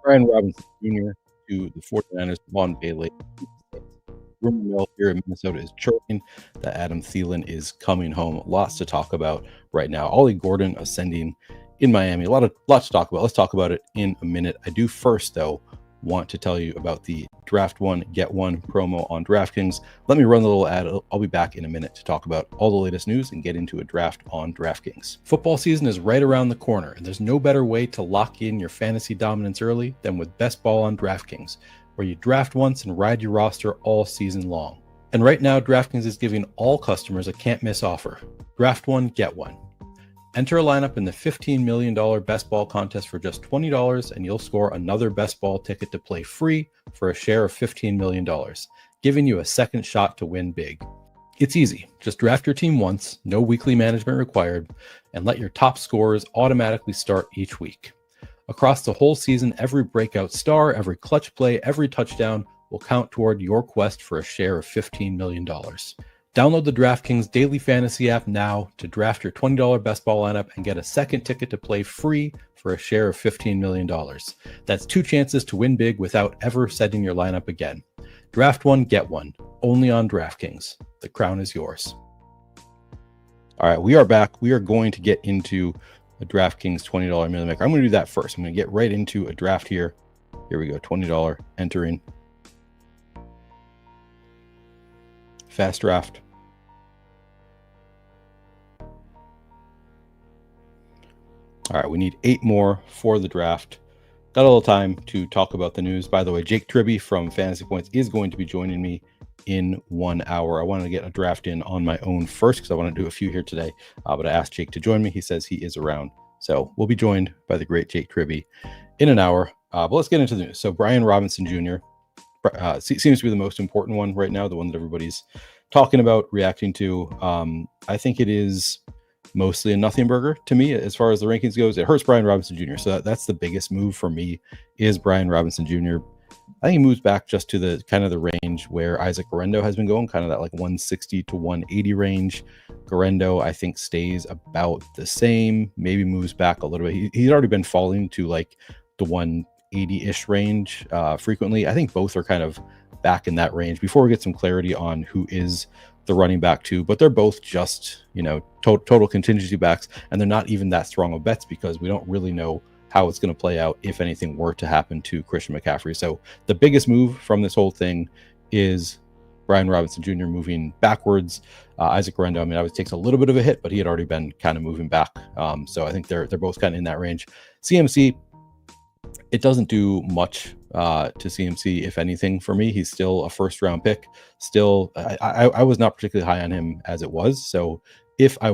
Brian Robinson Jr. to the 49ers, Von Bailey. Rumor mill here in Minnesota is chirping that Adam Thielen is coming home. Lots to talk about right now. Ollie Gordon ascending in Miami. Lots to talk about. Let's talk about it in a minute. I do first, though, want to tell you about the Draft One, Get One promo on DraftKings. Let me run the little ad. I'll be back in a minute to talk about all the latest news and get into a draft on DraftKings. Football season is right around the corner, and there's no better way to lock in your fantasy dominance early than with Best Ball on DraftKings, where you draft once and ride your roster all season long. And right now, DraftKings is giving all customers a can't-miss offer. Draft One, Get One. Enter a lineup in the $15 million Best Ball contest for just $20, and you'll score another Best Ball ticket to play free for a share of $15 million, giving you a second shot to win big. It's easy. Just draft your team once, no weekly management required, and let your top scorers automatically start each week. Across the whole season, every breakout star, every clutch play, every touchdown will count toward your quest for a share of $15 million. Download the DraftKings Daily Fantasy app now to draft your $20 Best Ball lineup and get a second ticket to play free for a share of $15 million. That's two chances to win big without ever setting your lineup again. Draft One, Get One, only on DraftKings. The crown is yours. All right, we are back. We are going to get into a DraftKings $20 Millionaire Maker. I'm going to do that first. I'm going to get right into a draft here. Here we go, $20 entering. Fast draft. All right, we need 8 more for the draft. Got a little time to talk about the news. By the way, Jake Tribby from Fantasy Points is going to be joining me in 1 hour. I wanted to get a draft in on my own first because I want to do a few here today. But I asked Jake to join me. He says he is around. So we'll be joined by the great Jake Tribby in an hour. But let's get into the news. So Brian Robinson Jr. Seems to be the most important one right now, the one that everybody's talking about, reacting to. I think it is mostly a nothing burger to me as far as the rankings goes. It hurts Brian Robinson Jr. So that's the biggest move for me is Brian Robinson Jr. I think he moves back just to the kind of the range where Isaac Guerendo has been going, kind of that like 160 to 180 range. Guerendo, I think, stays about the same, maybe moves back a little bit. He's already been falling to like the 180-ish range frequently. I think both are kind of back in that range before we get some clarity on who is the running back too, but they're both just, total contingency backs, and they're not even that strong of bets because we don't really know how it's going to play out if anything were to happen to Christian McCaffrey. So the biggest move from this whole thing is Brian Robinson Jr. moving backwards. Isaac Guerendo, I mean, obviously takes a little bit of a hit, but he had already been kind of moving back. So I think they're both kind of in that range. CMC, it doesn't do much to CMC, if anything, for me. He's still a first round pick. Still, I was not particularly high on him as it was. So if I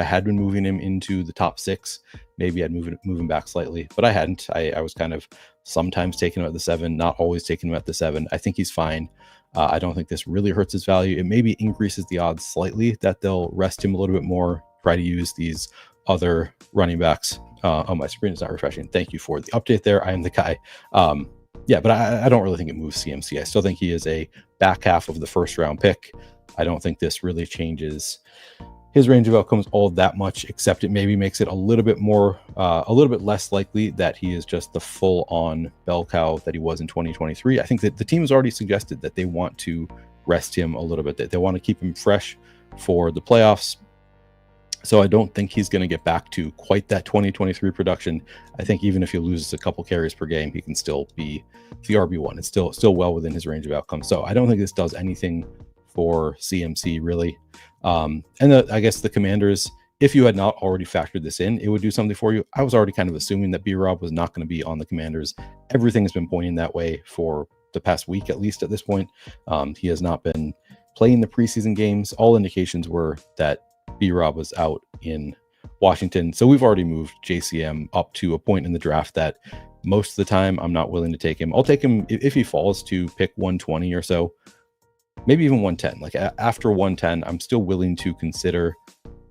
had been moving him into the top 6, maybe I'd move him back slightly, but I hadn't. I was kind of sometimes taking him at the 7, not always taking him at the 7. I think he's fine. I don't think this really hurts his value. It maybe increases the odds slightly that they'll rest him a little bit more, try to use these other running backs. Oh, my screen is not refreshing. Thank you for the update there. I am the guy. But I don't really think it moves CMC. I still think he is a back half of the first round pick. I don't think this really changes his range of outcomes all that much, except it maybe makes it a little bit less likely that he is just the full-on bell cow that he was in 2023. I think that the team has already suggested that they want to rest him a little bit, that they want to keep him fresh for the playoffs. So I don't think he's going to get back to quite that 2023 production. I think even if he loses a couple carries per game, he can still be the RB1. It's still well within his range of outcomes. So I don't think this does anything for CMC really. I guess the Commanders, if you had not already factored this in, it would do something for you. I was already kind of assuming that B-Rob was not going to be on the Commanders. Everything has been pointing that way for the past week, at least at this point. He has not been playing the preseason games. All indications were that B-Rob was out in Washington. So we've already moved JCM up to a point in the draft that most of the time I'm not willing to take him. I'll take him if he falls to pick 120 or so, maybe even 110. Like after 110, I'm still willing to consider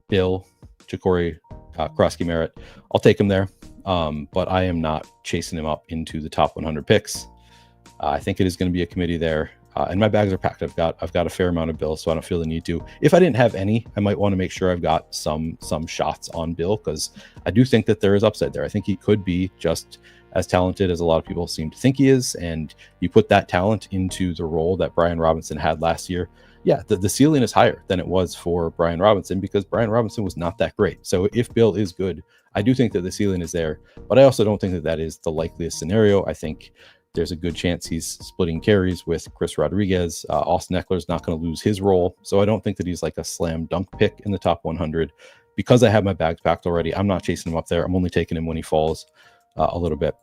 Bill, Ja'Cory, Krosky-Merritt. I'll take him there. But I am not chasing him up into the top 100 picks. I think it is going to be a committee there. And my bags are packed. I've got a fair amount of Bill, so I don't feel the need to. If I didn't have any, I might want to make sure I've got some shots on Bill, because I do think that there is upside there. I think he could be just as talented as a lot of people seem to think he is, and you put that talent into the role that Brian Robinson had last year, yeah, the ceiling is higher than it was for Brian Robinson because Brian Robinson was not that great. So if Bill is good, I do think that the ceiling is there, but I also don't think that that is the likeliest scenario. I think there's a good chance he's splitting carries with Chris Rodriguez. Austin Eckler's not going to lose his role, so I don't think that he's like a slam dunk pick in the top 100. Because I have my bags packed already, I'm not chasing him up there. I'm only taking him when he falls a little bit.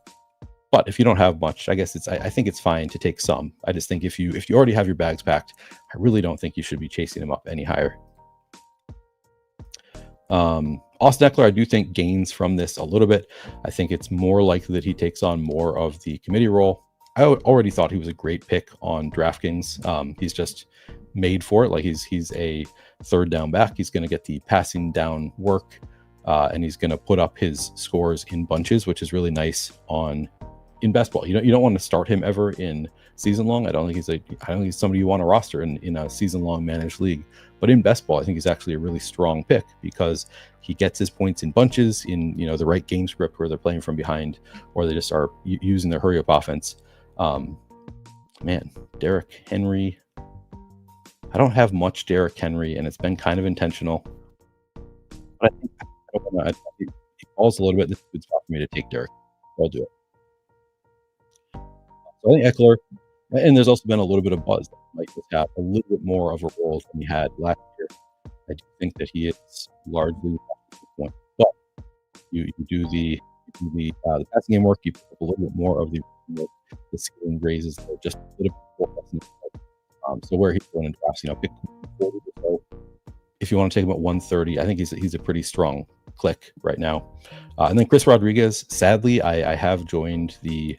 But if you don't have much, I guess I think it's fine to take some. I just think if you already have your bags packed, I really don't think you should be chasing him up any higher. Austin Eckler, I do think gains from this a little bit. I think it's more likely that he takes on more of the committee role. I already thought he was a great pick on DraftKings. He's just made for it. Like he's a third down back. He's going to get the passing down work, and he's going to put up his scores in bunches, which is really nice in best ball. You don't want to start him ever in season long. I don't think he's somebody you want to roster in a season long managed league. But in best ball, I think he's actually a really strong pick because he gets his points in bunches in the right game script where they're playing from behind or they just are using their hurry up offense. Derrick Henry. I don't have much Derrick Henry, and it's been kind of intentional. But I think he falls a little bit. This is a good spot for me to take Derrick. I'll do it. So I think Eckler, and there's also been a little bit of buzz that Mike has had a little bit more of a role than he had last year. I do think that he is largely at this point. But you do the passing game work, you put up a little bit more of the ceiling raises just a little bit more. So where he's going in drafts, pick 40 or so. If you want to take him at 130, I think he's a pretty strong click right now. And then Chris Rodriguez, sadly, I have joined the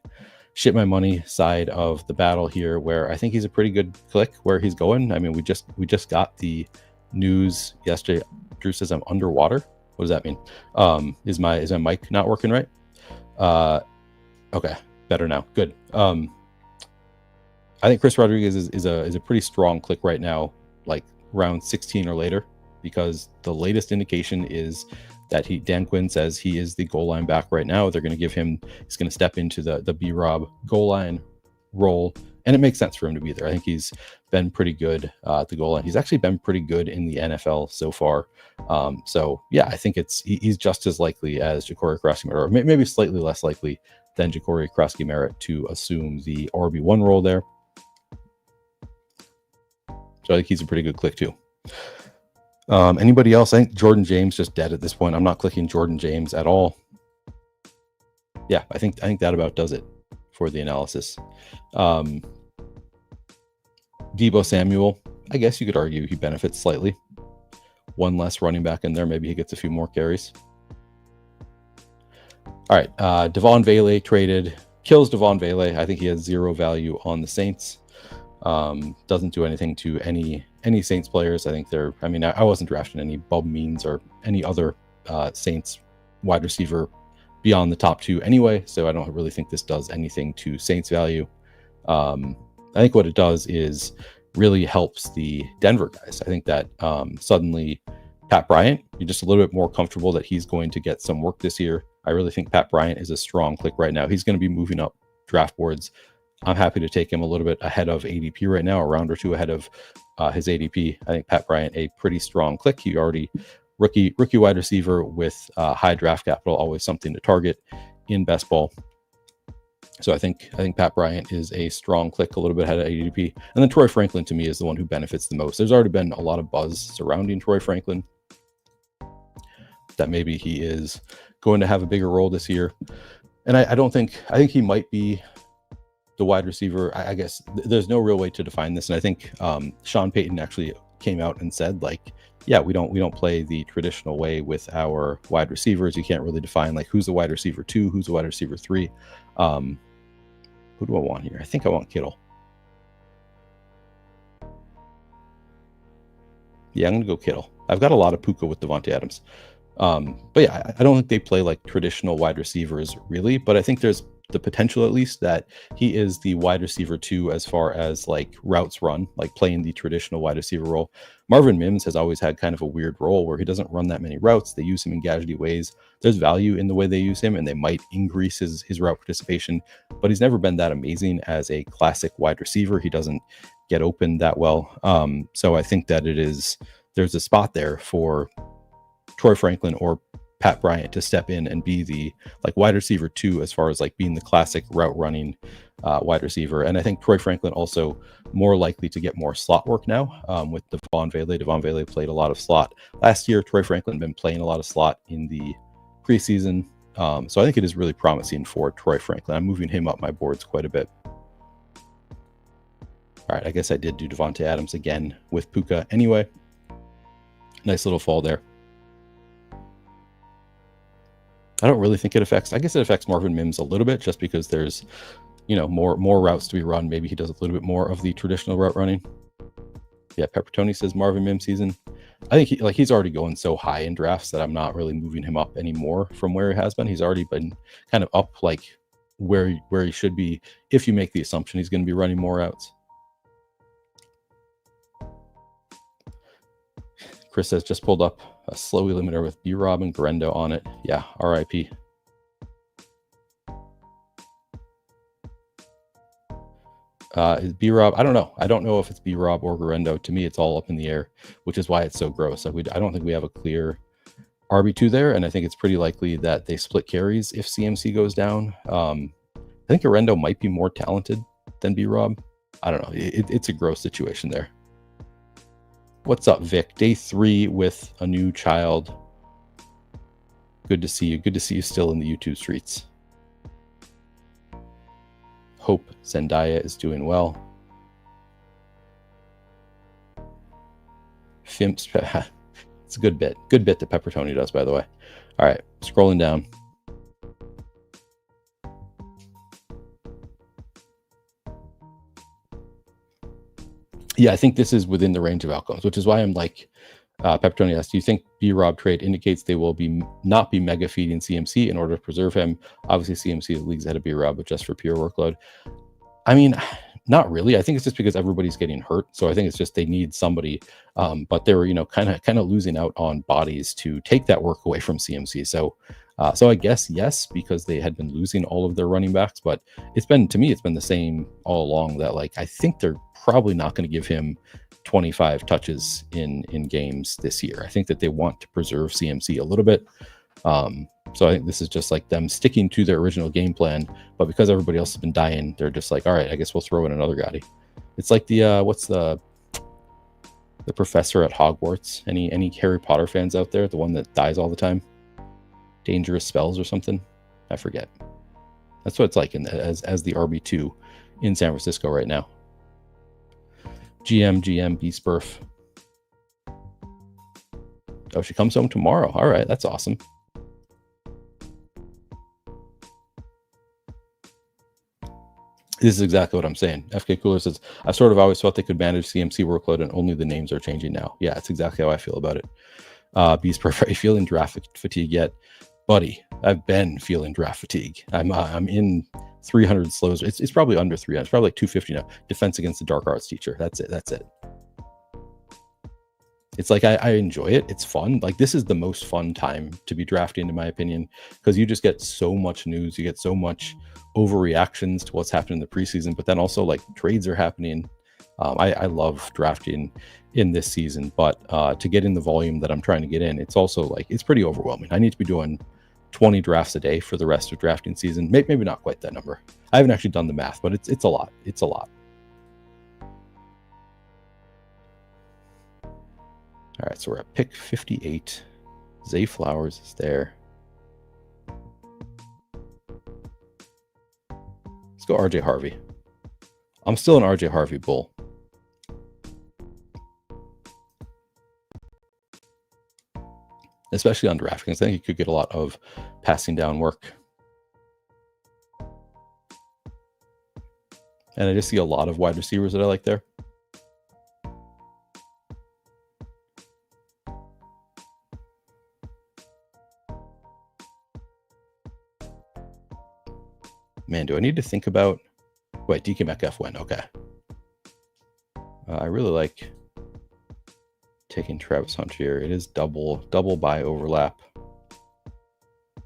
shit my money side of the battle here, where I think he's a pretty good click where he's going. I mean, we just got the news yesterday. Drew says I'm underwater. What does that mean? Is my mic not working right? Okay, better now. Good. I think Chris Rodriguez is a pretty strong click right now, like round 16 or later, because the latest indication is that Dan Quinn says he is the goal line back right now. They're going to give him, he's going to step into the B-Rob goal line role, and it makes sense for him to be there. I think he's been pretty good at the goal line. He's actually been pretty good in the NFL so far. So yeah, I think he's just as likely as Ja'Cory Krosky-Merritt, or maybe slightly less likely than Ja'Cory Krosky-Merritt to assume the RB1 role there. So I think he's a pretty good click too. Anybody else? I think Jordan James just dead at this point. I'm not clicking Jordan James at all. Yeah, I think that about does it for the analysis. Deebo Samuel, I guess you could argue he benefits slightly. One less running back in there, maybe he gets a few more carries. All right, Devon Vele traded, kills Devon Vele. I think he has zero value on the Saints. Doesn't do anything to any Saints players. I think I wasn't drafting any Bub Means or any other Saints wide receiver beyond the top two anyway, so I don't really think this does anything to Saints value. I think what it does is really helps the Denver guys. I think that suddenly Pat Bryant, you're just a little bit more comfortable that he's going to get some work this year. I really think Pat Bryant is a strong click right now. He's going to be moving up draft boards. I'm happy to take him a little bit ahead of ADP right now, a round or two ahead of his ADP. I think Pat Bryant, a pretty strong click. He already rookie wide receiver with high draft capital, always something to target in best ball. So I think Pat Bryant is a strong click, a little bit ahead of ADP. And then Troy Franklin to me is the one who benefits the most. There's already been a lot of buzz surrounding Troy Franklin that maybe he is going to have a bigger role this year. And I think he might be the wide receiver. I guess there's no real way to define this. And I think Sean Payton actually came out and said, like, yeah, we don't play the traditional way with our wide receivers. You can't really define like who's the wide receiver 2, who's the wide receiver 3. Who do I want here? I think I want Kittle. Yeah, I'm gonna go Kittle. I've got a lot of Puka with Devontae Adams. But yeah, I don't think they play like traditional wide receivers really, but I think there's the potential, at least, that he is the wide receiver 2 as far as like routes run, like playing the traditional wide receiver role. Marvin Mims has always had kind of a weird role where he doesn't run that many routes. They use him in gadgety ways. There's value in the way they use him, and they might increase his route participation, but he's never been that amazing as a classic wide receiver. He doesn't get open that well. So I think that there's a spot there for Troy Franklin or Pat Bryant to step in and be the like wide receiver 2 as far as like being the classic route running wide receiver. And I think Troy Franklin also more likely to get more slot work now with Devon Vele. Devon Vele played a lot of slot last year. Troy Franklin been playing a lot of slot in the preseason. So I think it is really promising for Troy Franklin. I'm moving him up my boards quite a bit. All right, I guess I did do Devontae Adams again with Puka anyway. Nice little fall there. I don't really think it affects. I guess it affects Marvin Mims a little bit, just because there's, more routes to be run. Maybe he does a little bit more of the traditional route running. Yeah, Peppertoni says Marvin Mims season. I think he's already going so high in drafts that I'm not really moving him up anymore from where he has been. He's already been kind of up like where he should be if you make the assumption he's going to be running more routes. Chris says just pulled up a slow limiter with B-Rob and Garendo on it. Yeah, RIP. Is B-Rob? I don't know. I don't know if it's B-Rob or Garendo. To me, it's all up in the air, which is why it's so gross. Like I don't think we have a clear RB2 there, and I think it's pretty likely that they split carries if CMC goes down. I think Garendo might be more talented than B-Rob. I don't know. It's a gross situation there. What's up, Vic? Day 3 with a new child. Good to see you. Good to see you still in the YouTube streets. Hope Zendaya is doing well. Fimps. It's a good bit. Good bit that Peppertoni does, by the way. All right, scrolling down. Yeah, I think this is within the range of outcomes, which is why I'm like, Peppertoni asks, do you think B-Rob trade indicates they will not be mega feeding CMC in order to preserve him? Obviously, CMC is leagues ahead of B-Rob, but just for pure workload. I mean, not really. I think it's just because everybody's getting hurt. So I think it's just they need somebody. But they were, kind of losing out on bodies to take that work away from CMC. So I guess yes, because they had been losing all of their running backs. But it's been the same all along that like I think they're probably not going to give him 25 touches in games this year. I think that they want to preserve CMC a little bit. So I think this is just like them sticking to their original game plan, but because everybody else has been dying, they're just like, all right, I guess we'll throw in another guy. It's like the what's the professor at Hogwarts? Any Harry Potter fans out there? The one that dies all the time? Dangerous Spells or something? I forget. That's what it's like as the RB2 in San Francisco right now. GM B-Spurf. Oh, she comes home tomorrow. All right, that's awesome. This is exactly what I'm saying. FK Cooler says, I sort of always thought they could manage CMC workload and only the names are changing now. Yeah, that's exactly how I feel about it. B-Spurf, are you feeling draft fatigue yet? Buddy, I've been feeling draft fatigue. I'm in 300 slows. It's probably under 300. It's probably like 250 now. Defense against the dark arts teacher. That's it. It's like I enjoy it. It's fun. Like this is the most fun time to be drafting, in my opinion, because you just get so much news. You get so much overreactions to what's happening in the preseason, but then also like trades are happening. I love drafting in this season, but to get in the volume that I'm trying to get in, it's also like it's pretty overwhelming. I need to be doing 20 drafts a day for the rest of drafting season. Maybe not quite that number. I haven't actually done the math, but it's a lot. It's a lot. All right, so we're at pick 58. Zay Flowers is there. Let's go RJ Harvey. I'm still an RJ Harvey bull. Especially on DraftKings. I think you could get a lot of passing down work. And I just see a lot of wide receivers that I like there. Man, do I need to think about... Wait, DK Metcalf went. Okay. I really like taking Travis Hunter here. It is double buy overlap.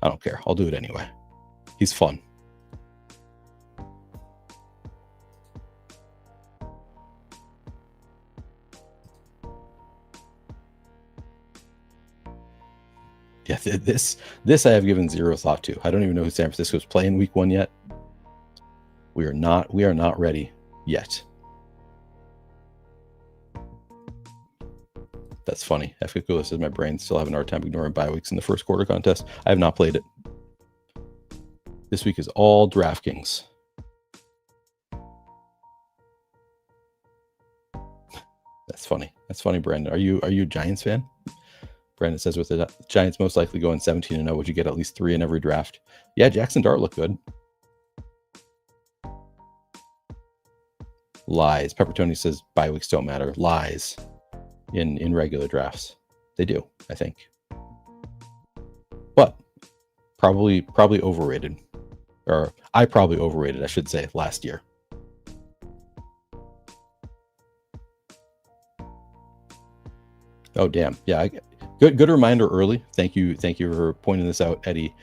I don't care. I'll do it anyway. He's fun. Yeah, this I have given zero thought to. I don't even know who San Francisco is playing week 1 yet. We are not ready yet. That's funny. FKCoolest says my brain's still having a hard time ignoring bye weeks in the first quarter contest. I have not played it. This week is all DraftKings. That's funny. That's funny, Brandon. Are you a Giants fan? Brandon says with the Giants most likely going 17-0, would you get at least 3 in every draft? Yeah, Jackson Dart looked good. Lies. Pepper Tony says bye weeks don't matter. Lies. In regular drafts, they do, I think. But probably overrated. Or I probably overrated, I should say, last year. Oh, damn. Yeah, good reminder early. Thank you for pointing this out, Eddie.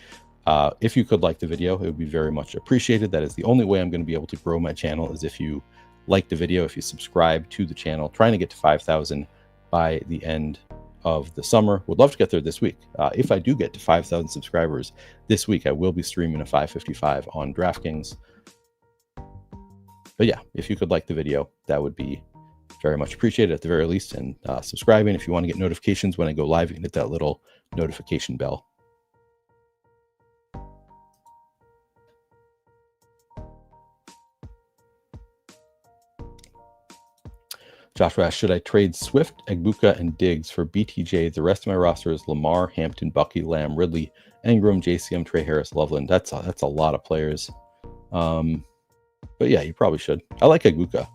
If you could like the video, it would be very much appreciated. That is the only way I'm going to be able to grow my channel, is if you like the video, if you subscribe to the channel. Trying to get to 5,000 by the end of the summer. Would love to get there this week. If I do get to 5,000 subscribers this week, I will be streaming a 555 on DraftKings. But yeah, if you could like the video, that would be very much appreciated at the very least. And subscribing, if you want to get notifications when I go live, you can hit that little notification bell. Joshua asks, should I trade Swift, Egbuka, and Diggs for BTJ? The rest of my roster is Lamar, Hampton, Bucky, Lamb, Ridley, Ingram, JCM, Trey Harris, Loveland. That's a lot of players. But yeah, you probably should. I like Egbuka.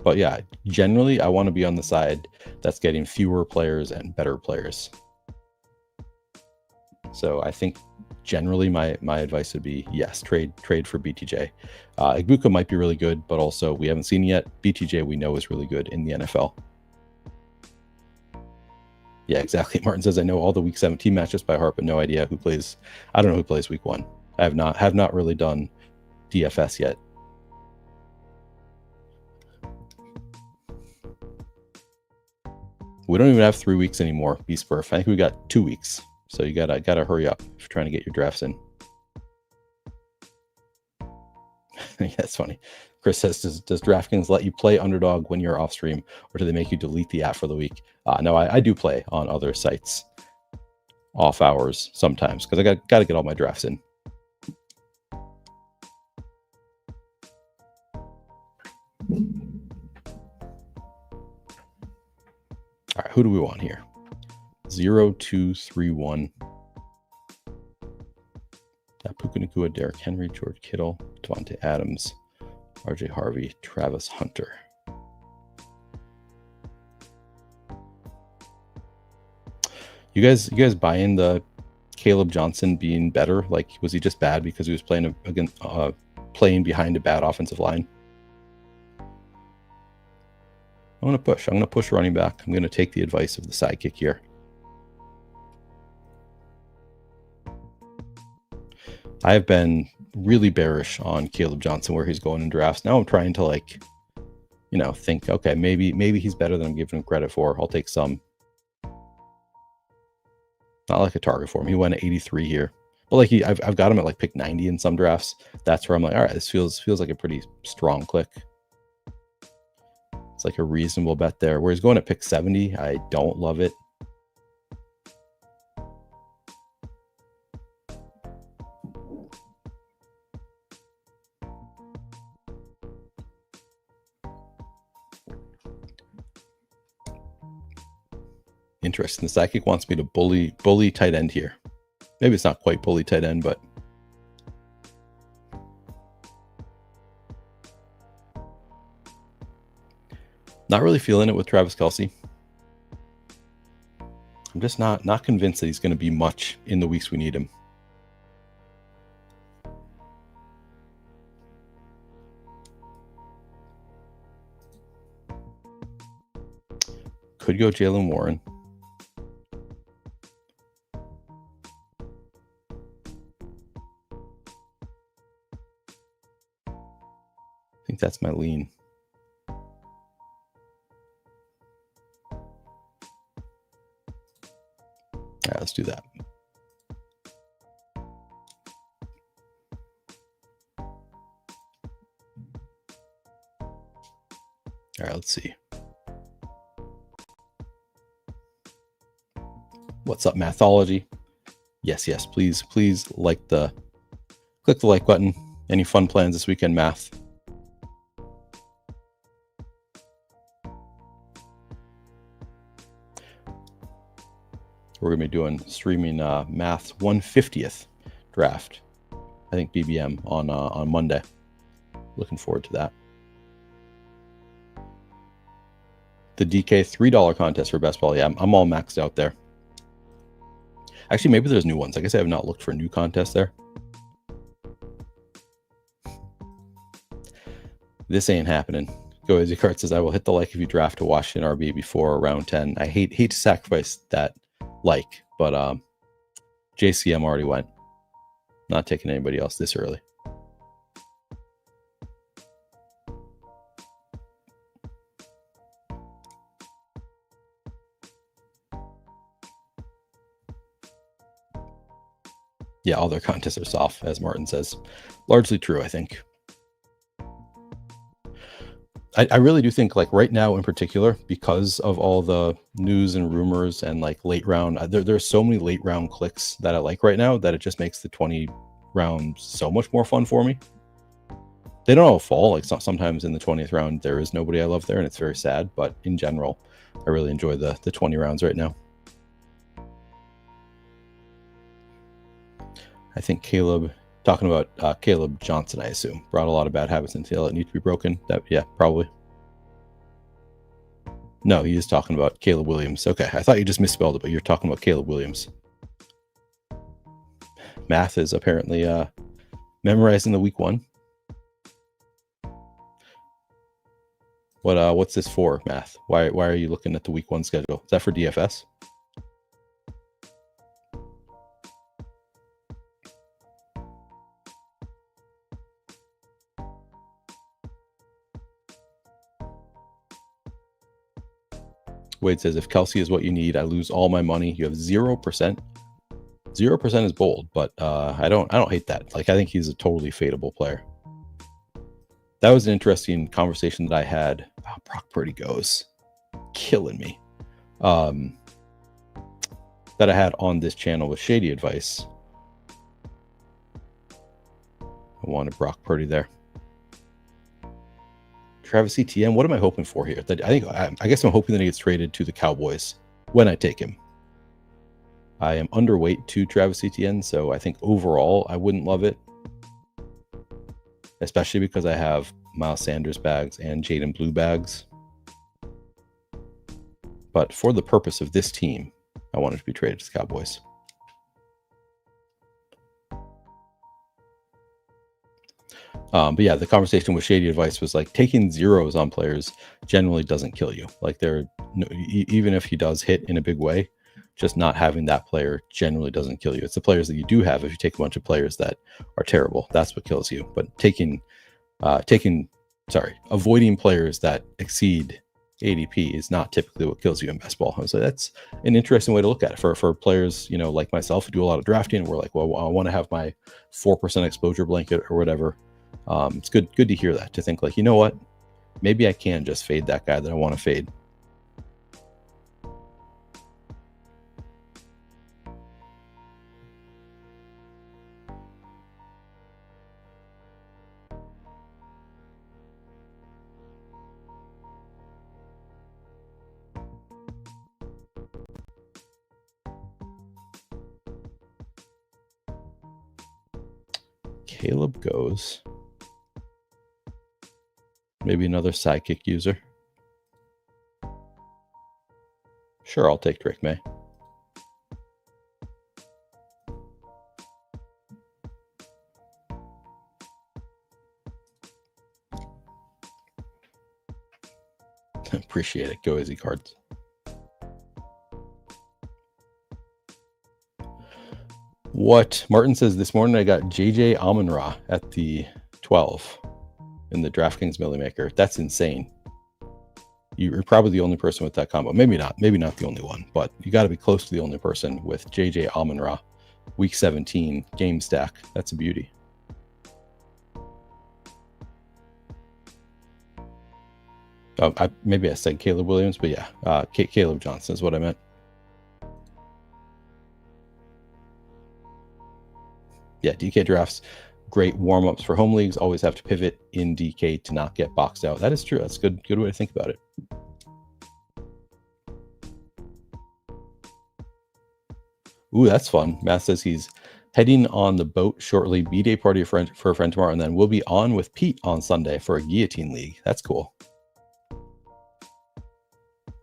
But yeah, generally, I want to be on the side that's getting fewer players and better players. So I think generally my advice would be, yes, trade for BTJ. Egbuka might be really good, but also we haven't seen it yet. BTJ we know is really good in the NFL. Yeah, exactly. Martin says, I know all the week 17 matchups by heart, but no idea who plays. I don't know who plays week 1. I have not really done DFS yet. We don't even have 3 weeks anymore, B-Spurf. I think we got 2 weeks. So you gotta hurry up if you're trying to get your drafts in. Yeah, that's funny. Chris says, does DraftKings let you play underdog when you're off stream, or do they make you delete the app for the week? No, I do play on other sites off hours sometimes, because I got to get all my drafts in. All right, who do we want here? 0-2-3-1. Puka Nacua, Derrick Henry, George Kittle, Devontae Adams, RJ Harvey, Travis Hunter. You guys buying the Caleb Johnson being better? Like, was he just bad because he was playing behind a bad offensive line? I'm going to push running back. I'm going to take the advice of the sidekick here. I have been really bearish on Caleb Johnson where he's going in drafts. Now I'm trying to think, okay, maybe he's better than I'm giving him credit for. I'll take some. Not like a target for him. He went at 83 here. But I've got him at pick 90 in some drafts. That's where I'm like, all right, this feels like a pretty strong click. It's like a reasonable bet there. Where he's going at pick 70, I don't love it. Interesting. The sidekick wants me to bully tight end here. Maybe it's not quite bully tight end, but not really feeling it with Travis Kelce. I'm just not convinced that he's going to be much in the weeks we need him. could go Jalen Warren. I think that's my lean. All right, let's do that. All right, let's see. What's up, Mathology? Yes, please click the like button. Any fun plans this weekend, Math? We're gonna be streaming Math's 150th draft. I think BBM on Monday. Looking forward to that. The DK $3 contest for best ball. Yeah, I'm all maxed out there. Actually, maybe there's new ones. I guess I have not looked for new contests there. This ain't happening. Go Easy Cart says, I will hit the like if you draft a Washington RB before round 10. I hate to sacrifice that like, but JCM already went. Not taking anybody else this early. Yeah, all their contests are soft, as Martin says. Largely true, I think. I really do think, like right now in particular, because of all the news and rumors and like late round, there's so many late round clicks that I like right now that it just makes the 20 rounds so much more fun for me. They don't all fall. Like sometimes in the 20th round, there is nobody I love there, and it's very sad. But in general, I really enjoy the 20 rounds right now. I think Caleb, talking about Caleb Johnson, I assume, brought a lot of bad habits until it need to be broken. Yeah, probably. No, he is talking about Caleb Williams. Okay, I thought you just misspelled it, but you're talking about Caleb Williams. Math is apparently memorizing the week 1. What's this for, Math? Why are you looking at the week 1 schedule? Is that for DFS? Wade says, if Kelsey is what you need, I lose all my money. You have 0%. 0% is bold, but I don't hate that. Like, I think he's a totally fadeable player. That was an interesting conversation that I had. Oh, Brock Purdy goes. Killing me. That I had on this channel with Shady Advice. I wanted Brock Purdy there. Travis Etienne, what am I hoping for here? I guess I'm hoping that he gets traded to the Cowboys when I take him. I am underweight to Travis Etienne, so I think overall I wouldn't love it, especially because I have Miles Sanders bags and Jaden Blue bags. But for the purpose of this team, I wanted to be traded to the Cowboys. But yeah, the conversation with Shady Advice was like taking zeros on players generally doesn't kill you. Like even if he does hit in a big way, just not having that player generally doesn't kill you. It's the players that you do have. If you take a bunch of players that are terrible, that's what kills you. But avoiding players that exceed ADP is not typically what kills you in best ball. So that's an interesting way to look at it for players, like myself who do a lot of drafting. We're like, well, I want to have my 4% exposure blanket or whatever. It's good to hear that, to think like, you know what, maybe I can just fade that guy that I want to fade. Caleb goes. Maybe another sidekick user. Sure, I'll take Drake May. Appreciate it. Go Easy Cards. What Martin says, this morning I got JJ Amon-Ra at the 12 in the DraftKings Millie Maker. That's insane. You're probably the only person with that combo. Maybe not the only one, but you got to be close to the only person with JJ Amon-Ra. Week 17 game stack. That's a beauty. Maybe I said Caleb Williams, but yeah, Caleb Johnson is what I meant. Yeah, DK drafts, great warm-ups for home leagues. Always have to pivot in DK to not get boxed out. That is true. That's a good way to think about it. Ooh, that's fun. Matt says he's heading on the boat shortly. B-Day party for a friend tomorrow, and then we'll be on with Pete on Sunday for a guillotine league. That's cool.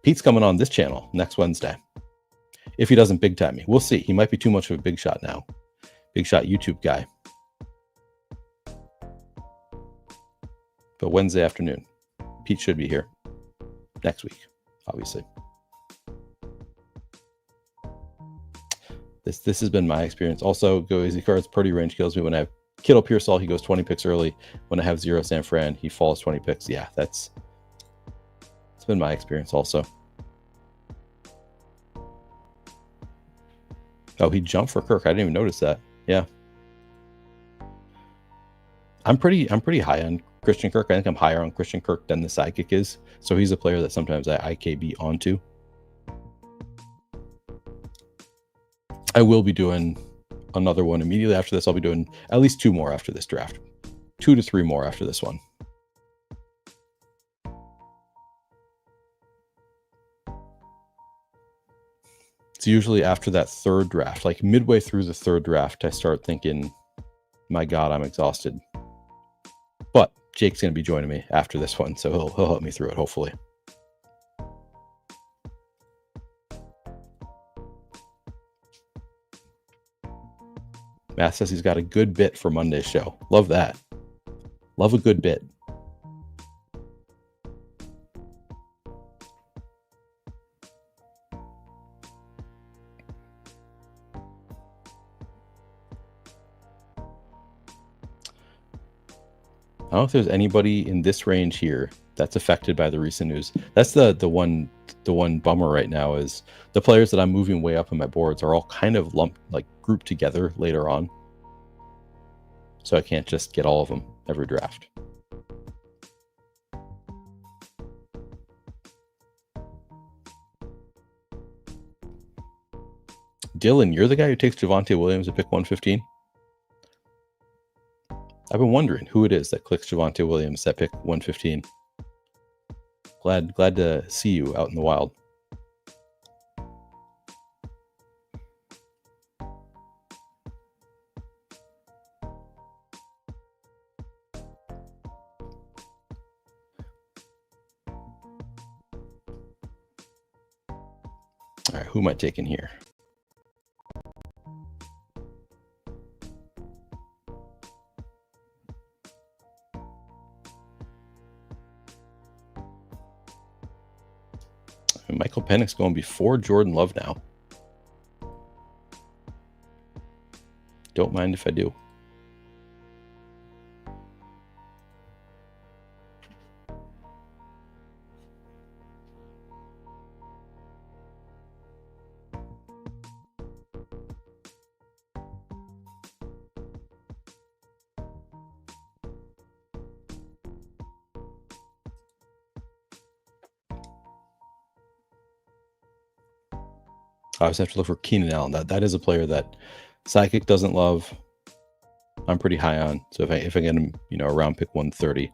Pete's coming on this channel next Wednesday. If he doesn't big time me. We'll see. He might be too much of a big shot now. Big shot YouTube guy. But Wednesday afternoon. Pete should be here next week, obviously. This has been my experience. Also, go easy cards. Purdy range kills me when I have Kittle Pearsall. He goes 20 picks early. When I have 0 San Fran, he falls 20 picks. Yeah, it's been my experience also. Oh, he jumped for Kirk. I didn't even notice that. Yeah. I'm pretty high on Christian Kirk. I think I'm higher on Christian Kirk than the sidekick is. So he's a player that sometimes I IKB onto. I will be doing another one immediately after this. I'll be doing at least 2 more after this draft. 2 to 3 more after this one. It's usually after that 3rd draft, like midway through the 3rd draft, I start thinking, my God, I'm exhausted. But Jake's going to be joining me after this one, so he'll help me through it, hopefully. Matt says he's got a good bit for Monday's show. Love that. Love a good bit. I don't know if there's anybody in this range here that's affected by the recent news. That's the one bummer right now is the players that I'm moving way up on my boards are all kind of lumped, like grouped together later on. So I can't just get all of them every draft. Dylan, you're the guy who takes Javonte Williams at pick 115? I've been wondering who it is that clicks Javonte Williams at pick 115. Glad to see you out in the wild. All right, who am I taking here? Michael Penix going before Jordan Love now. Don't mind if I do. I always have to look for Keenan Allen. That is a player that Psychic doesn't love. I'm pretty high on. So if I get him, around pick 130,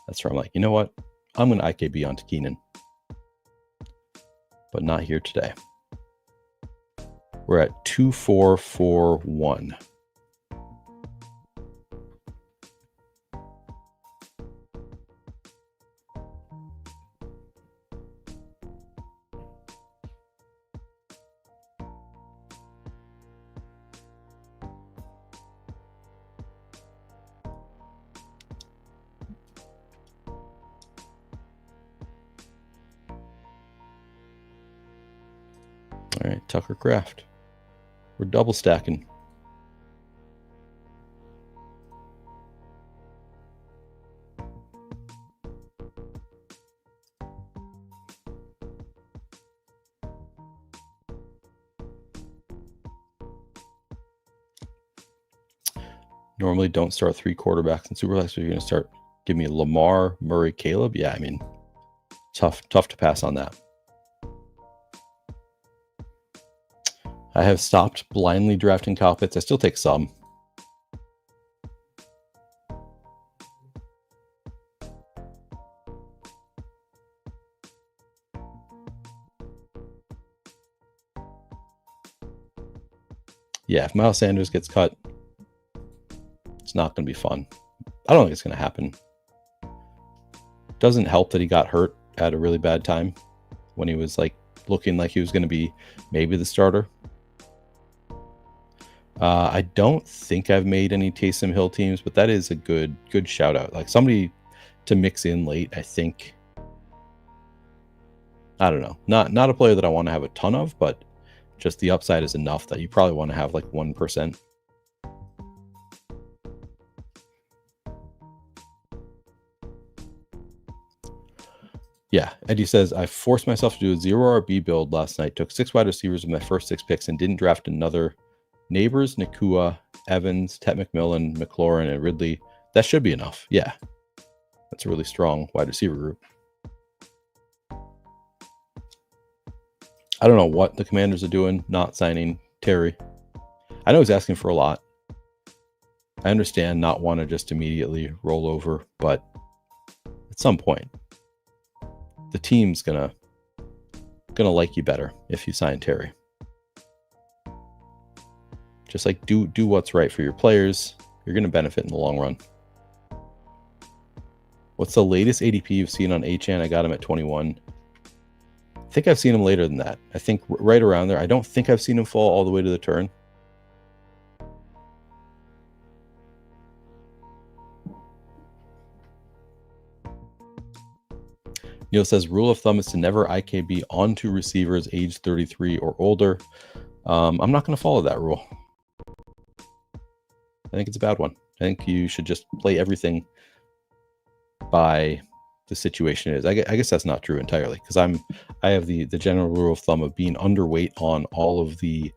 that's where I'm like, you know what? I'm going to IKB onto Keenan. But not here today. We're at 2441. All right, Tucker Craft. We're double stacking. Normally don't start 3 quarterbacks in Superflex, so you're going to start, give me Lamar, Murray, Caleb. Yeah, I mean, tough to pass on that. I have stopped blindly drafting Kyle Pitts. I still take some. Yeah, if Miles Sanders gets cut, it's not going to be fun. I don't think it's going to happen. Doesn't help that he got hurt at a really bad time when he was like looking like he was going to be maybe the starter. I don't think I've made any Taysom Hill teams, but that is a good shout out. Like somebody to mix in late, I think. I don't know. Not a player that I want to have a ton of, but just the upside is enough that you probably want to have like 1%. Yeah, Eddie says, I forced myself to do a 0 RB build last night. Took 6 wide receivers with my first 6 picks and didn't draft another. Neighbors, Nakua, Evans, Tet McMillan, McLaurin, and Ridley. That should be enough. Yeah, that's a really strong wide receiver group. I don't know what the Commanders are doing, not signing Terry. I know he's asking for a lot. I understand not want to just immediately roll over, but at some point, the team's gonna like you better if you sign Terry. Just like do what's right for your players. You're gonna benefit in the long run. What's the latest ADP you've seen on Achane? I got him at 21. I think I've seen him later than that. I think right around there. I don't think I've seen him fall all the way to the turn. Neil says, rule of thumb is to never IKB onto receivers age 33 or older. I'm not going to follow that rule. I think it's a bad one. I think you should just play everything by the situation it is. I guess that's not true entirely, because I have the general rule of thumb of being underweight on all of the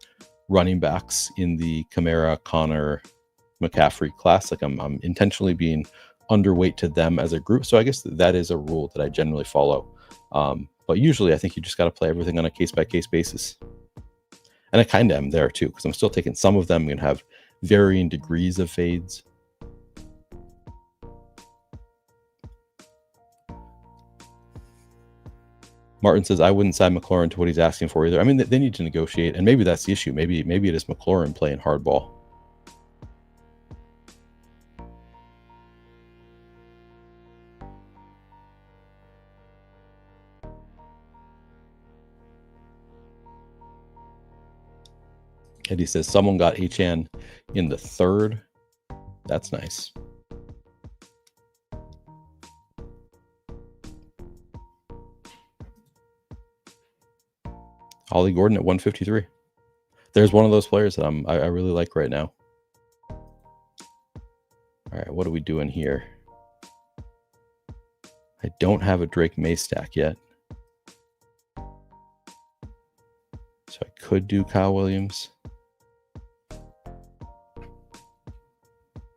running backs in the Kamara, Connor, McCaffrey class. Like I'm intentionally being underweight to them as a group. So I guess that is a rule that I generally follow. But usually I think you just got to play everything on a case-by-case basis. And I kind of am there too, because I'm still taking some of them. I'm going to have varying degrees of fades. Martin says, I wouldn't sign McLaurin to what he's asking for either. I mean, they need to negotiate, and maybe that's the issue. Maybe it is McLaurin playing hardball. Eddie says, someone got Achane in the 3rd. That's nice. Ollie Gordon at 153. There's one of those players that I really like right now. All right, what are we doing here? I don't have a Drake May stack yet. So I could do Kyle Williams.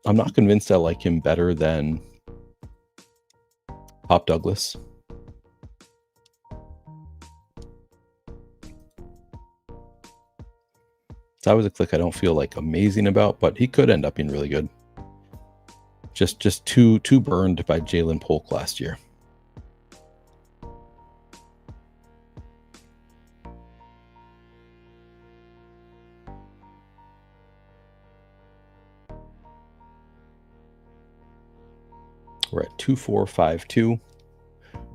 I'm not convinced I like him better than Pop Douglas. That was a click I don't feel like amazing about, but he could end up being really good. Just too burned by Jalen Polk last year. We're at 2-4-5-2.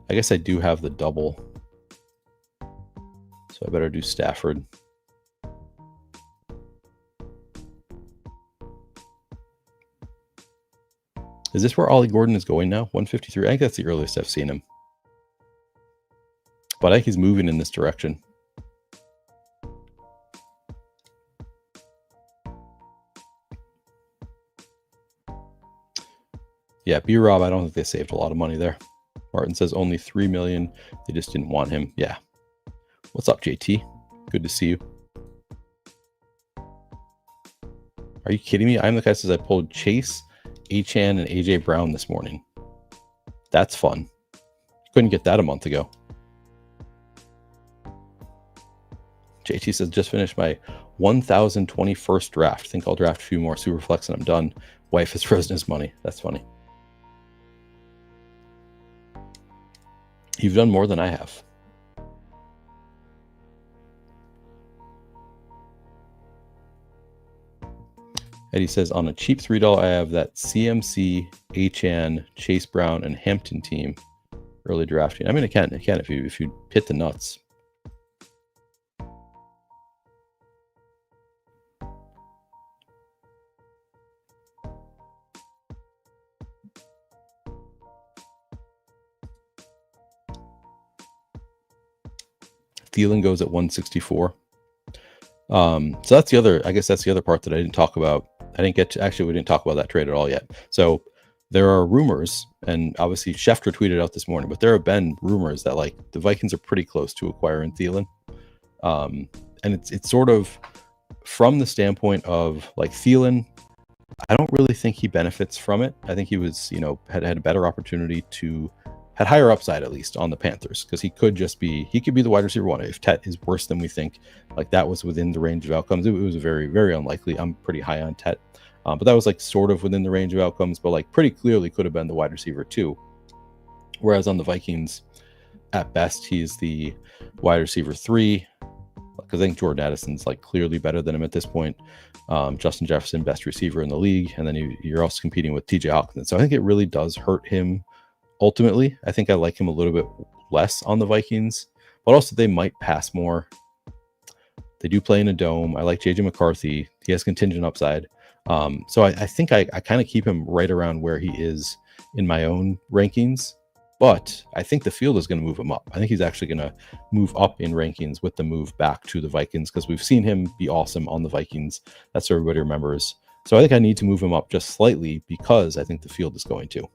I guess I do have the double, so I better do Stafford. Is this where Ollie Gordon is going now? 153. I think that's the earliest I've seen him. But I think he's moving in this direction. Yeah, B-Rob, I don't think they saved a lot of money there. Martin says only $3 million. They just didn't want him. Yeah. What's up, JT? Good to see you. All Are you kidding me? I'm the guy says I pulled Chase, Achane, and AJ Brown this morning. That's fun. Couldn't get that a month ago. JT says, just finished my 1021st draft. Think I'll draft a few more Superflex and I'm done. Wife has frozen his money. That's funny. You've done more than I have. Eddie says, on a cheap $3, I have that CMC, Achane, Chase Brown, and Hampton team early drafting. I mean, it can if you hit the nuts. Thielen goes at 164. So that's the other, I guess that's the other part that I didn't talk about. I didn't get to, actually, we didn't talk about that trade at all yet. So there are rumors, and obviously Schefter tweeted out this morning, but there have been rumors that like the Vikings are pretty close to acquiring Thielen. And it's sort of from the standpoint of like Thielen, I don't really think he benefits from it. I think he was, had a better opportunity had higher upside at least on the Panthers, because he could be the wide receiver one. If Tet is worse than we think, like that was within the range of outcomes. It was very, very unlikely. I'm pretty high on Tet, but that was like sort of within the range of outcomes, but like pretty clearly could have been the wide receiver too. Whereas on the Vikings, at best, he's the wide receiver 3, because I think Jordan Addison's like clearly better than him at this point. Justin Jefferson, best receiver in the league, and then you're also competing with TJ Hawkinson. So I think it really does hurt him. Ultimately, I think I like him a little bit less on the Vikings, but also they might pass more. They do play in a dome. I like JJ McCarthy. He has contingent upside. So I think I kind of keep him right around where he is in my own rankings, but I think the field is going to move him up. I think he's actually going to move up in rankings with the move back to the Vikings, because we've seen him be awesome on the Vikings. That's what everybody remembers. So I think I need to move him up just slightly because I think the field is going to.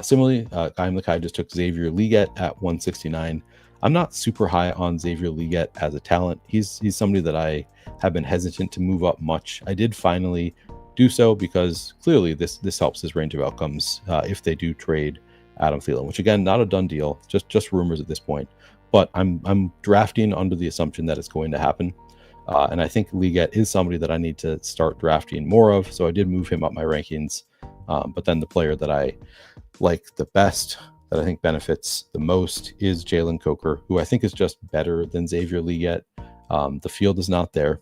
Similarly, I'm the guy just took Xavier Legette at 169. I'm not super high on Xavier Legette as a talent. He's somebody that I have been hesitant to move up much. I did finally do so because clearly this helps his range of outcomes if they do trade Adam Thielen, which again, not a done deal, just rumors at this point. But I'm drafting under the assumption that it's going to happen. And I think Legette is somebody that I need to start drafting more of. So I did move him up my rankings. But then the player that I like the best, that I think benefits the most, is Jalen Coker, who I think is just better than Xavier Legette. The field is not there.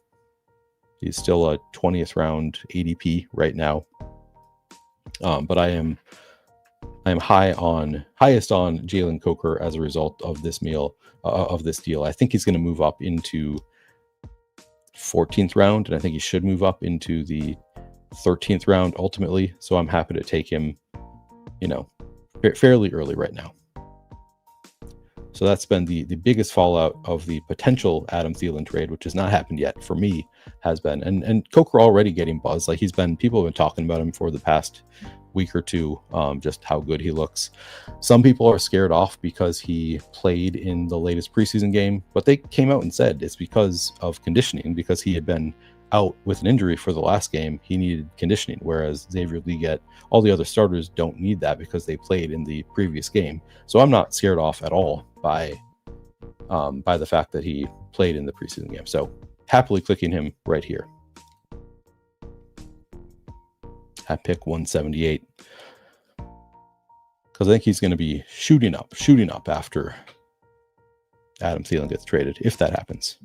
He's still a 20th round ADP right now. But I am highest on Jalen Coker as a result of this deal. I think he's going to move up into 14th round, and I think he should move up into the 13th round ultimately. So I'm happy to take him, fairly early right now. So that's been the biggest fallout of the potential Adam Thielen trade, which has not happened yet for me, has been. And Coker already getting buzz. Like people have been talking about him for the past week or two, just how good he looks. Some people are scared off because he played in the latest preseason game, but they came out and said it's because of conditioning, because he had been out with an injury for the last game. He needed conditioning, whereas Xavier Legette, all the other starters don't need that because they played in the previous game. So I'm not scared off at all by the fact that he played in the preseason game. So happily clicking him right here at pick 178, because I think he's going to be shooting up after Adam Thielen gets traded, if that happens.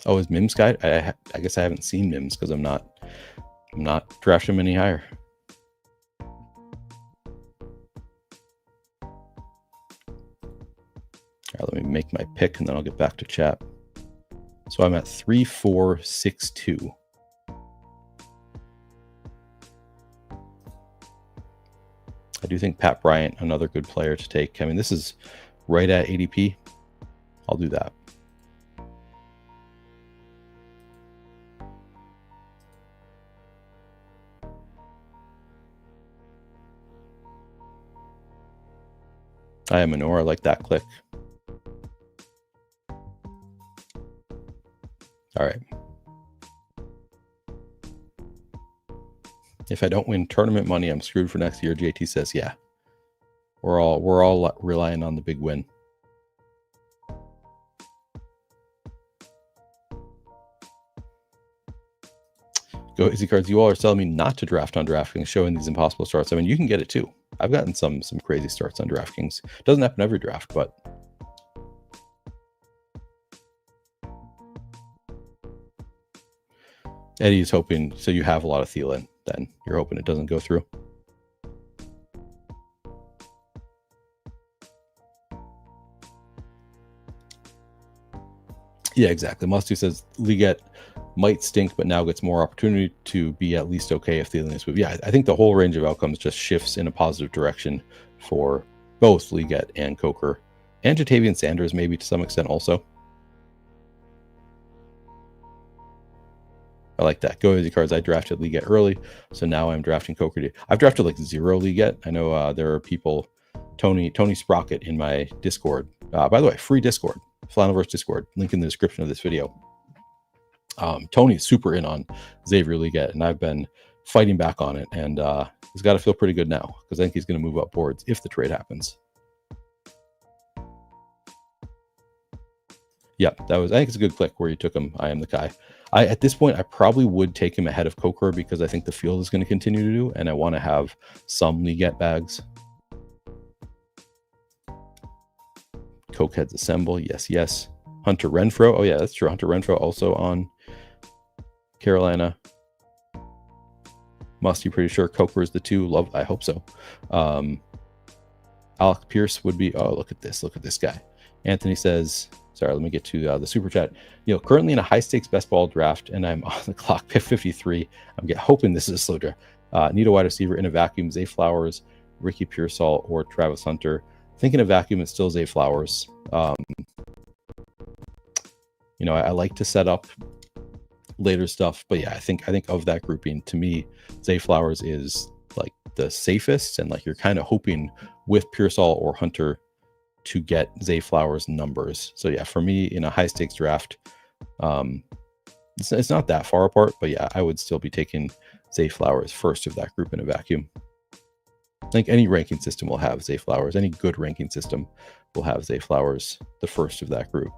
Oh, is Mims guy? I guess I haven't seen Mims because I'm not drafting him any higher. All right, let me make my pick and then I'll get back to chat. So I'm at 3-4-6-2. I do think Pat Bryant, another good player to take. I mean, this is right at ADP. I'll do that. I am Minor. I like that click. All right. If I don't win tournament money, I'm screwed for next year. JT says, yeah. We're all relying on the big win. Go Easy Cards. You all are telling me not to draft on DraftKings, showing these impossible starts. I mean, you can get it too. I've gotten some crazy starts on DraftKings. Doesn't happen every draft, but Eddie's hoping. So you have a lot of Thielen. Then you're hoping it doesn't go through. Yeah, exactly. Mustu says Liget might stink, but now gets more opportunity to be at least okay if Thielen is moved. Yeah, I think the whole range of outcomes just shifts in a positive direction for both Liget and Coker, and Jatavian Sanders maybe to some extent also. I like that. Go Easy Cards. I drafted Liget early, so now I'm drafting Coker. I've drafted like 0 Liget. I know there are people, Tony Sprocket in my Discord. By the way, free Discord, Flannelverse Discord, link in the description of this video. Tony's super in on Xavier Liget, and I've been fighting back on it, and he's got to feel pretty good now because I think he's going to move up boards if the trade happens. Yep, I think it's a good click where you took him. I am the guy. At this point, I probably would take him ahead of Coker because I think the field is going to continue to do, and I want to have some Liget bags. Cokeheads assemble. Yes. Hunter Renfrow. Oh, yeah, that's true. Hunter Renfrow also on Carolina. Musty, pretty sure Coker is the 2. I hope so. Alec Pierce would be. Oh, look at this guy. Anthony says, sorry, let me get to the super chat. Currently in a high stakes best ball draft, and I'm on the clock, pick 53. I'm hoping this is a slow draft. Need a wide receiver in a vacuum, Zay Flowers, Ricky Pearsall, or Travis Hunter. Thinking a vacuum, it's still Zay Flowers. I like to set up later stuff, but yeah, I think of that grouping, to me, Zay Flowers is like the safest, and like you're kind of hoping with Pearsall or Hunter to get Zay Flowers numbers. So yeah, for me in a high stakes draft, it's not that far apart, but yeah, I would still be taking Zay Flowers first of that group in a vacuum. I think any ranking system will have Zay Flowers. Any good ranking system will have Zay Flowers the first of that group.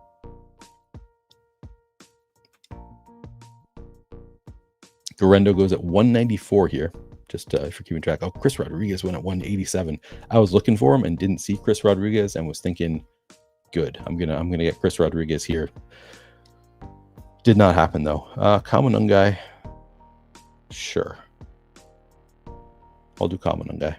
Garendo goes at 194 here, just if you're keeping track. Oh, Chris Rodriguez went at 187. I was looking for him and didn't see Chris Rodriguez and was thinking, good, I'm gonna get Chris Rodriguez here. Did not happen though. Kamanungai, sure. I'll do Kamanungai.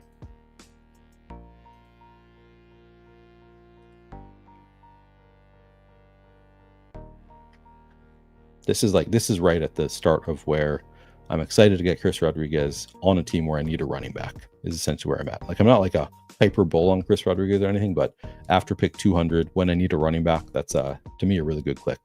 This is right at the start of where I'm excited to get Chris Rodriguez on a team where I need a running back, is essentially where I'm at. Like, I'm not like a hyper bull on Chris Rodriguez or anything, but after pick 200, when I need a running back, that's to me a really good click.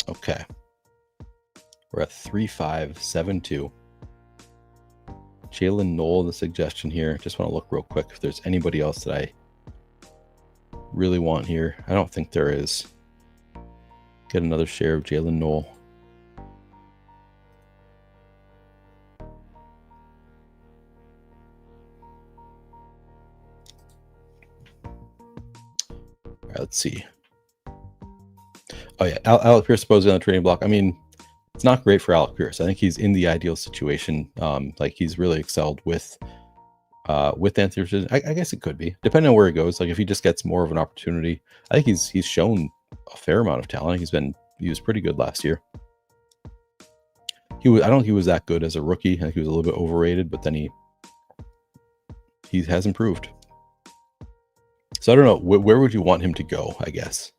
Okay. We're at 3-5-7-2. Jalen Knoll, the suggestion here. Just want to look real quick if there's anybody else that I really want here. I don't think there is. Get another share of Jalen Knoll. All right, let's see. Oh yeah, Alec Pierce supposedly on the trading block. I mean, it's not great for Alec Pierce. I think he's in the ideal situation. Like, he's really excelled with Anthony Richardson. I guess it could be, depending on where he goes. Like, if he just gets more of an opportunity, I think he's shown a fair amount of talent. He was pretty good last year. I don't think he was that good as a rookie. I think he was a little bit overrated, but then he he has improved. So I don't know, where would you want him to go, I guess?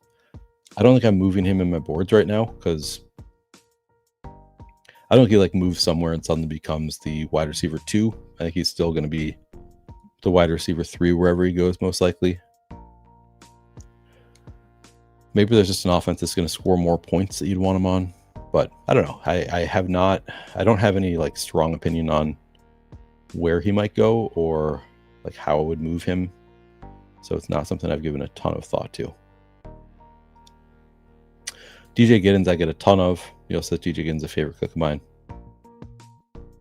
I don't think I'm moving him in my boards right now because I don't think he like moves somewhere and suddenly becomes the wide receiver 2. I think he's still going to be the wide receiver 3 wherever he goes, most likely. Maybe there's just an offense that's going to score more points that you'd want him on, but I don't know. I don't have any like strong opinion on where he might go or like how I would move him. So it's not something I've given a ton of thought to. DJ Giddens, I get a ton of. You also said DJ Giddens a favorite click of mine.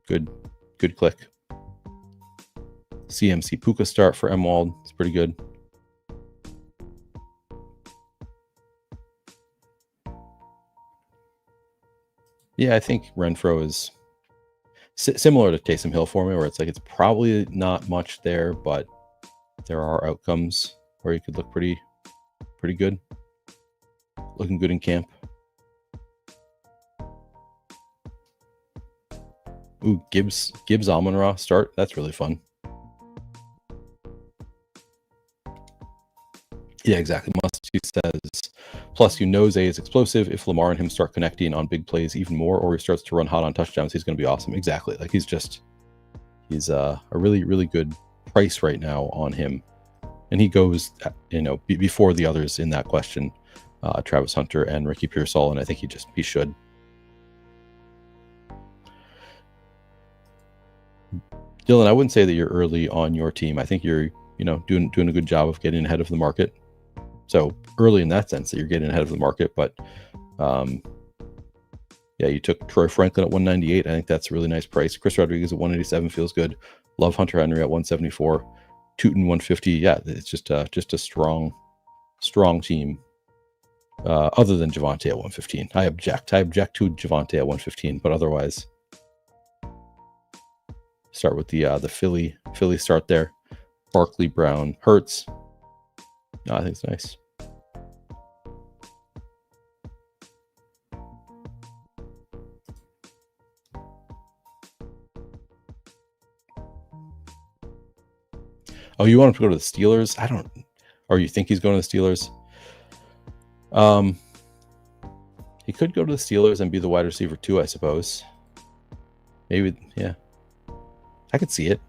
Good click. CMC Puka start for Emwald. It's pretty good. Yeah, I think Renfro is similar to Taysom Hill for me, where it's like it's probably not much there, but there are outcomes where you could look pretty good. Looking good in camp. Ooh, Gibbs Amon-Ra start. That's really fun. Yeah, exactly. Musty says, plus Zay is explosive. If Lamar and him start connecting on big plays even more, or he starts to run hot on touchdowns, he's going to be awesome. Exactly. Like he's a really, really good price right now on him. And he goes, before the others in that question, Travis Hunter and Ricky Pearsall, and I think he should. Dylan, I wouldn't say that you're early on your team. I think you're, doing a good job of getting ahead of the market. So early in that sense that you're getting ahead of the market, but you took Troy Franklin at 198. I think that's a really nice price. Chris Rodriguez at 187 feels good. Love Hunter Henry at 174. Tootin 150. Yeah, it's just a strong team. Other than Javonte at 115, I object to Javonte at 115, but otherwise, start with the Philly start there. Barkley, Brown, Hurts. No, I think it's nice. Oh, you want him to go to the Steelers? Or you think he's going to the Steelers? He could go to the Steelers and be the wide receiver 2, I suppose. Maybe, yeah. I could see it.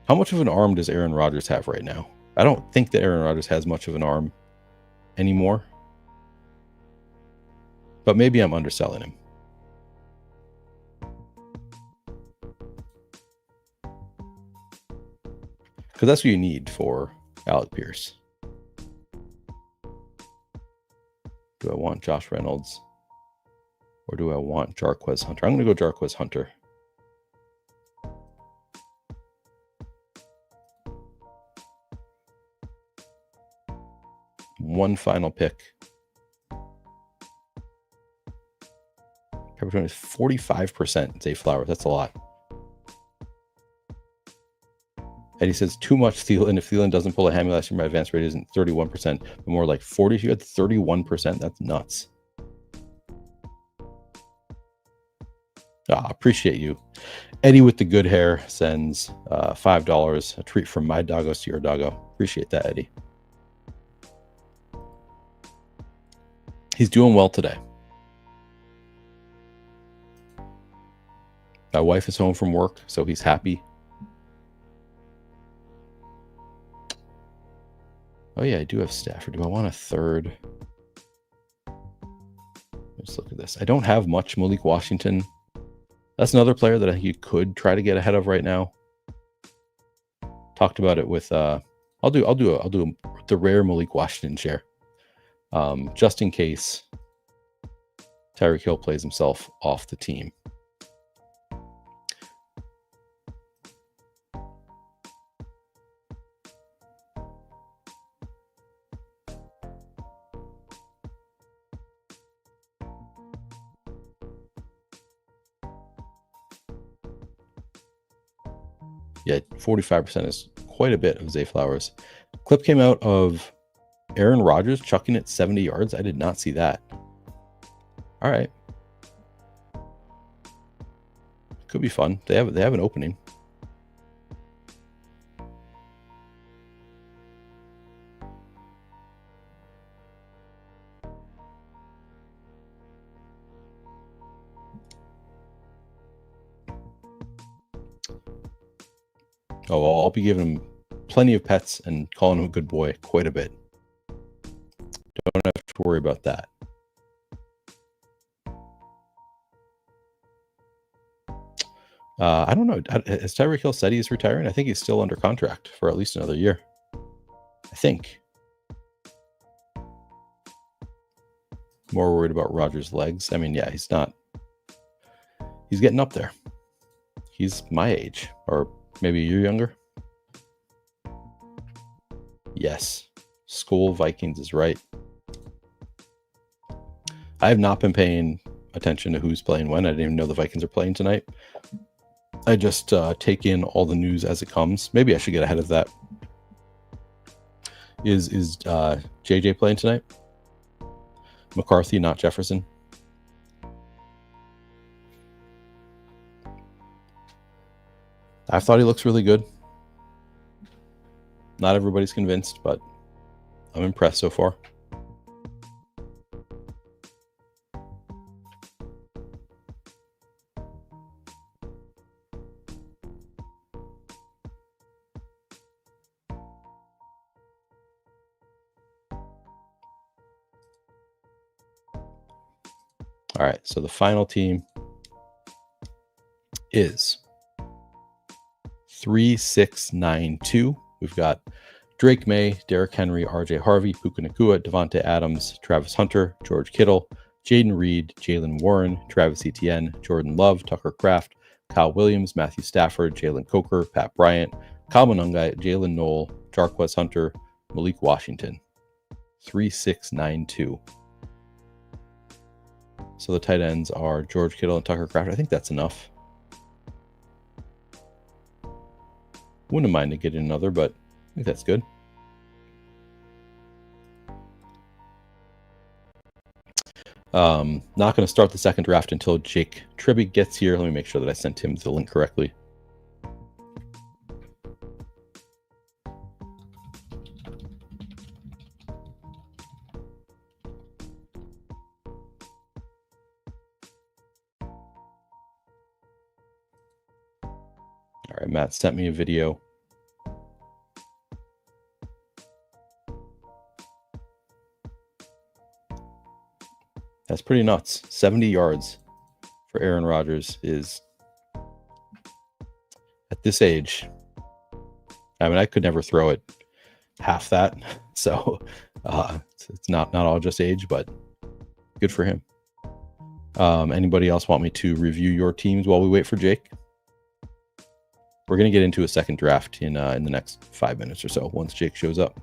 How much of an arm does Aaron Rodgers have right now? I don't think that Aaron Rodgers has much of an arm anymore. But maybe I'm underselling him. Because that's what you need for Alec Pierce. Do I want Josh Reynolds? Or do I want Jarquez Hunter? I'm going to go Jarquez Hunter. One final pick. Pepperoni is 45% Zay Flowers. That's a lot. And he says too much Thielen. If Thielen doesn't pull a hammy last year, my advance rate isn't 31%, but more like 40. You had 31%. That's nuts. Appreciate you. Eddie with the good hair sends $5. A treat from my doggos to your doggo. Appreciate that, Eddie. He's doing well today. My wife is home from work, so he's happy. Oh yeah, I do have Stafford. Do I want a third? Let's look at this. I don't have much Malik Washington. That's another player that I think you could try to get ahead of right now. Talked about it with I'll do the rare Malik Washington share. Just in case Tyreek Hill plays himself off the team. Yeah, 45% is quite a bit of Zay Flowers. Clip came out of Aaron Rodgers chucking it 70 yards. I did not see that. All right. Could be fun. They have an opening. Oh, well, I'll be giving him plenty of pets and calling him a good boy quite a bit. Don't have to worry about that. I don't know. Has Tyreek Hill said he's retiring? I think he's still under contract for at least another year. I think. More worried about Rodgers' legs. I mean, yeah, he's not. He's getting up there. He's my age, or maybe you're younger. Yes, School Vikings is right. I have not been paying attention to who's playing when. I didn't even know the Vikings are playing tonight. I just take in all the news as it comes. Maybe I should get ahead of that. Is JJ playing tonight? McCarthy, not Jefferson. I thought he looks really good. Not everybody's convinced, but I'm impressed so far. All right, so the final team is 3-6-9-2. We've got Drake May, Derrick Henry, RJ Harvey, Puka Nacua, Devontae Adams, Travis Hunter, George Kittle, Jaden Reed, Jalen Warren, Travis Etienne, Jordan Love, Tucker Kraft, Kyle Williams, Matthew Stafford, Jalen Coker, Pat Bryant, Kyle Monungai, Jalen Knoll, Jarquez Hunter, Malik Washington. 3-6-9-2. So the tight ends are George Kittle and Tucker Kraft. I think that's enough. Wouldn't mind to get another, but I think that's good. Not going to start the second draft until Jake Tribby gets here. Let me make sure that I sent him the link correctly. All right, Matt sent me a video. That's pretty nuts. 70 yards for Aaron Rodgers is, at this age, I mean, I could never throw it half that. So it's not all just age, but good for him. Anybody else want me to review your teams while we wait for Jake? We're going to get into a second draft in the next 5 minutes or so once Jake shows up.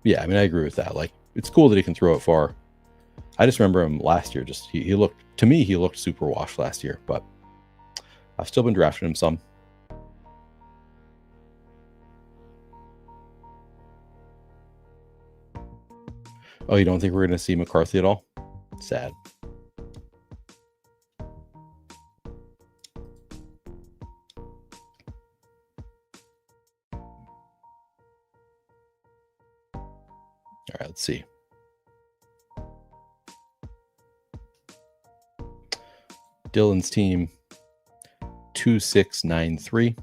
Yeah, I mean, I agree with that. Like, it's cool that he can throw it far. I just remember him last year. Just he looked, to me, he looked super washed last year, but I've still been drafting him some. Oh, you don't think we're going to see McCarthy at all? Sad. All right, let's see. Dylan's team, 2-6-9-3.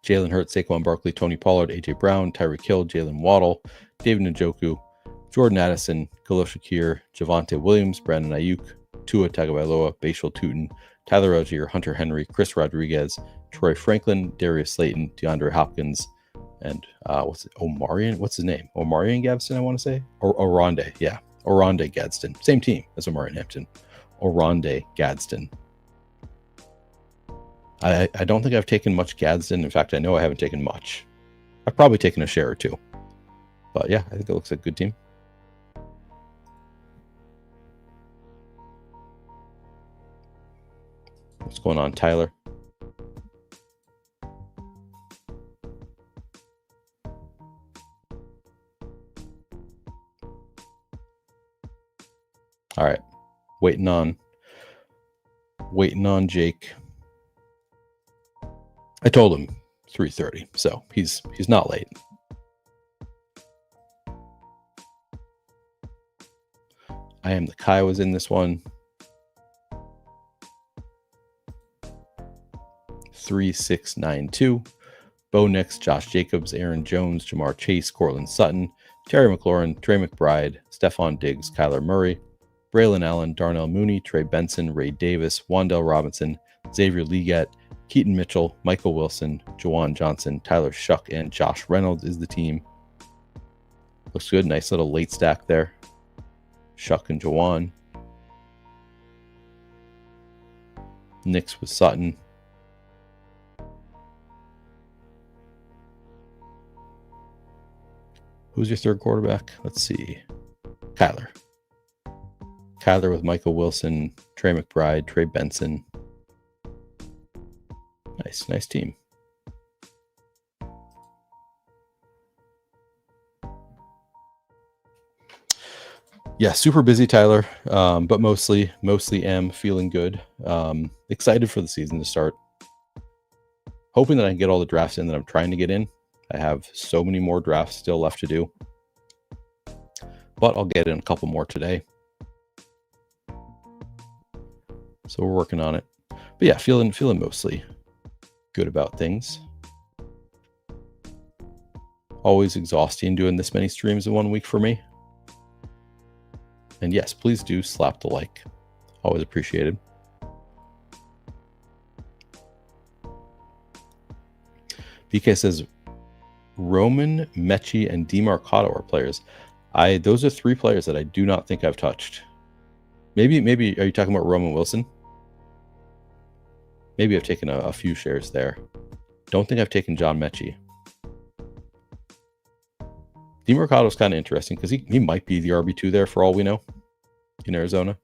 Jalen Hurts, Saquon Barkley, Tony Pollard, AJ Brown, Tyreek Hill, Jalen Waddle, David Njoku, Jordan Addison, Khalil Shakir, Javonte Williams, Brandon Ayuk, Tua Tagovailoa, Bashal Tutin, Tyler Rozier, Hunter Henry, Chris Rodriguez, Troy Franklin, Darius Slayton, DeAndre Hopkins, and Omarion? What's his name? Omarion Gadsden, I want to say? Or Oronde, yeah. Oronde Gadsden. Same team as Omarion Hampton. Oronde Gadsden. I don't think I've taken much Gadsden. In fact, I know I haven't taken much. I've probably taken a share or two. But yeah, I think it looks like a good team. What's going on, Tyler? All right. Waiting on Jake. I told him 3:30, so he's not late. I am the Kiowas in this one. 3692. Bo Nix, Josh Jacobs, Aaron Jones, Jamar Chase, Cortland Sutton, Terry McLaurin, Trey McBride, Stephon Diggs, Kyler Murray, Braylon Allen, Darnell Mooney, Trey Benson, Ray Davis, Wan'Dale Robinson, Xavier Legette, Keaton Mitchell, Michael Wilson, Jawan Johnson, Tyler Shuck, and Josh Reynolds is the team. Looks good. Nice little late stack there. Shuck and Jawan. Nix with Sutton. Who's your third quarterback? Let's see. Kyler. Kyler with Michael Wilson, Trey McBride, Trey Benson. Nice team. Yeah, super busy, Tyler, but mostly am feeling good. Excited for the season to start. Hoping that I can get all the drafts in that I'm trying to get in. I have so many more drafts still left to do, but I'll get in a couple more today. So we're working on it. But yeah, feeling mostly good about things. Always exhausting doing this many streams in 1 week for me. And yes, please do slap the like. Always appreciated. BK says Roman, Mechie, and DeMarcado are players. Those are 3 players that I do not think I've touched. Maybe are you talking about Roman Wilson? Maybe I've taken a few shares there. Don't think I've taken John Mechie. DeMarcado's kind of interesting because he might be the RB2 there for all we know in Arizona.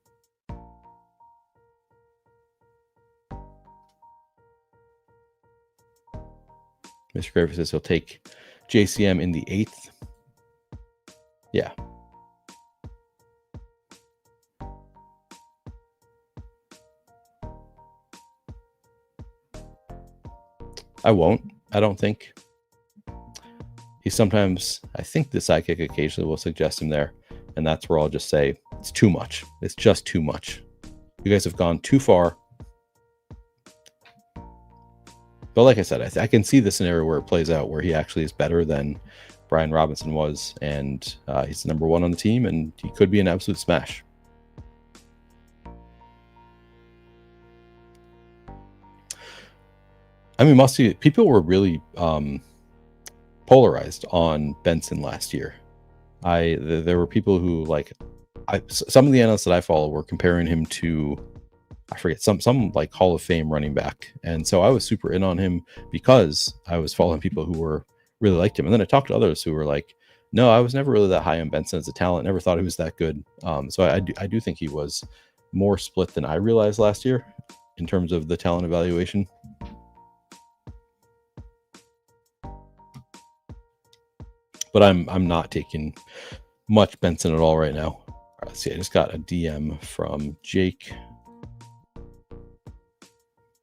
Mr. Graver says he'll take JCM in the 8th. Yeah. I won't. I don't think. He sometimes, I think the sidekick occasionally will suggest him there. And that's where I'll just say, it's too much. It's just too much. You guys have gone too far. But like I said, I can see the scenario where it plays out, where he actually is better than Brian Robinson was. And he's the number 1 on the team, and he could be an absolute smash. I mean, people were really polarized on Benson last year. There were people who some of the analysts that I follow were comparing him to, I forget, some like Hall of Fame running back, and so I was super in on him because I was following people who were really liked him, and then I talked to others who were like, no, I was never really that high on Benson as a talent. Never thought he was that good. So I do think he was more split than I realized last year in terms of the talent evaluation. But I'm not taking much Benson at all right now. All right, let's see. I just got a DM from Jake.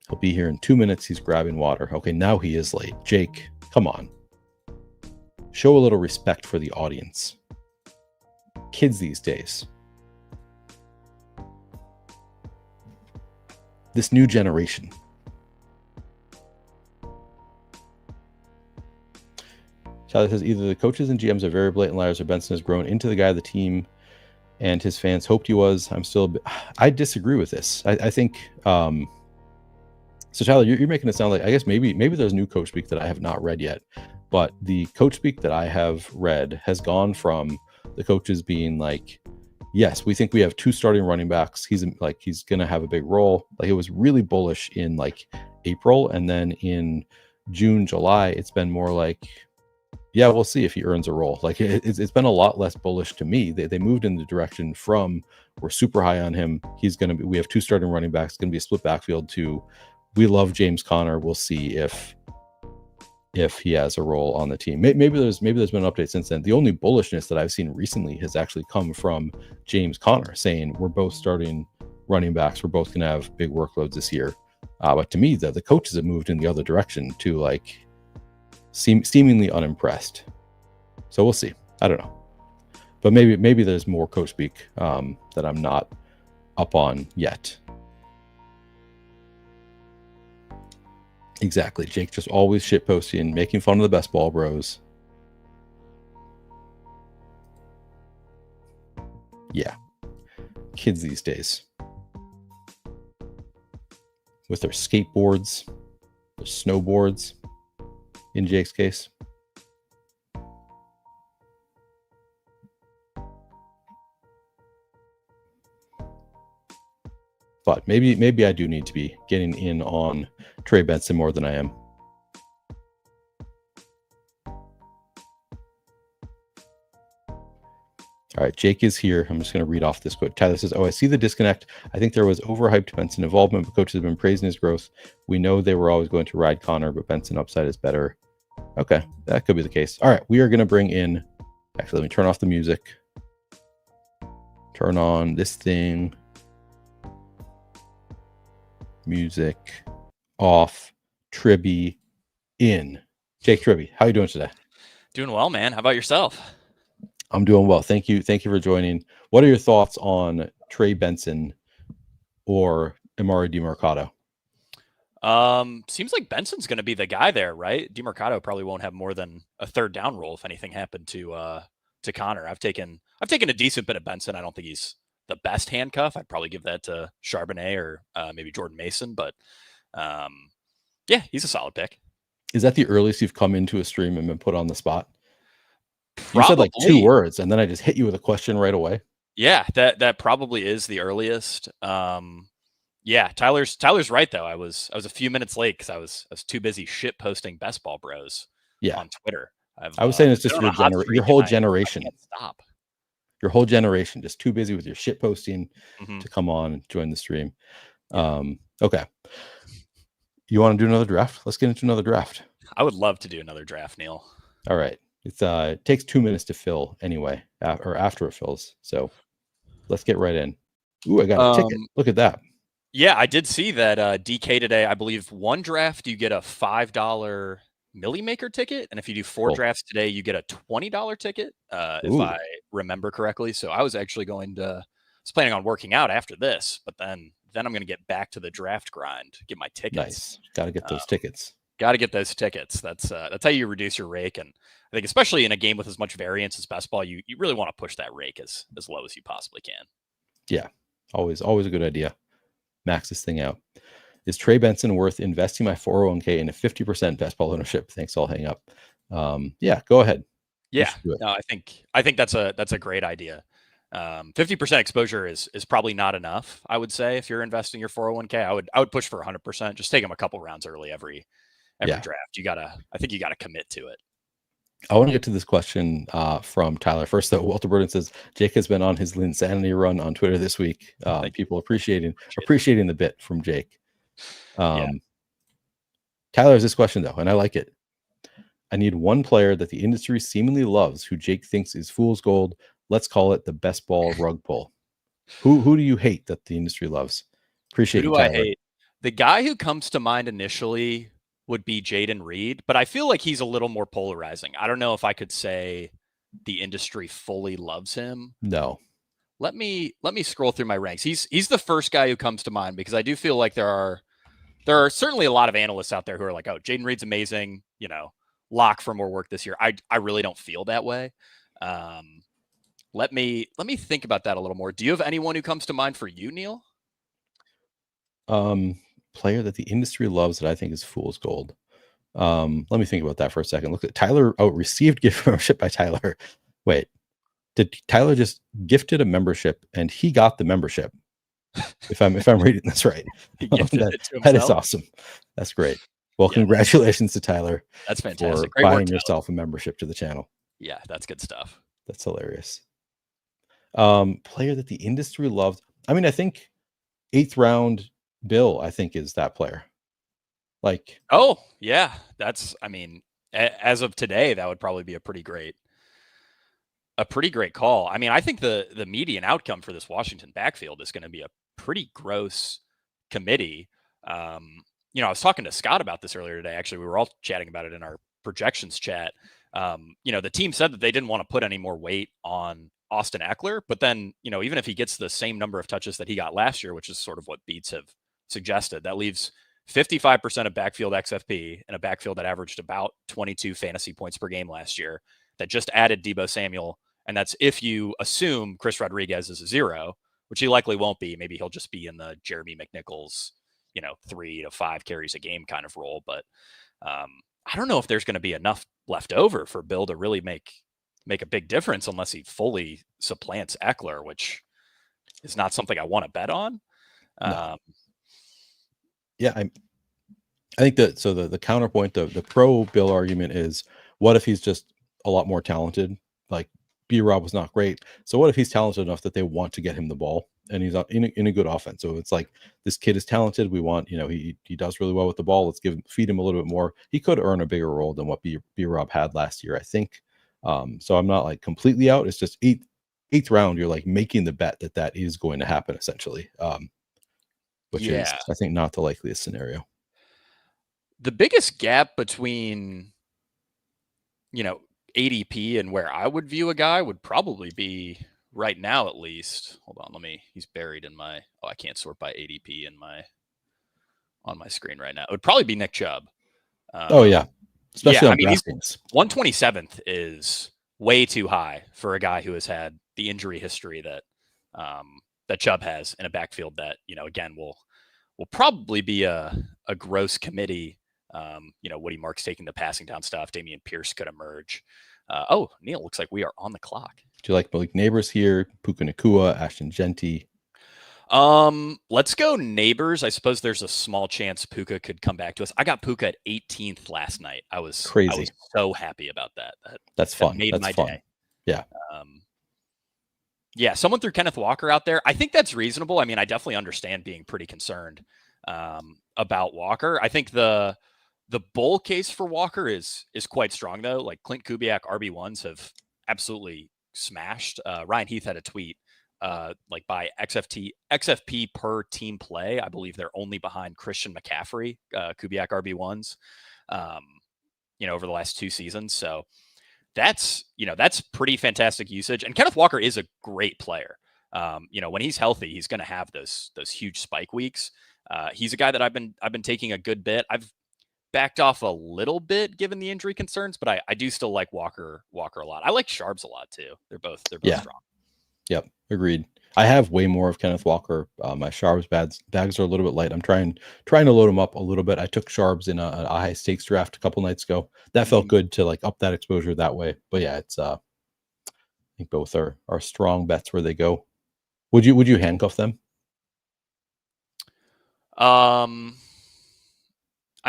He'll be here in 2 minutes. He's grabbing water. Okay, now he is late. Jake, come on. Show a little respect for the audience. Kids these days. This new generation. Tyler says either the coaches and GMs are very blatant liars or Benson has grown into the guy the team and his fans hoped he was. I disagree with this. I think, so Tyler, you're making it sound like, I guess maybe there's new coach speak that I have not read yet, but the coach speak that I have read has gone from the coaches being like, yes, we think we have 2 starting running backs. He's going to have a big role. Like, it was really bullish in like April. And then in June, July, it's been more like, yeah, we'll see if he earns a role. Like, it's been a lot less bullish to me. They moved in the direction from, we're super high on him. We have 2 starting running backs. It's going to be a split backfield, to we love James Conner. We'll see if he has a role on the team. Maybe there's been an update since then. The only bullishness that I've seen recently has actually come from James Conner saying we're both starting running backs. We're both going to have big workloads this year. But to me, the coaches have moved in the other direction to like seemingly unimpressed. So we'll see. I don't know. But maybe there's more coach speak that I'm not up on yet. Exactly. Jake just always shit posting, making fun of the best ball bros. Yeah. Kids these days. With their skateboards, their snowboards, in Jake's case. But maybe I do need to be getting in on Trey Benson more than I am. All right, Jake is here. I'm just going to read off this quote. Tyler says, "Oh, I see the disconnect. I think there was overhyped Benson involvement, but coaches have been praising his growth. We know they were always going to ride Connor, but Benson upside is better." Okay, that could be the case. All right, we are going to bring in... Actually, let me turn off the music. Turn on this thing. Music off. Tribby in. Jake Tribby, how are you doing today? Doing well, man. How about yourself? I'm doing well. Thank you. Thank you for joining. What are your thoughts on Trey Benson or Amari DiMercado? Seems like Benson's going to be the guy there, right? DiMercado probably won't have more than a third down role if anything happened to Connor. I've taken a decent bit of Benson. I don't think he's the best handcuff. I'd probably give that to Charbonnet or maybe Jordan Mason, but yeah, he's a solid pick. Is that the earliest you've come into a stream and been put on the spot? Probably. You said like 2 words, and then I just hit you with a question right away. Yeah, that probably is the earliest. Yeah, Tyler's right though. I was a few minutes late because I was too busy shit posting best ball bros on Twitter. I was saying it's just your whole generation. I can't stop. Your whole generation just too busy with your shit posting to come on and join the stream. Yeah. Okay. You want to do another draft? Let's get into another draft. I would love to do another draft, Neil. All right. It takes 2 minutes to fill anyway, or after it fills. So let's get right in. Ooh, I got a ticket. Look at that. Yeah, I did see that DK today. I believe one draft you get a $5 Millie Maker ticket, and if you do 4 drafts today, you get a $20 ticket. If I remember correctly. So I was actually planning on working out after this, but then I'm going to get back to the draft grind, get my tickets. Nice. Got to get those tickets. Got to get those tickets. That's how you reduce your rake. And I think especially in a game with as much variance as best ball, you really want to push that rake as low as you possibly can. Yeah, always a good idea. Max this thing out. Is Trey Benson worth investing my 401k in a 50% best ball ownership? Thanks, I'll hang up. Yeah, go ahead. Yeah, no, I think that's a great idea. 50% exposure is probably not enough. I would say if you're investing your 401k, I would push for 100%. Just take them a couple rounds early every draft. I think you gotta commit to it. I want to get to this question from Tyler. First, though, Walter Burden says Jake has been on his Linsanity run on Twitter this week. People appreciating the bit from Jake. Tyler has this question though, and I like it. I need one player that the industry seemingly loves, who Jake thinks is fool's gold. Let's call it the best ball rug pull. Who do you hate that the industry loves? Appreciate who you, Tyler. I hate? The guy who comes to mind initially would be Jaden Reed, but I feel like he's a little more polarizing. I don't know if I could say the industry fully loves him. No. Let me scroll through my ranks. He's the first guy who comes to mind because I do feel like there are certainly a lot of analysts out there who are like, oh, Jaden Reed's amazing, lock for more work this year. I really don't feel that way. Let me think about that a little more. Do you have anyone who comes to mind for you, Neil? Player that the industry loves that I think is fool's gold. Let me think about that for a second. Look at Tyler. Oh, received gift membership by Tyler. Wait, did Tyler just gifted a membership and he got the membership? If I'm reading this right, that is awesome. That's great. Well, congratulations to Tyler. That's fantastic. For buying yourself a membership to the channel. Yeah, that's good stuff. That's hilarious. Player that the industry loves. I mean, I think 8th round Bill, I think, is that player. Like, oh yeah, as of today, that would probably be a pretty great call. I mean, I think the median outcome for this Washington backfield is going to be a pretty gross committee. I was talking to Scott about this earlier today. Actually, we were all chatting about it in our projections chat. The team said that they didn't want to put any more weight on Austin Eckler, but then, even if he gets the same number of touches that he got last year, which is sort of what beats have suggested, that leaves 55% of backfield XFP and a backfield that averaged about 22 fantasy points per game last year that just added Deebo Samuel. And that's if you assume Chris Rodriguez is a zero, which he likely won't be. Maybe he'll just be in the Jeremy McNichols, 3 to 5 carries a game kind of role. But I don't know if there's going to be enough left over for Bill to really make a big difference unless he fully supplants Eckler, which is not something I want to bet on. No. Yeah, I think that the counterpoint, the pro Bill argument is, what if he's just a lot more talented? Like B-Rob was not great, so what if he's talented enough that they want to get him the ball and he's in a good offense? So it's like, this kid is talented. We want, he does really well with the ball. Let's feed him a little bit more. He could earn a bigger role than what B-Rob had last year, I think. So I'm not like completely out. It's just eighth round. You're like making the bet that is going to happen essentially. Which is, I think, not the likeliest scenario. The biggest gap between, ADP and where I would view a guy would probably be right now, at least. Hold on, he's buried in my, I can't sort by ADP on my screen right now. It would probably be Nick Chubb. Especially on DraftKings. 127th is way too high for a guy who has had the injury history that Chubb has in a backfield that, again, will probably be a gross committee. Woody Marks taking the passing down stuff. Damian Pierce could emerge. Neil, looks like we are on the clock. Do you like Malik Neighbors here? Puka Nacua, Ashton Genty? Let's go Neighbors. I suppose there's a small chance Puka could come back to us. I got Puka at 18th last night. I was crazy. I was so happy about that. That's fun. Made That's my fun. day. Yeah. Yeah, someone threw Kenneth Walker out there. I think that's reasonable. I mean, I definitely understand being pretty concerned about Walker. I think the bull case for Walker is quite strong, though. Like Clint Kubiak RB1s have absolutely smashed. Ryan Heath had a tweet like by XFP per team play. I believe they're only behind Christian McCaffrey, Kubiak RB1s, over the last 2 seasons. So that's pretty fantastic usage. And Kenneth Walker is a great player. When he's healthy, he's going to have those huge spike weeks. He's a guy that I've been taking a good bit. I've backed off a little bit given the injury concerns, but I do still like Walker a lot. I like Sharps a lot too. They're both strong. Yep, agreed. I have way more of Kenneth Walker. My Sharps bags are a little bit light. I'm trying to load them up a little bit. I took Sharps in a high stakes draft a couple nights ago. That felt good to like up that exposure that way. But yeah, it's I think both are strong bets where they go. Would you handcuff them? I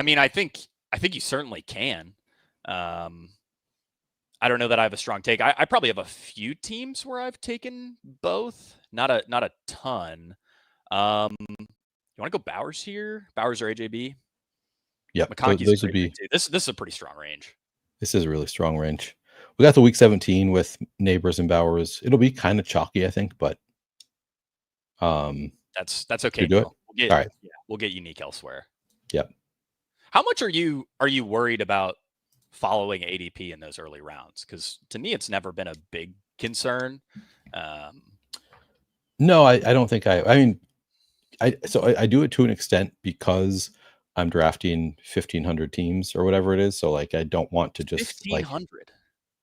mean, I think you certainly can. I don't know that I have a strong take. I probably have a few teams where I've taken both. Not a ton. You want to go Bowers here? Bowers or AJB? Yeah, those would be. This is a pretty strong range. This is a really strong range. We got the week 17 with Neighbors and Bowers. It'll be kind of chalky, I think, but that's okay. All right. Yeah, we'll get unique elsewhere. Yep. How much are you worried about following ADP in those early rounds? Because to me, it's never been a big concern. No, I don't think I do it to an extent because I'm drafting 1,500 teams or whatever it is. So like, I don't want to just 1,500.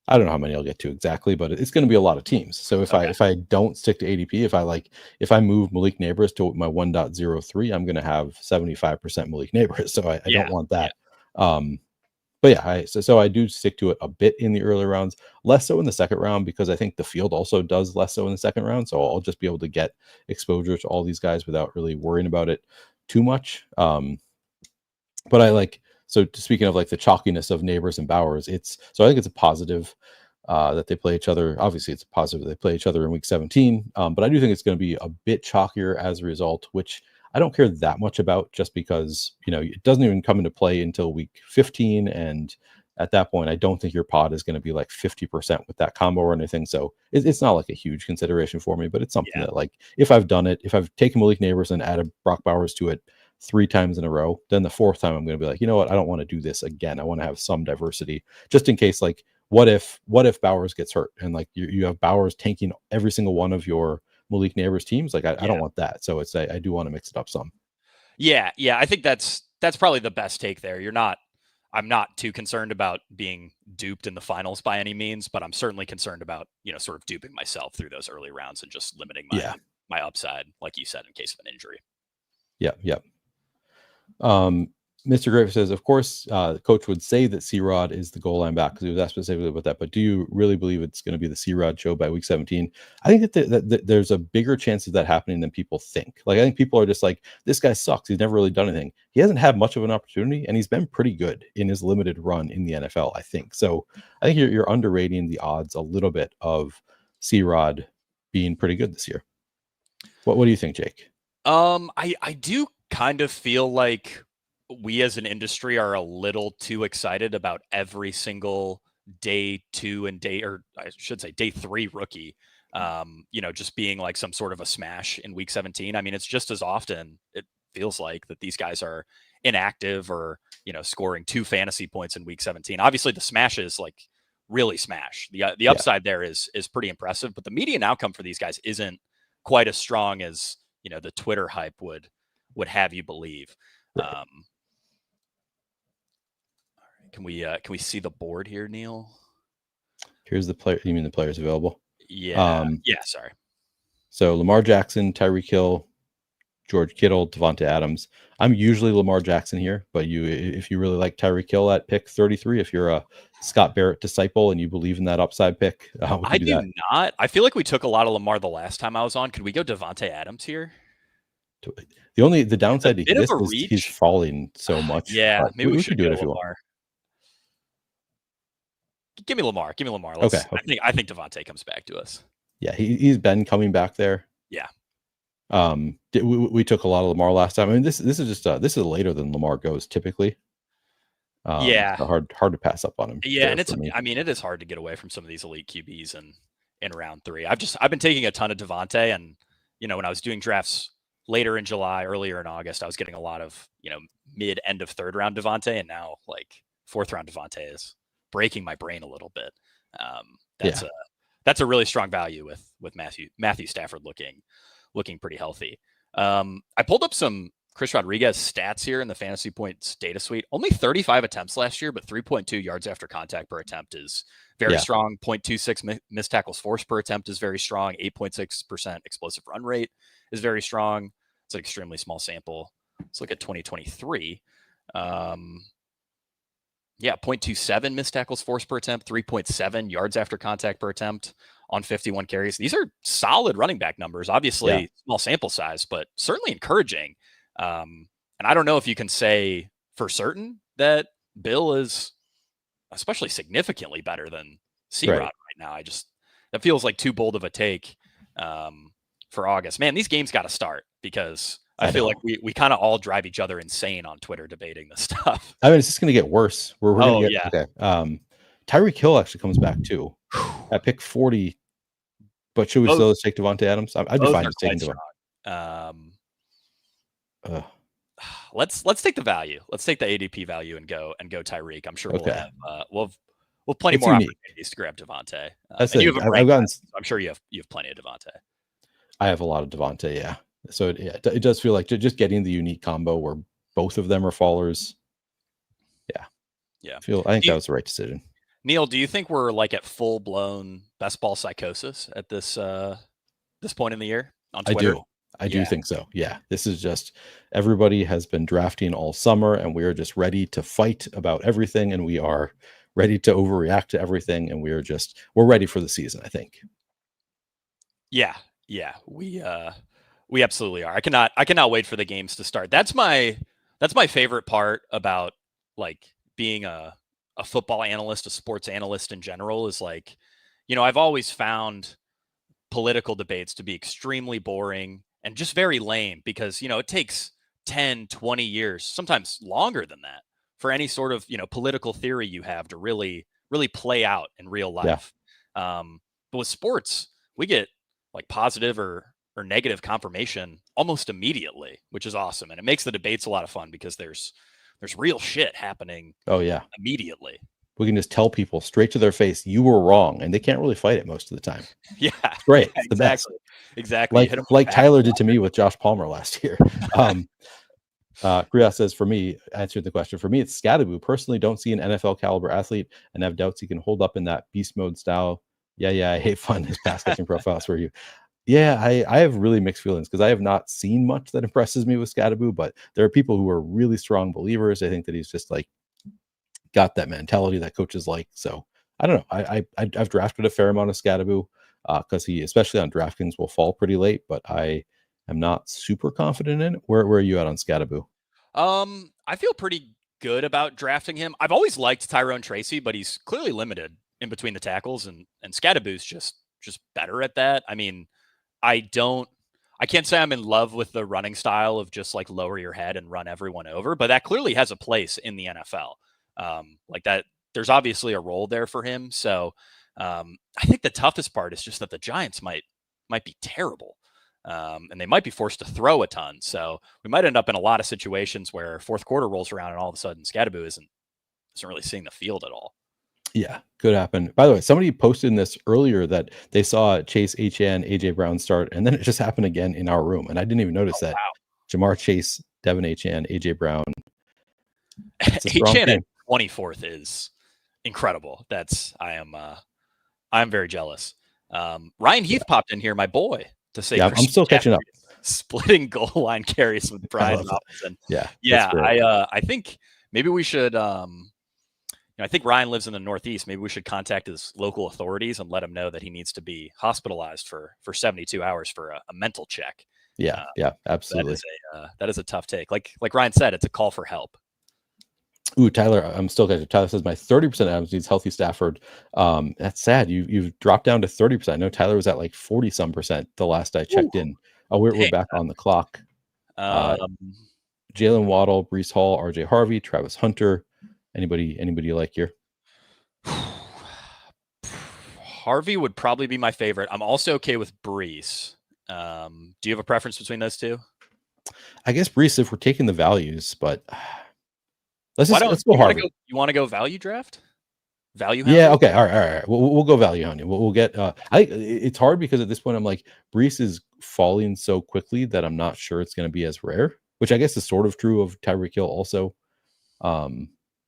I don't know how many I'll get to exactly, but it's going to be a lot of teams. So if I don't stick to ADP, if I move Malik Neighbors to my 1.03, I'm going to have 75% Malik Neighbors. So I don't want that. Yeah. But yeah, so I do stick to it a bit in the early rounds, less so in the second round, because I think the field also does less so in the second round. So I'll just be able to get exposure to all these guys without really worrying about it too much. But I like, so speaking of like the chalkiness of Neighbors and Bowers, I think it's a positive that they play each other. Obviously it's a positive they play each other in week 17. But I do think it's going to be a bit chalkier as a result, which I don't care that much about, just because, it doesn't even come into play until week 15. And at that point, I don't think your pod is going to be like 50% with that combo or anything. So it's not like a huge consideration for me, but it's something that, like, if I've done it, if I've taken Malik Neighbors and added Brock Bowers to it 3 times in a row, then the 4th time I'm going to be like, you know what? I don't want to do this again. I want to have some diversity just in case, like, what if Bowers gets hurt and like you have Bowers tanking every single one of your Malik Neighbors teams? Like I don't want that. So I do want to mix it up some. Yeah. I think that's that's probably the best take there. I'm not too concerned about being duped in the finals by any means, but I'm certainly concerned about, sort of duping myself through those early rounds and just limiting my upside, like you said, in case of an injury. Yep. Mr. Griffith says, of course, the coach would say that C-Rod is the goal line back because he was asked specifically about that. But do you really believe it's going to be the C-Rod show by week 17? I think that there's a bigger chance of that happening than people think. Like, I think people are just like, this guy sucks. He's never really done anything. He hasn't had much of an opportunity, and he's been pretty good in his limited run in the NFL, I think. So I think you're underrating the odds a little bit of C-Rod being pretty good this year. What do you think, Jake? I do kind of feel like we as an industry are a little too excited about every single day 2 and day 3 rookie, just being like some sort of a smash in week 17. I mean, it's just as often, it feels like, that these guys are inactive or, scoring 2 fantasy points in week 17. Obviously the smash is like really smash. The upside there is pretty impressive, but the median outcome for these guys isn't quite as strong as, the Twitter hype would have you believe. Right. Can we see the board here, Neil? Here's the player. You mean the players available? Yeah. Sorry. So Lamar Jackson, Tyreek Hill, George Kittle, Devonta Adams. I'm usually Lamar Jackson here, but if you really like Tyreek Hill at pick 33, if you're a Scott Barrett disciple and you believe in that upside pick, I do not. I feel like we took a lot of Lamar the last time I was on. Could we go Devonta Adams here? The downside to this is he's falling so much. Yeah, maybe we should do it if Lamar. you want. Give me Lamar. Okay. I think Devonta comes back to us. Yeah, he's been coming back there. Yeah. We took a lot of Lamar last time. I mean, this is just this is later than Lamar goes typically. Hard to pass up on him. Yeah, and it is hard to get away from some of these elite QBs in round 3. I've been taking a ton of Devonta, and when I was doing drafts later in July, earlier in August, I was getting a lot of mid end of 3rd round Devonta, and now like 4th round Devonta is breaking my brain a little bit. That's a really strong value with Matthew Stafford looking pretty healthy. I pulled up some Chris Rodriguez stats here in the Fantasy Points data suite. Only 35 attempts last year, but 3.2 yards after contact per attempt is very strong. 0.26 missed tackles forced per attempt is very strong. 8.6% explosive run rate is very strong. It's an extremely small sample. Let's look at 2023. 0.27 missed tackles forced per attempt, 3.7 yards after contact per attempt on 51 carries. These are solid running back numbers. Obviously, small sample size, but certainly encouraging. And I don't know if you can say for certain that Bill is especially significantly better than C-Rod right now. That feels like too bold of a take for August. Man, these games got to start because I feel like we kind of all drive each other insane on Twitter debating this stuff. I mean, it's just going to get worse. Okay. Tyreek Hill actually comes back too at pick 40. But should we still take Devonta Adams? I'd be fine just taking Devonta. Let's take the value. Let's take the ADP value and go Tyreek. I'm sure we'll have plenty more opportunities to grab Devonta. I'm sure you have plenty of Devonta. I have a lot of Devonta. Yeah. So it does feel like just getting the unique combo where both of them are fallers. Yeah. I think that was the right decision. Neil, do you think we're like at full blown best ball psychosis at this point in the year on Twitter? I do think so. Yeah. This is just everybody has been drafting all summer and we are just ready to fight about everything, and we are ready to overreact to everything, and we're ready for the season, I think. Yeah. We absolutely are. I cannot wait for the games to start. That's my favorite part about like being a football analyst, a sports analyst in general, is like, I've always found political debates to be extremely boring and just very lame because, it takes 10, 20 years, sometimes longer than that, for any sort of, political theory you have to really, really play out in real life. Yeah. But with sports, we get like positive or negative confirmation almost immediately, which is awesome. And it makes the debates a lot of fun because there's real shit happening. Oh yeah. Immediately. We can just tell people straight to their face, you were wrong. And they can't really fight it most of the time. Yeah. It's great. It's the best. Exactly. Like Tyler did to me with Josh Palmer last year. Kriya says, for me, answered the question. For me, it's Scadaboo. Personally, don't see an NFL caliber athlete and have doubts he can hold up in that beast mode style. Yeah, I hate fun his pass catching profiles for you. Yeah, I have really mixed feelings because I have not seen much that impresses me with Scadaboo, but there are people who are really strong believers. I think that he's just like got that mentality that coaches like. So I don't know. I've drafted a fair amount of Scadaboo because he, especially on DraftKings, will fall pretty late, but I am not super confident in it. Where are you at on Scadaboo? I feel pretty good about drafting him. I've always liked Tyrone Tracy, but he's clearly limited in between the tackles, and Scadaboo's just better at that. I mean, I can't say I'm in love with the running style of just like lower your head and run everyone over, but that clearly has a place in the NFL. Like that, there's obviously a role there for him. So I think the toughest part is just that the Giants might be terrible. And they might be forced to throw a ton. So we might end up in a lot of situations where fourth quarter rolls around and all of a sudden Scadaboo isn't really seeing the field at all. Yeah, could happen. By the way, somebody posted in this earlier that they saw Chase, HN, AJ Brown start, and then it just happened again in our room. And I didn't even notice that. Wow. Jamar Chase, Devin HN, AJ Brown. HN at 24th is incredible. I'm very jealous. Ryan Heath popped in here, my boy, to say, yeah, I'm still catching up. Splitting goal line carries with Brian Robinson. Yeah. I think maybe we should. I think Ryan lives in the Northeast. Maybe we should contact his local authorities and let him know that he needs to be hospitalized for 72 hours for a mental check. Yeah, absolutely. That is a tough take. Like Ryan said, it's a call for help. Ooh, Tyler, I'm still catching. Tyler says my 30% Adams needs healthy Stafford. That's sad. You've dropped down to 30%. I know Tyler was at like 40-some% the last I checked in. Oh, we're back on the clock. Jalen Waddle, Breece Hall, RJ Harvey, Travis Hunter. Anybody you like here? Harvey would probably be my favorite. I'm also okay with Breece. Do you have a preference between those two? I guess Breece if we're taking the values, but let's go Harvey. You want to go value draft? Value? Yeah. Okay. All right. We'll go value on you. We'll get. It's hard because at this point I'm like Breece is falling so quickly that I'm not sure it's going to be as rare. Which I guess is sort of true of Tyreek Hill also.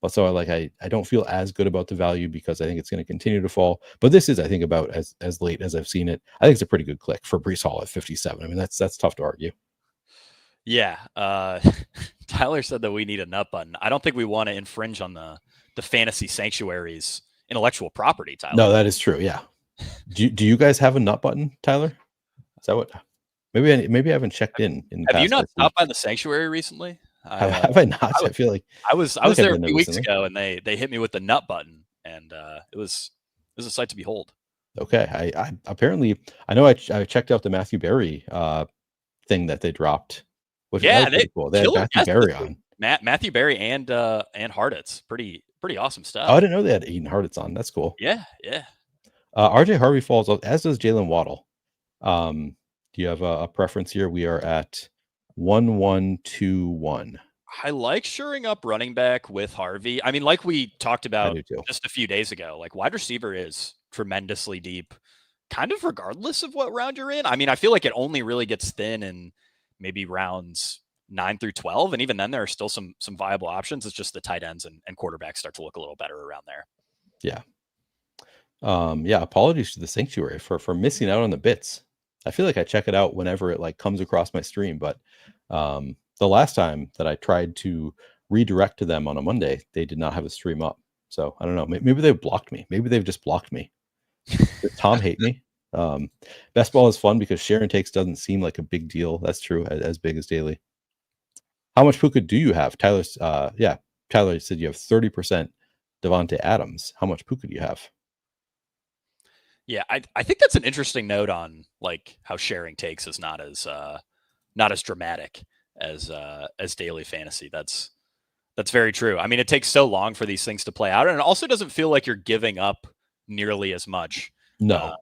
But so I don't feel as good about the value because I think it's going to continue to fall. But this is I think about as late as I've seen it. I think it's a pretty good click for Breece Hall at 57. I mean that's tough to argue. Yeah. Tyler said that we need a nut button. I don't think we want to infringe on the fantasy sanctuary's intellectual property, Tyler. No, that is true. Yeah. Do you guys have a nut button, Tyler? Is that what? Maybe I haven't checked in. Have you not stopped by the sanctuary recently? Have I not? I feel like I was there a few weeks ago, and they hit me with the nut button, and it was a sight to behold. Okay, I apparently I know I checked out the Matthew Berry thing that they dropped. Which yeah, cool. They had Matthew Berry on. Matthew Berry and Harditz. Pretty awesome stuff. Oh, I didn't know they had Eden Harditz on. That's cool. Yeah. RJ Harvey falls off, as does Jalen Waddle. Do you have a preference here? We are at 1-1-2-1. I like shoring up running back with Harvey. I mean, like we talked about just a few days ago, like wide receiver is tremendously deep, kind of regardless of what round you're in. I mean, I feel like it only really gets thin in maybe rounds 9 through 12. And even then there are still some viable options. It's just the tight ends and quarterbacks start to look a little better around there. Yeah. Apologies to the sanctuary for missing out on the bits. I feel like I check it out whenever it like comes across my stream, but the last time that I tried to redirect to them on a Monday, they did not have a stream up. So I don't know. Maybe they've blocked me. Maybe they've just blocked me. Does Tom hate me? Best ball is fun because share and takes doesn't seem like a big deal. That's true, as big as daily. How much Puka do you have? Tyler said you have 30% Devontae Adams. How much Puka do you have? Yeah, I think that's an interesting note on like how sharing takes is not as dramatic as daily fantasy. That's very true. I mean, it takes so long for these things to play out, and it also doesn't feel like you're giving up nearly as much. No.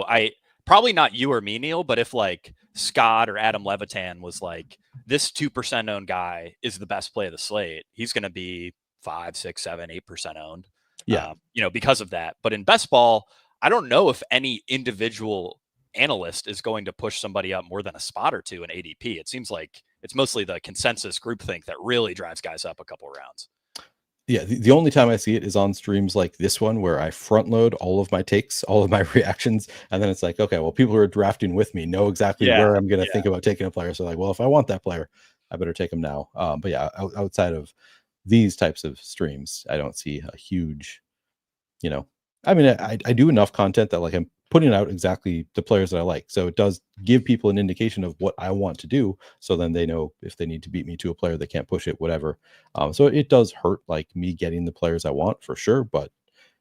I probably not you or me, Neil, but if like Scott or Adam Levitan was like, this 2% owned guy is the best play of the slate, he's going to be 5, 6, 7, 8% owned. Yeah. Because of that. But in best ball, I don't know if any individual analyst is going to push somebody up more than a spot or two in ADP. It seems like it's mostly the consensus groupthink that really drives guys up a couple rounds. Yeah, the only time I see it is on streams like this one where I front load all of my takes, all of my reactions, and then it's like, okay, well, people who are drafting with me know exactly Yeah, where I'm going to yeah. think about taking a player. So like, well, if I want that player, I better take him now. But yeah, outside of these types of streams, I don't see a huge, you know, I mean, I do enough content that like I'm putting out exactly the players that I like. So it does give people an indication of what I want to do. So then they know if they need to beat me to a player, they can't push it, whatever. So it does hurt like me getting the players I want for sure. But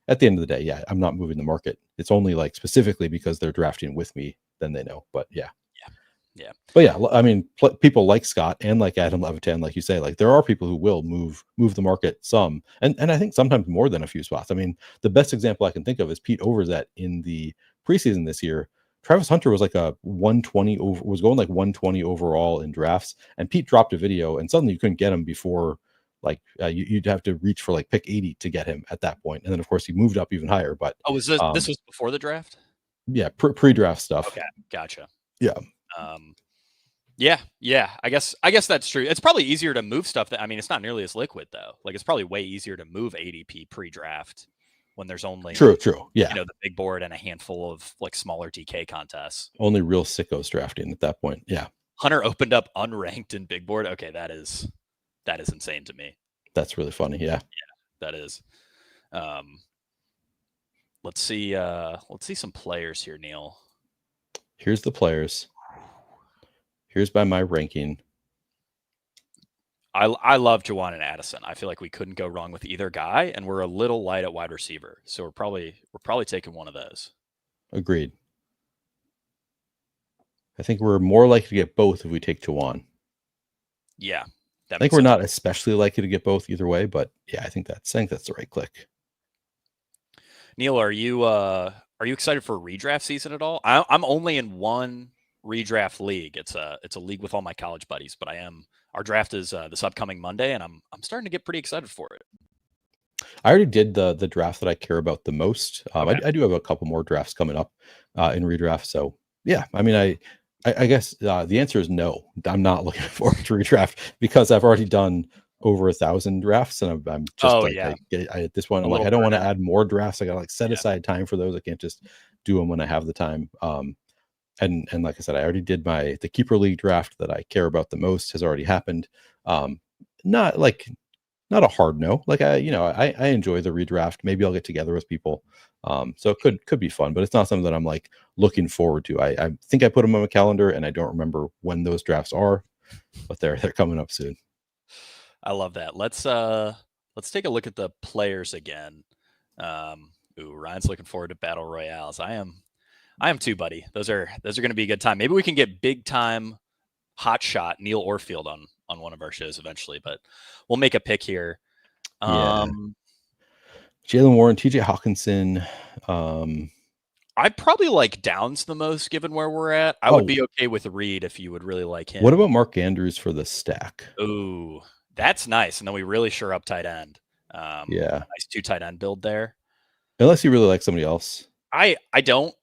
at the end of the day, yeah, I'm not moving the market. It's only like specifically because they're drafting with me, then they know. But yeah. Yeah. But yeah, I mean, people like Scott and like Adam Levitan, like you say, like there are people who will move the market some, and I think sometimes more than a few spots. I mean, the best example I can think of is Pete Overzet in the preseason this year. Travis Hunter was like a 120 over, was going like 120 overall in drafts, and Pete dropped a video, and suddenly you couldn't get him before like you'd have to reach for like pick 80 to get him at that point, and then of course he moved up even higher. But was this was before the draft? Yeah, pre-draft stuff. Okay, gotcha. Yeah. Yeah. I guess that's true. It's probably easier to move stuff that, I mean, it's not nearly as liquid though. Like it's probably way easier to move ADP pre-draft when there's only true. Yeah. The big board and a handful of like smaller DK contests. Only real sickos drafting at that point. Yeah. Hunter opened up unranked in big board. Okay, that is insane to me. That's really funny. Yeah. That is. Let's see some players here, Neil. Here's the players. Here's by my ranking. I love Juwan and Addison. I feel like we couldn't go wrong with either guy, and we're a little light at wide receiver, so we're probably taking one of those. Agreed. I think we're more likely to get both if we take Juwan. Yeah, I think we're not especially likely to get both either way, but yeah, I think that's the right click. Neil, are you excited for redraft season at all? I'm only in one redraft league. It's a league with all my college buddies, but our draft is this upcoming Monday, and I'm starting to get pretty excited for it. I already did the draft that I care about the most. Okay. I do have a couple more drafts coming up in redraft. So yeah, I mean, I guess the answer is no. I'm not looking forward to redraft because I've already done over 1,000 drafts, and I'm just at this point, I'm like, I don't want to add more drafts. I got to like set aside time for those. I can't just do them when I have the time. And like I said, I already did the keeper league draft that I care about the most has already happened. Not a hard no. Like I enjoy the redraft. Maybe I'll get together with people. So it could be fun, but it's not something that I'm like looking forward to. I think I put them on my calendar, and I don't remember when those drafts are, but they're coming up soon. I love that. Let's take a look at the players again. Ryan's looking forward to battle royales. I am too, buddy. Those are going to be a good time. Maybe we can get big time hot shot Neil Orfield on one of our shows eventually, but we'll make a pick here. Jalen Warren, TJ Hawkinson. I'd probably like Downs the most given where we're at. I would be okay with Reed if you would really like him. What about Mark Andrews for the stack? Ooh, that's nice. And then we really shore up tight end. Nice 2 tight end build there. Unless you really like somebody else. I don't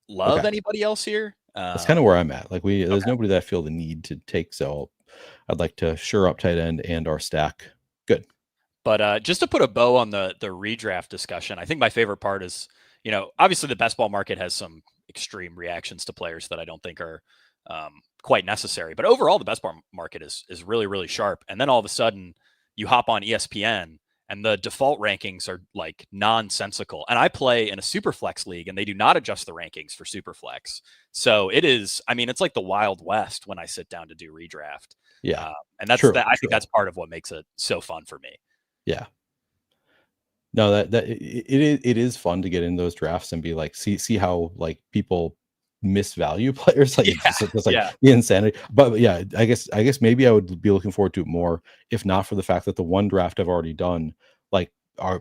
love anybody else here. That's kind of where I'm at. Like there's nobody that I feel the need to take. So I'd like to shore up tight end and our stack. Good. But just to put a bow on the redraft discussion, I think my favorite part is, obviously the best ball market has some extreme reactions to players that I don't think are quite necessary. But overall, the best ball market is really, really sharp. And then all of a sudden you hop on ESPN and the default rankings are like nonsensical. And I play in a Superflex league, and they do not adjust the rankings for Superflex. So it's like the Wild West when I sit down to do redraft. Yeah. And that's true. I think that's part of what makes it so fun for me. Yeah. No, that it is fun to get in those drafts and be like, see how like people misvalue players. Like it's like the insanity. But yeah, I guess maybe I would be looking forward to it more if not for the fact that the one draft I've already done, like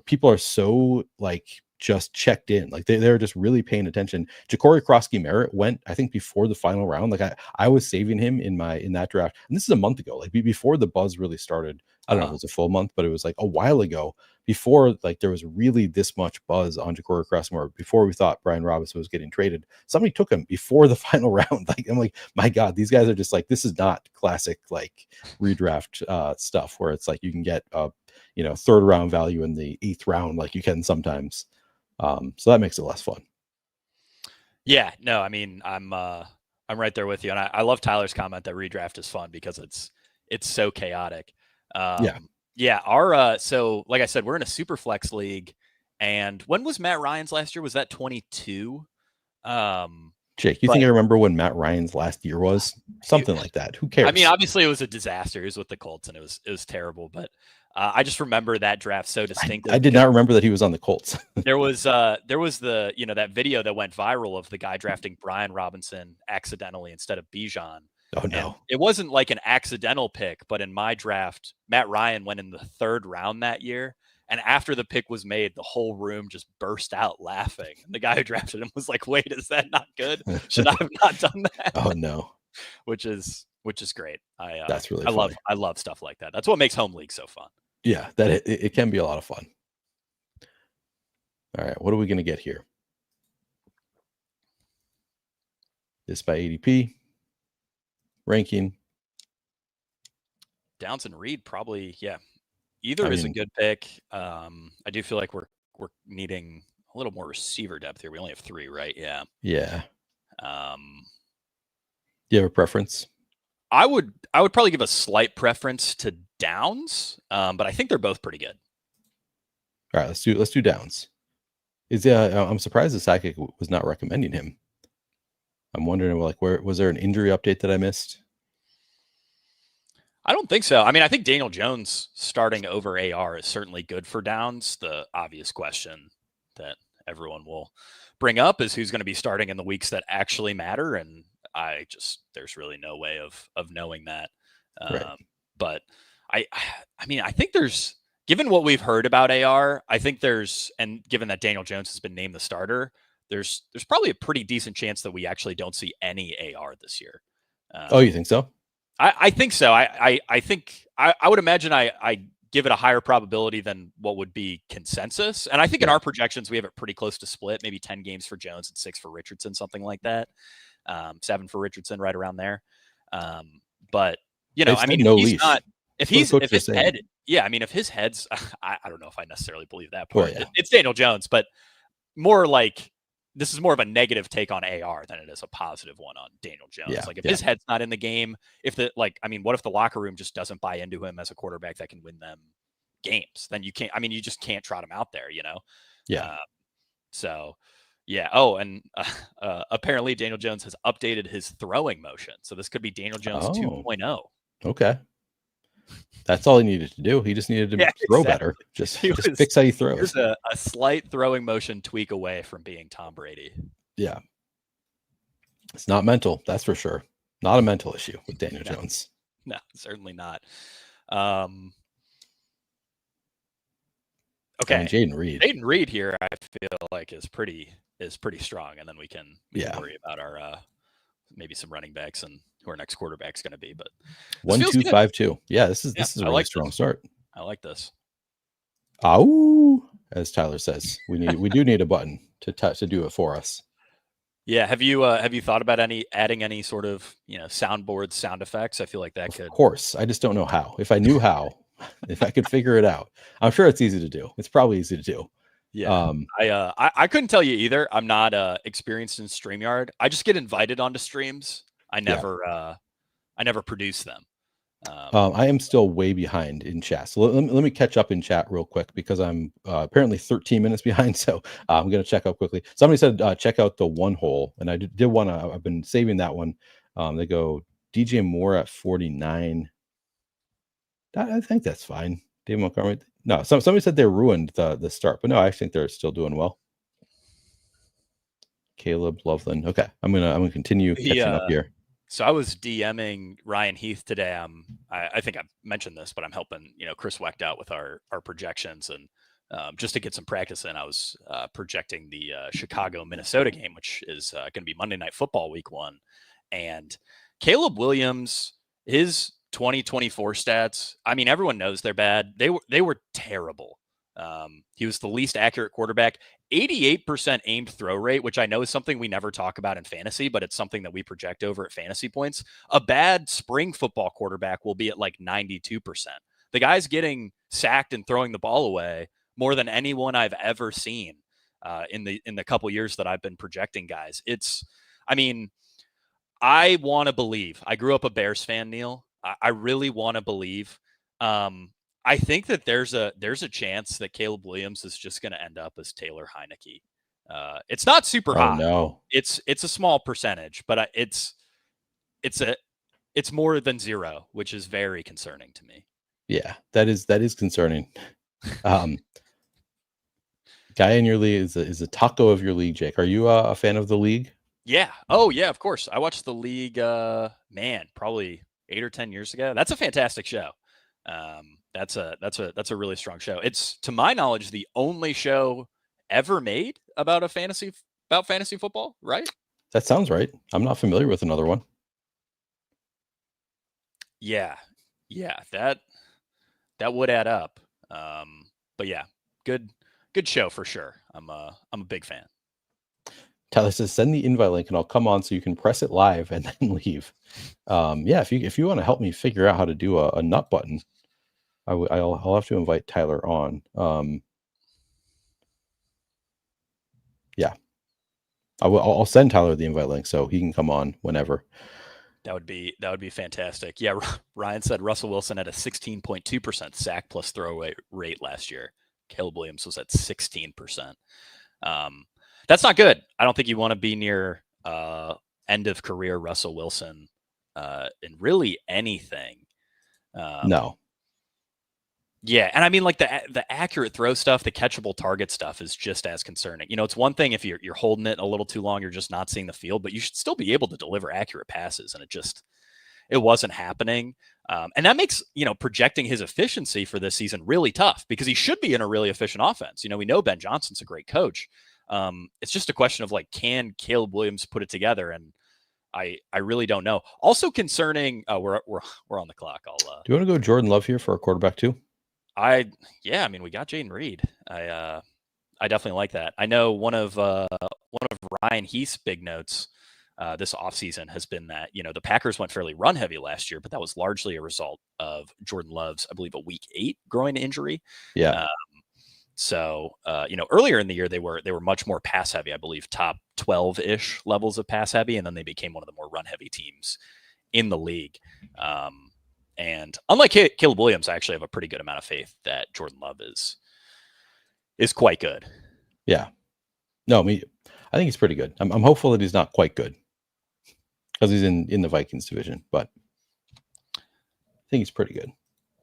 people are so like just checked in. Like they're just really paying attention. Ja'Cory Krosky-Merritt went, I think, before the final round. Like I was saving him in that draft. And this is a month ago, like before the buzz really started. I don't know if it was a full month, but it was like a while ago. before like there was really this much buzz on Ja'Cory Cressmore, before we thought Brian Robinson was getting traded, somebody took him before the final round. Like I'm like, my God, these guys are just like, this is not classic like redraft stuff where it's like you can get third round value in the 8th round like you can sometimes. So that makes it less fun. Yeah, no, I mean, I'm right there with you, and I love Tyler's comment that redraft is fun because it's so chaotic. Yeah. Our so like I said, we're in a super flex league, and when was Matt Ryan's last year? Was that 22? Jake, you think I remember when Matt Ryan's last year was? Something like that. Who cares? I mean, obviously it was a disaster. It was with the Colts, and it was terrible. But I just remember that draft so distinctly. I did not remember that he was on the Colts. there was the that video that went viral of the guy drafting Brian Robinson accidentally instead of Bijan. Oh no! And it wasn't like an accidental pick, but in my draft, Matt Ryan went in the 3rd round that year. And after the pick was made, the whole room just burst out laughing. And the guy who drafted him was like, "Wait, is that not good? Should I have not done that?" Oh no! Which is great. That's really funny. I love stuff like that. That's what makes home league so fun. Yeah, that it can be a lot of fun. All right, what are we going to get here? This by ADP ranking. Downs and Reed probably, yeah. Either is a good pick. I do feel like we're needing a little more receiver depth here. We only have 3, right? Yeah. Yeah. Do you have a preference? I would probably give a slight preference to Downs, but I think they're both pretty good. All right, let's do Downs. I'm surprised the Psychic was not recommending him. I'm wondering, like, where was there an injury update that I missed? I don't think so. I mean, I think Daniel Jones starting over AR is certainly good for Downs. The obvious question that everyone will bring up is who's going to be starting in the weeks that actually matter, and there's really no way of knowing that. Right. But I mean, I think given what we've heard about AR, I think and given that Daniel Jones has been named the starter, there's probably a pretty decent chance that we actually don't see any AR this year. Oh, you think so? I think so. I think I would imagine I give it a higher probability than what would be consensus. And I think in our projections, we have it pretty close to split, maybe 10 games for Jones and 6 for Richardson, something like that. 7 for Richardson, right around there. But I mean, if his head, I mean, if his head's, I don't know if I necessarily believe that part. Oh, yeah. It's Daniel Jones, but more like this is more of a negative take on AR than it is a positive one on Daniel Jones. Yeah, like if his head's not in the game, what if the locker room just doesn't buy into him as a quarterback that can win them games? Then you just can't trot him out there, Yeah. So yeah. Oh, and apparently Daniel Jones has updated his throwing motion. So this could be Daniel Jones 2.0. Okay. That's all he needed to do. He just needed to throw better. Just fix how he throws. Here's a slight throwing motion tweak away from being Tom Brady. Yeah. It's not mental, that's for sure. Not a mental issue with Daniel Jones. No, certainly not. Okay. I mean, Jaden Reed here, I feel like is pretty strong, and then we can worry about our maybe some running backs and who our next quarterback's going to be. But 1-2-5-2. Yeah, this is a really strong start. I like this. Ow, as Tyler says, we do need a button to do it for us. Yeah, have you thought about adding any sort of soundboard sound effects? I feel like that could. Of course, I just don't know how. If I knew how, if I could figure it out, I'm sure it's easy to do. It's probably easy to do. Yeah, I couldn't tell you either. I'm not experienced in StreamYard. I just get invited onto streams. I never produce them. I am still way behind in chat. So let me catch up in chat real quick because I'm apparently 13 minutes behind. So I'm going to check out quickly. Somebody said check out the one hole, and I did want to. I've been saving that one. They go DJ Moore at 49. I think that's fine. David Montgomery. No, somebody said they ruined the start, but no, I think they're still doing well. Caleb Loveland. Okay, I'm gonna continue catching up here. So I was DMing Ryan Heath today. I think I mentioned this, but I'm helping Chris Wecht out with our projections, and just to get some practice in, I was projecting the Chicago-Minnesota game, which is going to be Monday Night Football Week 1, and Caleb Williams, his 2024 stats. I mean, everyone knows they're bad. They were terrible He was the least accurate quarterback. 88% aimed throw rate, which I know is something we never talk about in fantasy, but it's something that we project over at Fantasy Points. A bad spring football quarterback will be at like 92%. The guy's getting sacked and throwing the ball away more than anyone I've ever seen in the couple years that I've been projecting guys. I want to believe. I grew up a Bears fan, Neil. I really want to believe. I think that there's a chance that Caleb Williams is just going to end up as Taylor Heineke. It's not super high. No. It's a small percentage, but it's more than zero, which is very concerning to me. Yeah, that is concerning. Guy in your league is a taco of your league, Jake. Are you a fan of the league? Yeah. Oh, yeah. Of course. I watched the league. Probably 8 or 10 years ago. That's a fantastic show. That's a really strong show. It's, to my knowledge, the only show ever made about fantasy football. Right? That sounds right. I'm not familiar with another one. Yeah. That would add up. But yeah, good show for sure. I'm a big fan. Tyler says, send the invite link and I'll come on so you can press it live and then leave. Yeah, if you want to help me figure out how to do a nut button, I'll have to invite Tyler on. Yeah, I'll send Tyler the invite link so he can come on whenever. That would be fantastic. Yeah, Ryan said Russell Wilson had a 16.2% sack plus throw rate last year. Caleb Williams was at 16%. That's not good. I don't think you want to be near end of career Russell Wilson in really anything. No. Yeah, and I mean, like the accurate throw stuff, the catchable target stuff is just as concerning. It's one thing if you're holding it a little too long, you're just not seeing the field, but you should still be able to deliver accurate passes, and it wasn't happening. And that makes, projecting his efficiency for this season really tough because he should be in a really efficient offense. We know Ben Johnson's a great coach. It's just a question of like, can Caleb Williams put it together? And I really don't know. Also concerning, we're on the clock. Do you want to go Jordan Love here for a quarterback too? we got Jaden Reed. I definitely like that. I know one of Ryan Heath's big notes this offseason has been that, the Packers went fairly run heavy last year, but that was largely a result of Jordan Love's, I believe, a week 8 groin injury. Yeah. Earlier in the year, they were much more pass heavy, I believe top 12-ish levels of pass heavy. And then they became one of the more run heavy teams in the league. And unlike Caleb Williams, I actually have a pretty good amount of faith that Jordan Love is quite good. Yeah. No, I think he's pretty good. I'm hopeful that he's not quite good because he's in the Vikings division, but I think he's pretty good.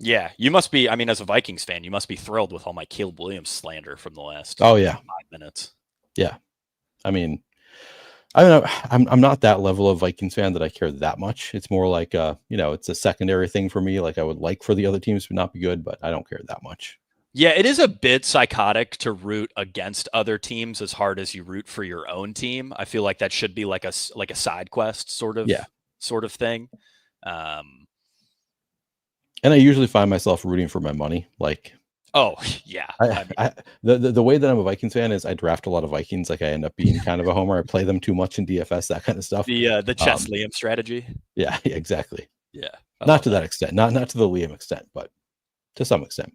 Yeah, you must be. I mean, as a Vikings fan, you must be thrilled with all my Caleb Williams slander from the last 5 minutes. Yeah. I mean, I don't know. I'm not that level of Vikings fan that I care that much. It's more like, it's a secondary thing for me. Like I would like for the other teams to not be good, but I don't care that much. Yeah, it is a bit psychotic to root against other teams as hard as you root for your own team. I feel like that should be like a side quest sort of thing. And I usually find myself rooting for my money. Like, oh yeah, the way that I'm a Vikings fan is I draft a lot of Vikings. Like I end up being kind of a homer. I play them too much in DFS, that kind of stuff. The Chess Liam strategy. Yeah, exactly. Yeah, not to that extent, not to the Liam extent, but to some extent.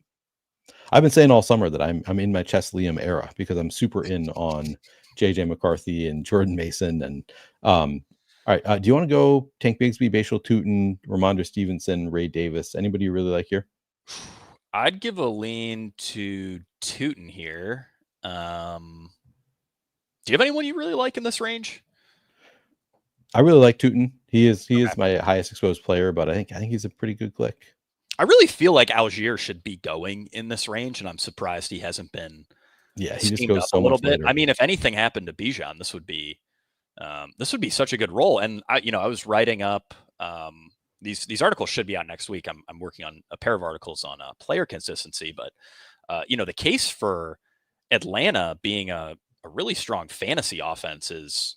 I've been saying all summer that I'm in my Chess Liam era because I'm super in on JJ McCarthy and Jordan Mason and all right. Do you want to go Tank Bigsby, Bashal Tootin, Ramondre Stevenson, Ray Davis? Anybody you really like here? I'd give a lean to Tootin here. Do you have anyone you really like in this range? I really like Tootin. He is my highest exposed player, but I think he's a pretty good click. I really feel like Algier should be going in this range, and I'm surprised he hasn't been. Yeah, he just goes so a little much bit. later. I mean, if anything happened to Bijan, this would be such a good role. And I was writing up these articles should be out next week. I'm working on a pair of articles on player consistency, but the case for Atlanta being a really strong fantasy offense is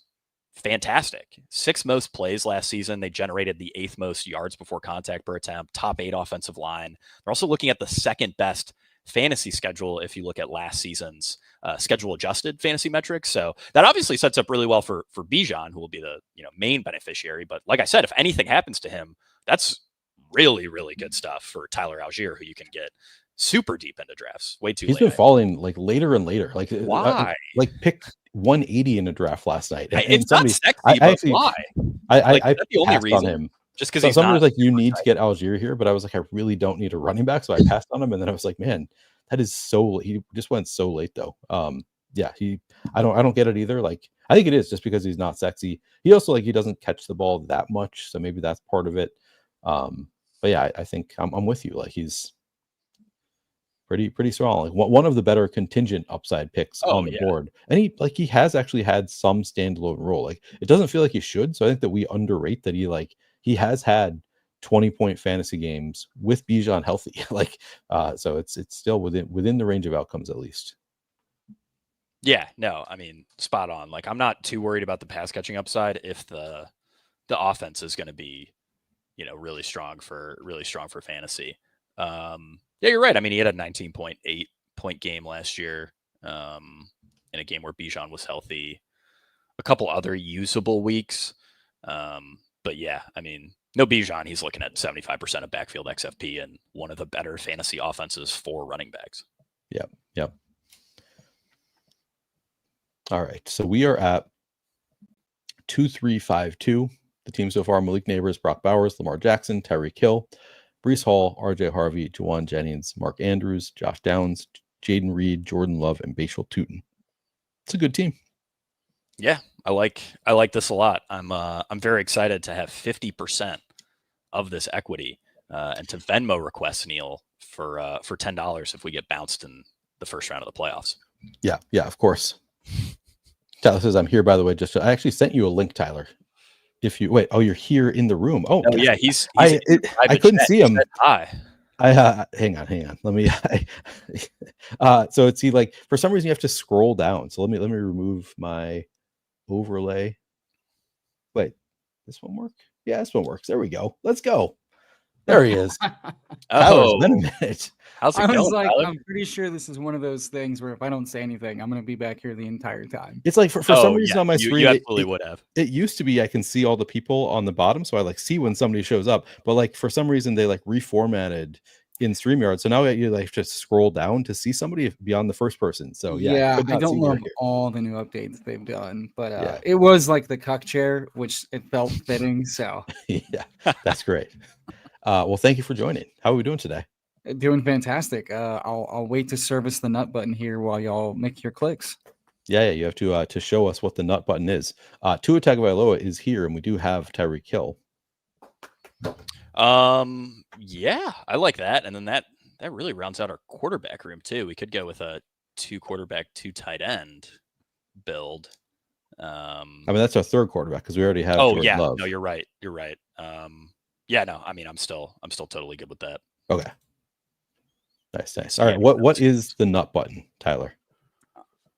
fantastic. 6th most plays last season. They generated the 8th most yards before contact per attempt, top 8 offensive line. They're also looking at the 2nd best fantasy schedule if you look at last season's schedule adjusted fantasy metrics. So that obviously sets up really well for Bijan, who will be the main beneficiary. But like I said, if anything happens to him, that's really, really good stuff for Tyler Algier, who you can get super deep into drafts. Way too He's late. been falling like later and later. Like why? Like picked 180 in a draft last night. And It's somebody, not sexy, I but actually, why? I the only passed reason? on him. Just because So he's somebody was not like, you need to get Algier here, but I was like, I really don't need a running back, so I passed on him. And then I was like, man, that is so. He just went so late though. Yeah, I don't get it either. Like, I think it is just because he's not sexy. He also he doesn't catch the ball that much, so maybe that's part of it. But yeah, I think I'm with you. Like, he's pretty strong. Like one of the better contingent upside picks on the board, and he has actually had some standalone role. Like, it doesn't feel like he should. So I think that we underrate that he has had 20-point fantasy games with Bijan healthy. So it's still within the range of outcomes at least. Yeah, no, I mean, spot on. Like, I'm not too worried about the pass catching upside if the offense is going to be, really strong for fantasy. Yeah, you're right. I mean, he had a 19.8 point game last year in a game where Bijan was healthy. A couple other usable weeks. But yeah, I mean, no Bijan, he's looking at 75% of backfield XFP and one of the better fantasy offenses for running backs. Yep. All right. So we are at 2-3-5-2. The team so far: Malik Neighbors, Brock Bowers, Lamar Jackson, Tyreek Hill, Breece Hall, RJ Harvey, Juwan Jennings, Mark Andrews, Josh Downs, Jaden Reed, Jordan Love, and Bashal Tootin. It's a good team. Yeah, I like this a lot. I'm very excited to have 50% of this equity and to Venmo request Neil for $10 if we get bounced in the first round of the playoffs. Yeah, of course. Tyler says, I'm here, by the way. I actually sent you a link, Tyler. If you wait, you're here in the room. Oh yeah, he's I couldn't see him. Hi. Hang on. Let me. So it's for some reason you have to scroll down. So let me remove my overlay. Wait, this one work? Yeah, this one works. There we go. Let's go. There he is. Tyler's been a minute. How's it going, Tyler? I'm pretty sure this is one of those things where if I don't say anything, I'm going to be back here the entire time. It's like for some reason on my screen, you absolutely would have. It used to be I can see all the people on the bottom, so I see when somebody shows up. But for some reason they reformatted in StreamYard, so now you just scroll down to see somebody beyond the first person. So I don't love all the new updates they've done, but it was the cuck chair, which it felt fitting. So yeah, that's great. Well, thank you for joining. How are we doing today? Doing fantastic. I'll wait to service the nut button here while y'all make your clicks. Yeah, you have to show us what the nut button is. Tua Tagovailoa is here, and we do have Tyreek Hill. Yeah, I like that, and then that really rounds out our quarterback room too. We could go with a 2 quarterback, 2 tight end build. I mean, that's our third quarterback because we already have. Jordan Love. No, you're right. Yeah, no, I mean, I'm still totally good with that. Okay. Nice. All right. What is the nut button, Tyler?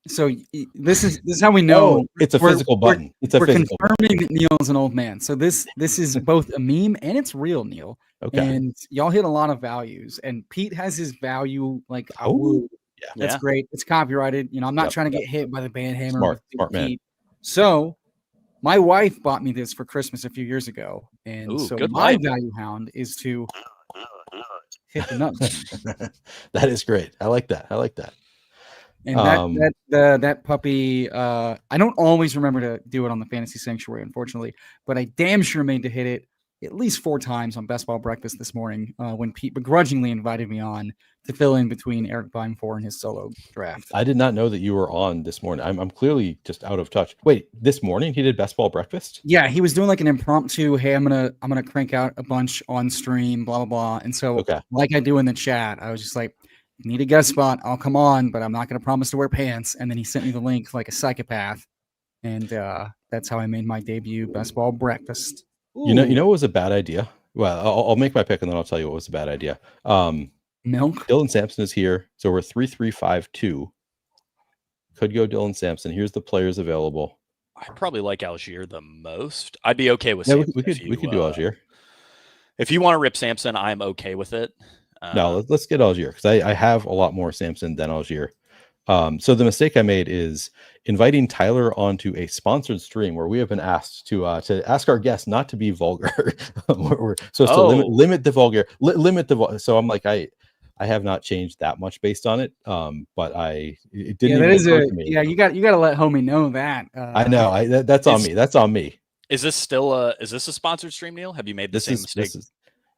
So this is how we know it's a physical button. We're confirming that Neil's an old man. So this is both a meme and it's real, Neil. Okay. And y'all hit a lot of values. And Pete has his value that's great. It's copyrighted. I'm not trying to get hit by the band hammer. Smart man. So my wife bought me this for Christmas a few years ago. And my value hound is to hit the nut button. That is great. I like that. And that puppy, I don't always remember to do it on the Fantasy Sanctuary, unfortunately, but I damn sure made to hit it at least 4 times on Best Ball Breakfast this morning when Pete begrudgingly invited me on to fill in between Eric Bynfor and his solo draft. I did not know that you were on this morning. I'm clearly just out of touch. Wait, this morning he did Best Ball Breakfast? Yeah, he was doing an impromptu, hey, I'm gonna crank out a bunch on stream, blah, blah, blah. And so like I do in the chat, I was just like, need a guest spot, I'll come on, but I'm not going to promise to wear pants. And then he sent me the link like a psychopath. And that's how I made my debut Best Ball Breakfast. Ooh. You know what was a bad idea? Well, I'll make my pick and then I'll tell you what was a bad idea. Milk. Dylan Sampson is here. So we're 3-3-5-2. Could go Dylan Sampson. Here's the players available. I probably like Algier the most. I'd be okay with Sampson. We could do Algier. If you want to rip Sampson, I'm okay with it. No, let's get Algier, because I have a lot more Samson than Algier. So the mistake I made is inviting Tyler onto a sponsored stream where we have been asked to ask our guests not to be vulgar. To limit the vulgar, So I'm like, I have not changed that much based on it. But it didn't even occur to me. Yeah, you got to let homie know that. I know. That's on me. That's on me. Is this still a sponsored stream, Neil? Have you made the same mistake?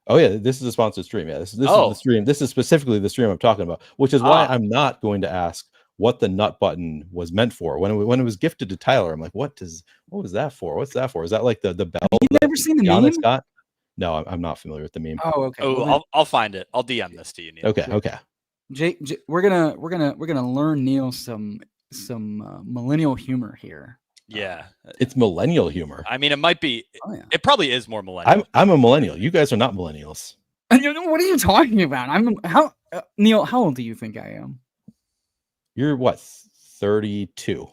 Oh yeah, this is a sponsored stream. Yeah, this is the stream. This is specifically the stream I'm talking about, which is why I'm not going to ask what the nut button was meant for. When it was gifted to Tyler, I'm like, what was that for? What's that for? Is that like the bell? Have you never seen the meme? Got? No, I'm not familiar with the meme. Oh, okay. Oh, I'll find it. I'll DM this to you, Neil. Okay. Jake, we're gonna learn Neil some millennial humor here. Yeah, it's millennial humor. I mean, it might be. Oh, yeah. It probably is more millennial. I'm a millennial. You guys are not millennials. What are you talking about? Neil? How old do you think I am? You're what? 32.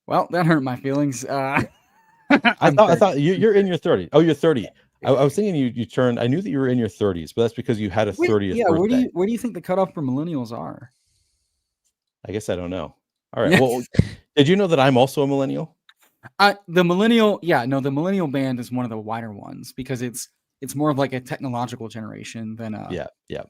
Well, that hurt my feelings. I thought you're in your 30s. Oh, you're 30. I was thinking you turned. I knew that you were in your 30s, but that's because you had a 30th birthday. Where do you think the cutoff for millennials are? I guess I don't know. All right. Well, did you know that I'm also a millennial? The millennial band is one of the wider ones because it's more of like a technological generation than yeah.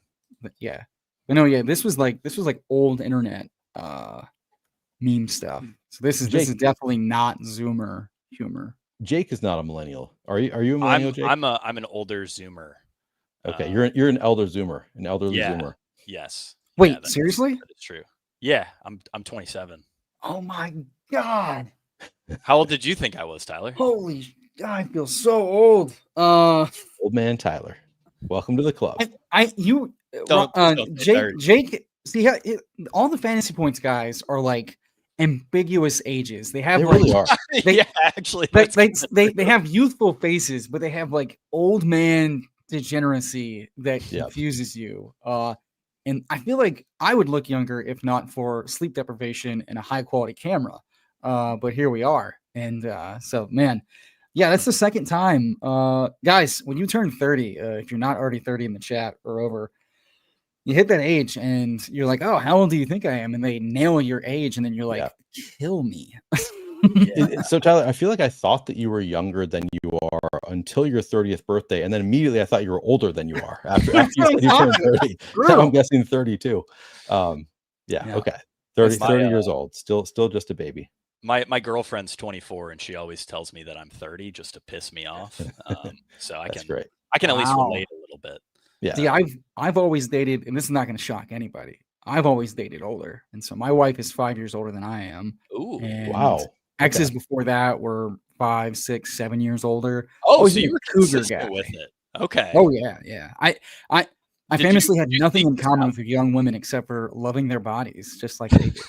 But no, this was like old internet meme stuff. So this is definitely not Zoomer humor. Jake is not a millennial. Are you a millennial, Jake? I'm an older Zoomer. Okay, you're an elder Zoomer, an elderly Zoomer. Yes. Wait, seriously? That is true. Yeah, I'm 27. Oh my god. How old did you think I was, Tyler? Holy God, I feel so old. Old man Tyler. Welcome to the club. Jake, see how all the fantasy points guys are like ambiguous ages. They really are. Actually, they have youthful faces, but they have like old man degeneracy that confuses you. And I feel like I would look younger if not for sleep deprivation and a high quality camera. But here we are. And so, man, that's the second time. Guys, when you turn 30, if you're not already 30 in the chat or over, you hit that age and you're like, oh, how old do you think I am? And they nail your age. And then you're like, kill me. So, Tyler, I feel like I thought that you were younger than you are until your 30th birthday. And then immediately I thought you were older than you are after you said you turned 30. So I'm guessing 32. Okay. 30 years old. Still just a baby. My girlfriend's 24 and she always tells me that I'm 30 just to piss me off. So I can at least relate a little bit. Yeah. See, I've always dated, and this is not going to shock anybody. I've always dated older. And so my wife is 5 years older than I am. Ooh, wow. Exes before that were 5, 6, 7 years older. Oh, so you were cougar guy with it. Okay. Oh yeah. I famously had nothing in common with young women except for loving their bodies, just like they do.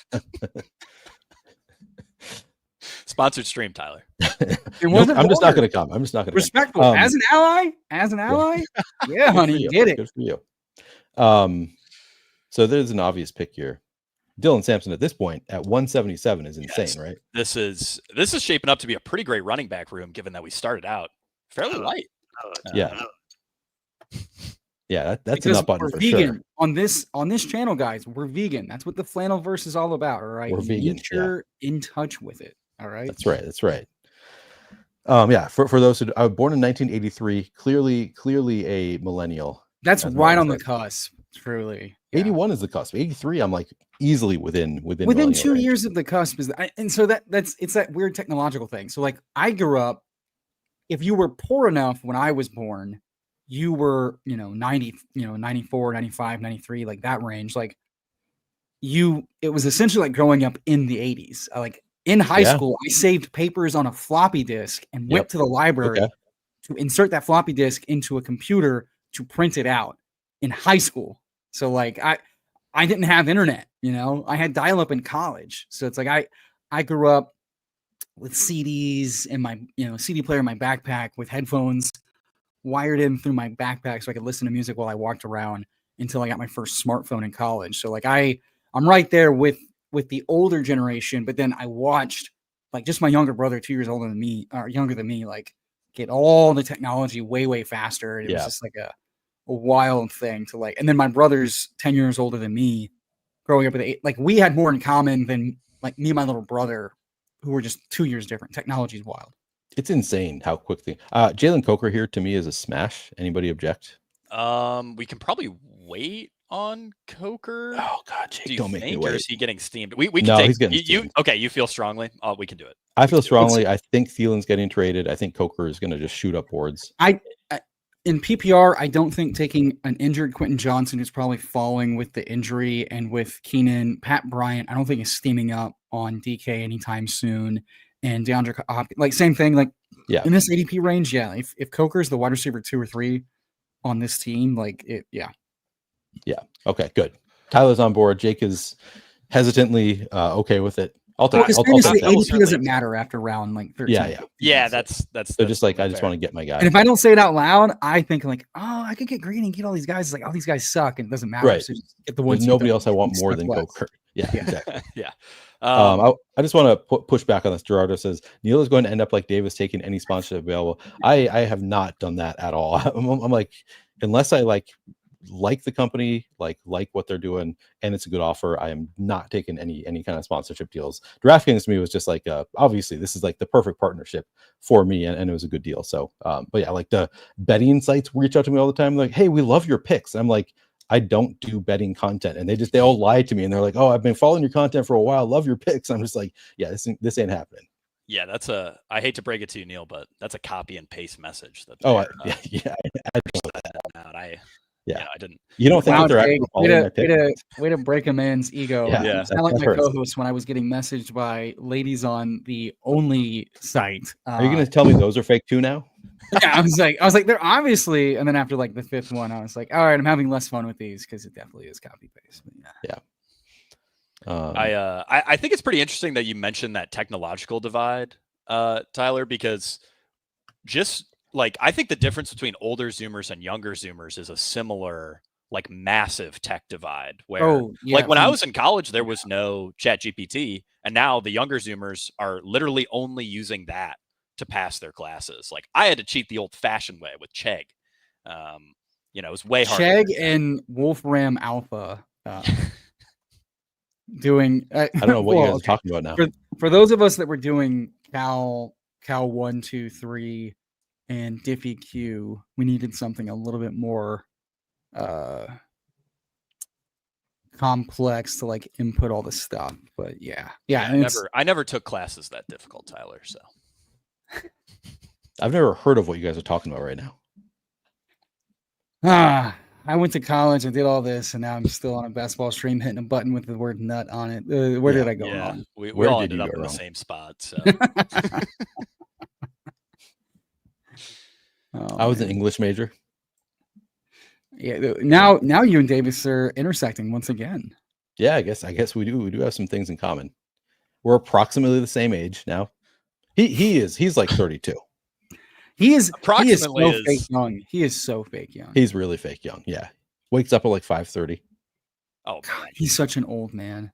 Sponsored stream, Tyler. I'm just not going to come. I'm just not going to. Respectful as an ally. Yeah, honey, you did it. Good for you. So there's an obvious pick here. Dylan Sampson at this point at 177 is insane, right? This is shaping up to be a pretty great running back room, given that we started out fairly light. That's a nut button for vegan. Sure. On this channel, guys, we're vegan. That's what the flannel verse is all about. All right, we're vegan. You're in touch with it. All right, that's right. For those who I was born in 1983, clearly a millennial. That's right on the cusp. Truly, 81 is the cusp. 83, I'm like easily within 2 years of the cusp is, and so it's that weird technological thing. So like I grew up. If you were poor enough when I was born, you were 90, 94, 95, 93, like that range. Like it was essentially like growing up in the 80s. Like in high school, I saved papers on a floppy disk and went to the library to insert that floppy disk into a computer to print it out in high school. So like I didn't have internet, I had dial-up in college. So it's like I grew up with CDs in my CD player in my backpack with headphones wired in through my backpack so I could listen to music while I walked around until I got my first smartphone in college. So like I'm right there with the older generation, but then I watched like just my younger brother 2 years older than me or younger than me, like get all the technology way faster. And it was just like wild thing to like. And then my brother's 10 years older than me, growing up with like we had more in common than like me and my little brother, who were just 2 years different. Technology is wild. It's insane how quickly. Jalen Coker here to me is a smash. Anybody object? We can probably wait on Coker. Oh God, Jake, don't make me wait. Or is he getting steamed? We can no, take he's getting steamed. Okay, you feel strongly. We can do it. I feel strongly. I think Thielen's getting traded. I think Coker is going to just shoot up boards. In PPR, I don't think taking an injured Quentin Johnson, who's probably falling with the injury, and with Keenan, Pat Bryant, I don't think is steaming up on DK anytime soon. And DeAndre Hopkins, like same thing, like in this ADP range, if Coker's the wide receiver 2 or 3 on this team, like it, yeah. Okay, good. Tyler's on board. Jake is hesitantly okay with it. I'll take it. ADP doesn't matter after round like 13. Yeah. That's so just like I just want to get my guy. And if I don't say it out loud, I think like, oh, I could get green and get all these guys. It's like, all these guys suck, and it doesn't matter. Right. So just get the ones. There's nobody else I want more than Coker. Yeah, exactly. Yeah. I just want to push back on this. Gerardo says Neil is going to end up like Davis, taking any sponsorship available. I have not done that at all. I'm like, unless I like the company, like what they're doing, and it's a good offer, I am not taking any kind of sponsorship deals. DraftKings to me was just like, obviously this is like the perfect partnership for me, and it was a good deal. So, but yeah, like the betting sites reach out to me all the time, like, hey, we love your picks. And I'm like, I don't do betting content, and they all lie to me, and they're like, oh, I've been following your content for a while, love your picks. I'm just like, yeah, this ain't happening. Yeah, I hate to break it to you, Neil, but that's a copy and paste message. I I didn't. You don't think they're way to break a man's ego? Yeah. It's not like my co-host when I was getting messaged by ladies on the Only site. Are you going to tell me those are fake too now? Yeah, I was like, they're obviously. And then after like the 5th one, I was like, all right, I'm having less fun with these because it definitely is copy paste. Yeah. I think it's pretty interesting that you mentioned that technological divide, Tyler, because just like I think the difference between older Zoomers and younger Zoomers is a similar, like, massive tech divide. Where, like, when I was in college, there was no ChatGPT, and now the younger Zoomers are literally only using that to pass their classes. Like, I had to cheat the old-fashioned way with Chegg. It was way harder. Chegg and Wolfram Alpha. Doing I don't know what you guys are talking about now. For those of us that were doing Cal 1, 2, 3 and Diffie Q, we needed something a little bit more complex to like input all the stuff. But yeah. I never took classes that difficult, Tyler. So I've never heard of what you guys are talking about right now. I went to college and did all this, and now I'm still on a basketball stream hitting a button with the word nut on it. Where did I go wrong? We all ended up in the same spot. So I was an English major. Yeah. Now you and Davis are intersecting once again. Yeah, I guess we do. We do have some things in common. We're approximately the same age now. He's like 32. He is so fake young. He is so fake young. He's really fake young. Yeah. Wakes up at like 5:30. Oh, God, he's such an old man.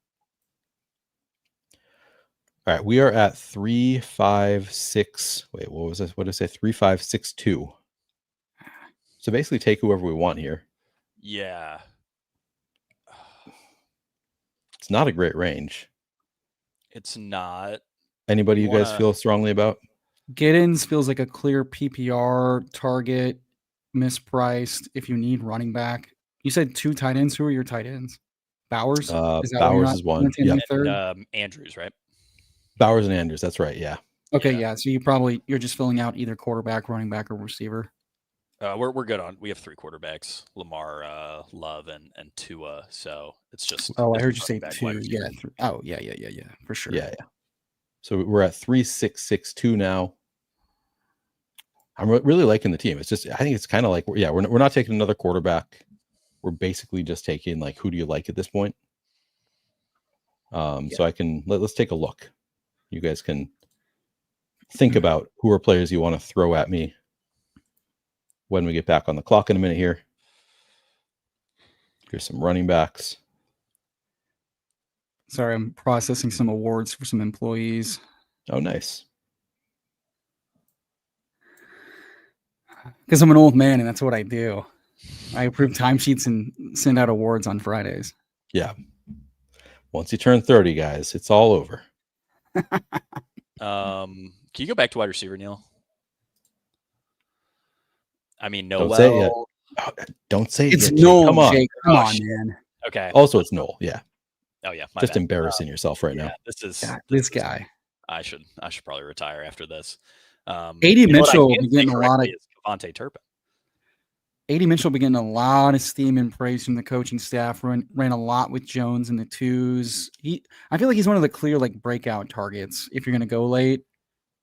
All right. We are at 356. Wait, what was this? What did I say? 3562. So basically take whoever we want here. Yeah. It's not a great range. It's not. Anybody you guys feel strongly about? Giddens feels like a clear PPR target, mispriced. If you need running back, you said 2 tight ends. Who are your tight ends? Bowers. Bowers is one. Yeah. Andrews, right? Bowers and Andrews. That's right. Yeah. Okay. Yeah. So you're just filling out either quarterback, running back, or receiver. We're good on. We have 3 quarterbacks: Lamar, Love, and Tua. So it's just. Oh, I heard you say 2. Yeah. Oh, yeah. For sure. Yeah. So we're at 3662 now. I'm really liking the team. It's just, I think it's kind of like, we're not taking another quarterback. We're basically just taking like, who do you like at this point? So I can, let's take a look. You guys can think about who are players you want to throw at me when we get back on the clock in a minute here. Here's some running backs. Sorry, I'm processing some awards for some employees. Oh, nice. Because I'm an old man and that's what I do. I approve timesheets and send out awards on Fridays. Yeah. Once you turn 30, guys, it's all over. Can you go back to wide receiver, Neil? I mean, Noel. Don't say it yet. Oh, don't say it it's yet. Noel, Come on. Jake. Come on, man. Okay. Also, it's Noel. Yeah. Oh yeah. Just embarrassing yourself right now. This guy. I should probably retire after this. AD Mitchell will be getting a lot of Devontae Turpin. AD Mitchell will be getting a lot of steam and praise from the coaching staff. Ran a lot with Jones in the twos. I feel like he's one of the clear breakout targets if you're going to go late.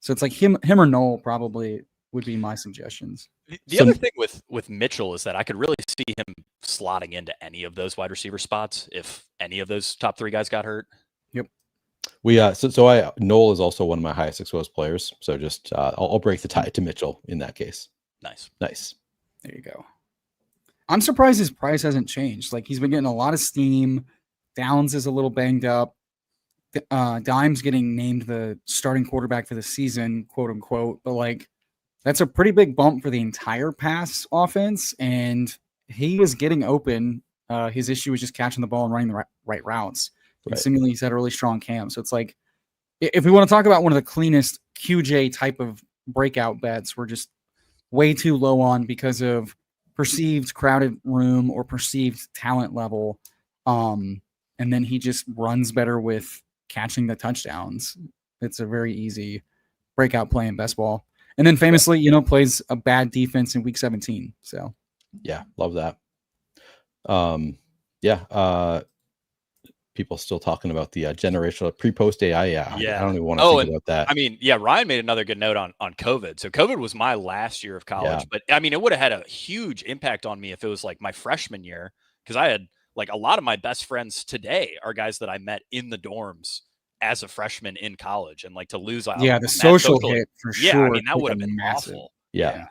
So it's like him or Noel probably would be my suggestions. The other thing with Mitchell is that I could really see him slotting into any of those wide receiver spots if any of those top 3 guys got hurt. Yep. Noel is also one of my highest exposed players. So just I'll break the tie to Mitchell in that case. Nice. There you go. I'm surprised his price hasn't changed. He's been getting a lot of steam. Downs is a little banged up. Dime's getting named the starting quarterback for the season, quote unquote. But that's a pretty big bump for the entire pass offense. And he was getting open. His issue was just catching the ball and running the right routes. Right. Seemingly he's had a really strong camp. So it's if we want to talk about one of the cleanest QJ type of breakout bets, we're just way too low on because of perceived crowded room or perceived talent level. And then he just runs better with catching the touchdowns. It's a very easy breakout play in best ball. And then famously, plays a bad defense in week 17. So yeah, love that. People still talking about the generational pre-post AI. Yeah. I don't even want to think about that. I mean, Ryan made another good note on COVID. So COVID was my last year of college, but I mean, it would have had a huge impact on me if it was my freshman year, because I had a lot of my best friends today are guys that I met in the dorms as a freshman in college, and to lose out. Yeah, the social hit for sure. Yeah, I mean, that would have been massive. Awful. Yeah.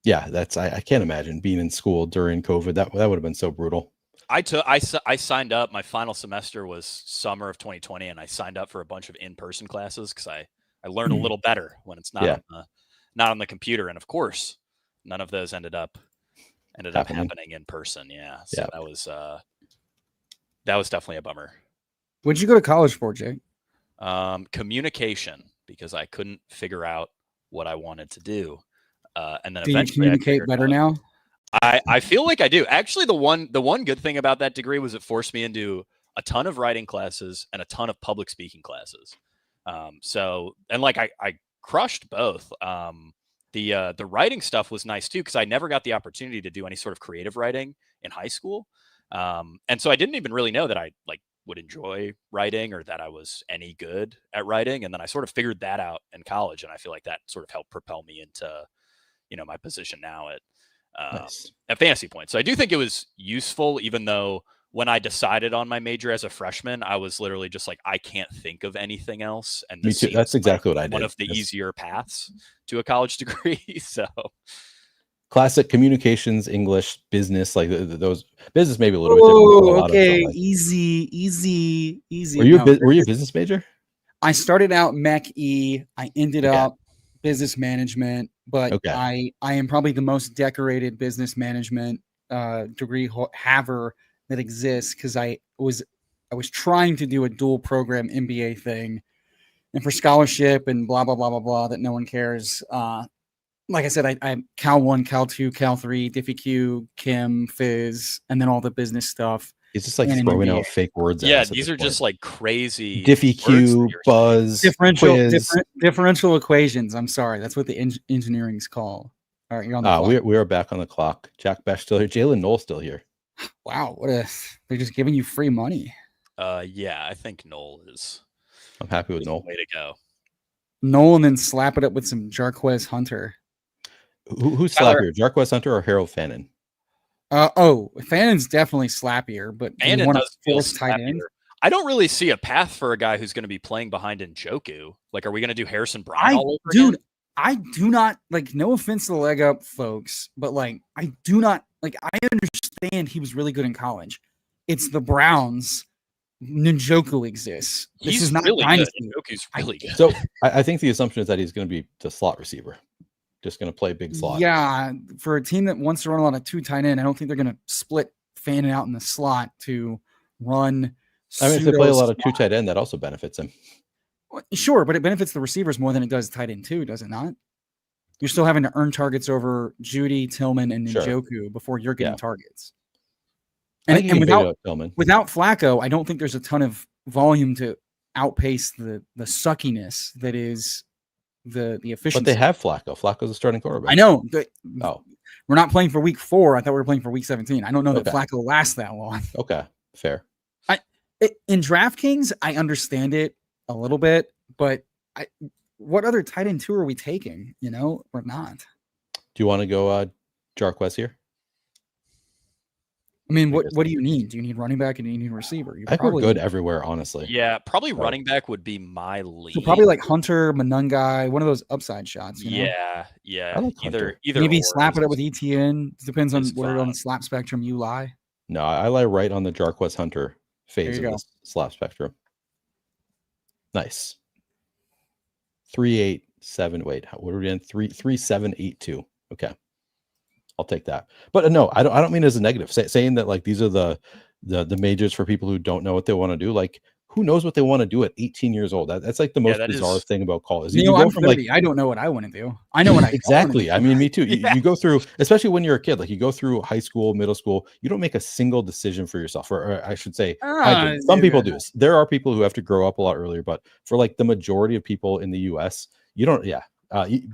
That's I can't imagine being in school during COVID. That would have been so brutal. I signed up. My final semester was summer of 2020, and I signed up for a bunch of in-person classes because I learn a little better when it's not on the computer. And of course, none of those ended up happening in person. Yeah, so that was definitely a bummer. What'd you go to college for, Jake? Communication, because I couldn't figure out what I wanted to do. And then do you communicate better now? I feel like I do. Actually, the one good thing about that degree was it forced me into a ton of writing classes and a ton of public speaking classes. I crushed both. The writing stuff was nice too, because I never got the opportunity to do any sort of creative writing in high school. And so I didn't even really know that I would enjoy writing or that I was any good at writing. And then I sort of figured that out in college. And I feel like that sort of helped propel me into, my position now at Fantasy Points. So I do think it was useful, even though when I decided on my major as a freshman, I was literally just I can't think of anything else. And me too. That's exactly what I did. One of the easier paths to a college degree. So classic communications, English, business, those business maybe a little bit different. Okay, easy. Were you a business major? I started out Mech E. I ended up business management, but I am probably the most decorated business management degree haver that exists, because I was trying to do a dual program MBA thing, and for scholarship and blah blah blah blah blah that no one cares. Like I said, I Cal 1, Cal 2, Cal 3, DiffyQ, Chem, Phys, and then all the business stuff. It's just throwing out fake words. Yeah, these are just crazy DiffyQ, Buzz, differential equations. I'm sorry, that's what the engineering's called. All right, you're on the clock. We are back on the clock. Jack Besh still here. Jalen Knoll still here. Wow, they're just giving you free money. Yeah, I think Knoll is. I'm happy with Knoll. Way to go, Knoll, and then slap it up with some Jarquez Hunter. Who's slappier, Jarquez Hunter or Harold Fannin? Fannon's definitely slappier, but Fannin does feel tight end. I don't really see a path for a guy who's going to be playing behind Njoku. Are we going to do Harrison Brown all over again? I do not no offense to the leg up folks, but I do not I understand he was really good in college. It's the Browns. Njoku exists. This is not really dynasty. good. Njoku's really good. So I think the assumption is that he's going to be the slot receiver. just going to play big slot. Yeah, for a team that wants to run a lot of 2 tight end, I don't think they're going to split fanning out in the slot to run. I mean, if they play a lot of 2 tight end, that also benefits him. Sure, but it benefits the receivers more than it does tight end too, does it not? You're still having to earn targets over Judy, Tillman, and Njoku before you're getting targets. And without Flacco, I don't think there's a ton of volume to outpace the suckiness that is the efficiency. But they have Flacco. Flacco's a starting quarterback. I know. We're not playing for week 4. I thought we were playing for week 17. I don't know that Flacco lasts that long. Okay, fair. In DraftKings, I understand it a little bit, but what other tight end 2 are we taking? We're not. Do you want to go Jarquez here? I mean, what do you need? Do you need running back and do you need receiver? I think we're good everywhere, honestly. Yeah, probably running back would be my lead. So probably like Hunter, Monungai, one of those upside shots. Yeah. Like either maybe slap it up with ETN. Depends on where on the slap spectrum you lie. No, I lie right on the Jarquez Hunter phase of the slap spectrum. Nice. 3-8-7. Wait, what are we in? 3-7-8-2. Okay. I'll take that. But no, I don't mean as a negative. Saying that like these are the majors for people who don't know what they want to do. Like, who knows what they want to do at 18 years old? That's like the most bizarre thing about college. You go I'm from 30. I don't know what I want to do. I know what I exactly. I mean, me too. You go through, especially when you're a kid, like you go through high school, middle school. You don't make a single decision for yourself, or I should say, some people do. There are people who have to grow up a lot earlier, but for like the majority of people in the U.S., you don't. Yeah.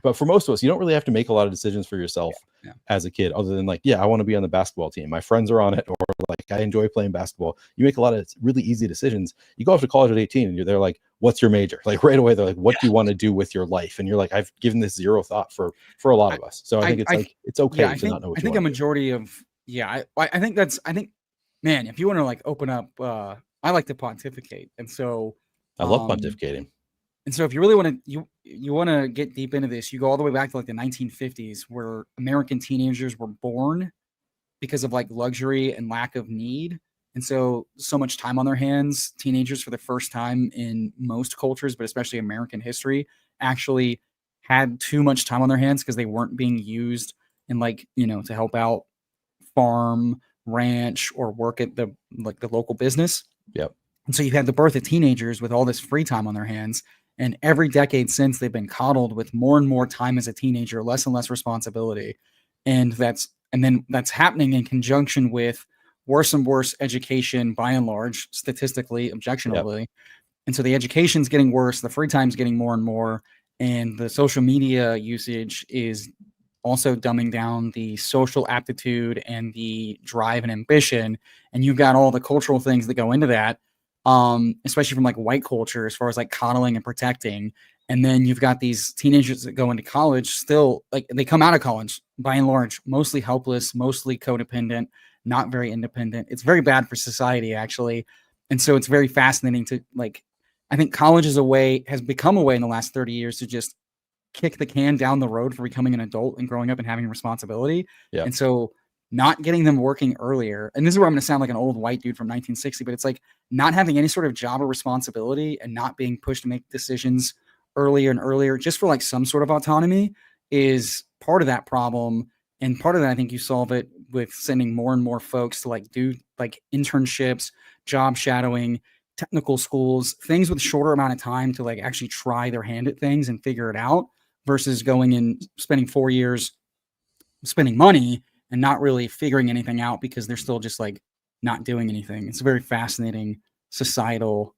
But for most of us, you don't really have to make a lot of decisions for yourself as a kid, other than like, I want to be on the basketball team. My friends are on it, or like I enjoy playing basketball. You make a lot of really easy decisions. You go off to college at 18 and they're like, what's your major? Like right away, they're like, what do you want to do with your life? And you're like, I've given this zero thought for a lot of us. So I think it's okay to not know what you want. I think a majority of, I think, man, if you want to like open up, I like to pontificate. And so I love pontificating. And so if you really want to, you want to get deep into this, you go all the way back to like the 1950s where American teenagers were born because of like luxury and lack of need. And so much time on their hands, teenagers for the first time in most cultures, but especially American history, actually had too much time on their hands because they weren't being used in like, to help out farm, ranch, or work at the local business. Yep. And so you had the birth of teenagers with all this free time on their hands. And every decade since, they've been coddled with more and more time as a teenager, less and less responsibility. And that's happening in conjunction with worse and worse education, by and large, statistically, objectionably. Yep. And so the education's getting worse, the free time's getting more and more, and the social media usage is also dumbing down the social aptitude and the drive and ambition. And you've got all the cultural things that go into that. Especially from like white culture, as far as like coddling and protecting. And then you've got these teenagers that go into college still, like they come out of college by and large, mostly helpless, mostly codependent, not very independent. It's very bad for society, actually. And so it's very fascinating to like, I think college has become a way in the last 30 years to just kick the can down the road for becoming an adult and growing up and having responsibility. Yeah. And so not getting them working earlier. And this is where I'm going to sound like an old white dude from 1960, but it's like not having any sort of job or responsibility and not being pushed to make decisions earlier and earlier, just for like some sort of autonomy, is part of that problem. And part of that, I think you solve it with sending more and more folks to like do like internships, job shadowing, technical schools, things with a shorter amount of time to like actually try their hand at things and figure it out, versus going and spending 4 years spending money and not really figuring anything out because they're still just like not doing anything. It's a very fascinating societal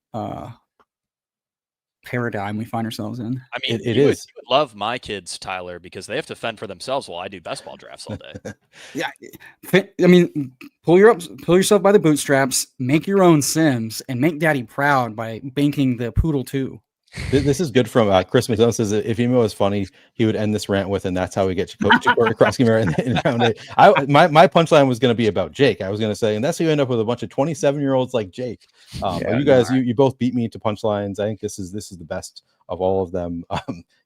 paradigm we find ourselves in. I mean, you would love my kids, Tyler, because they have to fend for themselves while I do best ball drafts all day. Yeah. I mean, pull yourself by the bootstraps, make your own Sims, and make daddy proud by banking the Poodle 2. This is good from Chris McDonald says that if Emo was funny, he would end this rant with, and that's how we get Jaworski in round 8. My punchline was going to be about Jake. I was going to say, and that's how you end up with a bunch of 27-year-olds like Jake. You guys, you both beat me to punchlines. I think this is the best of all of them.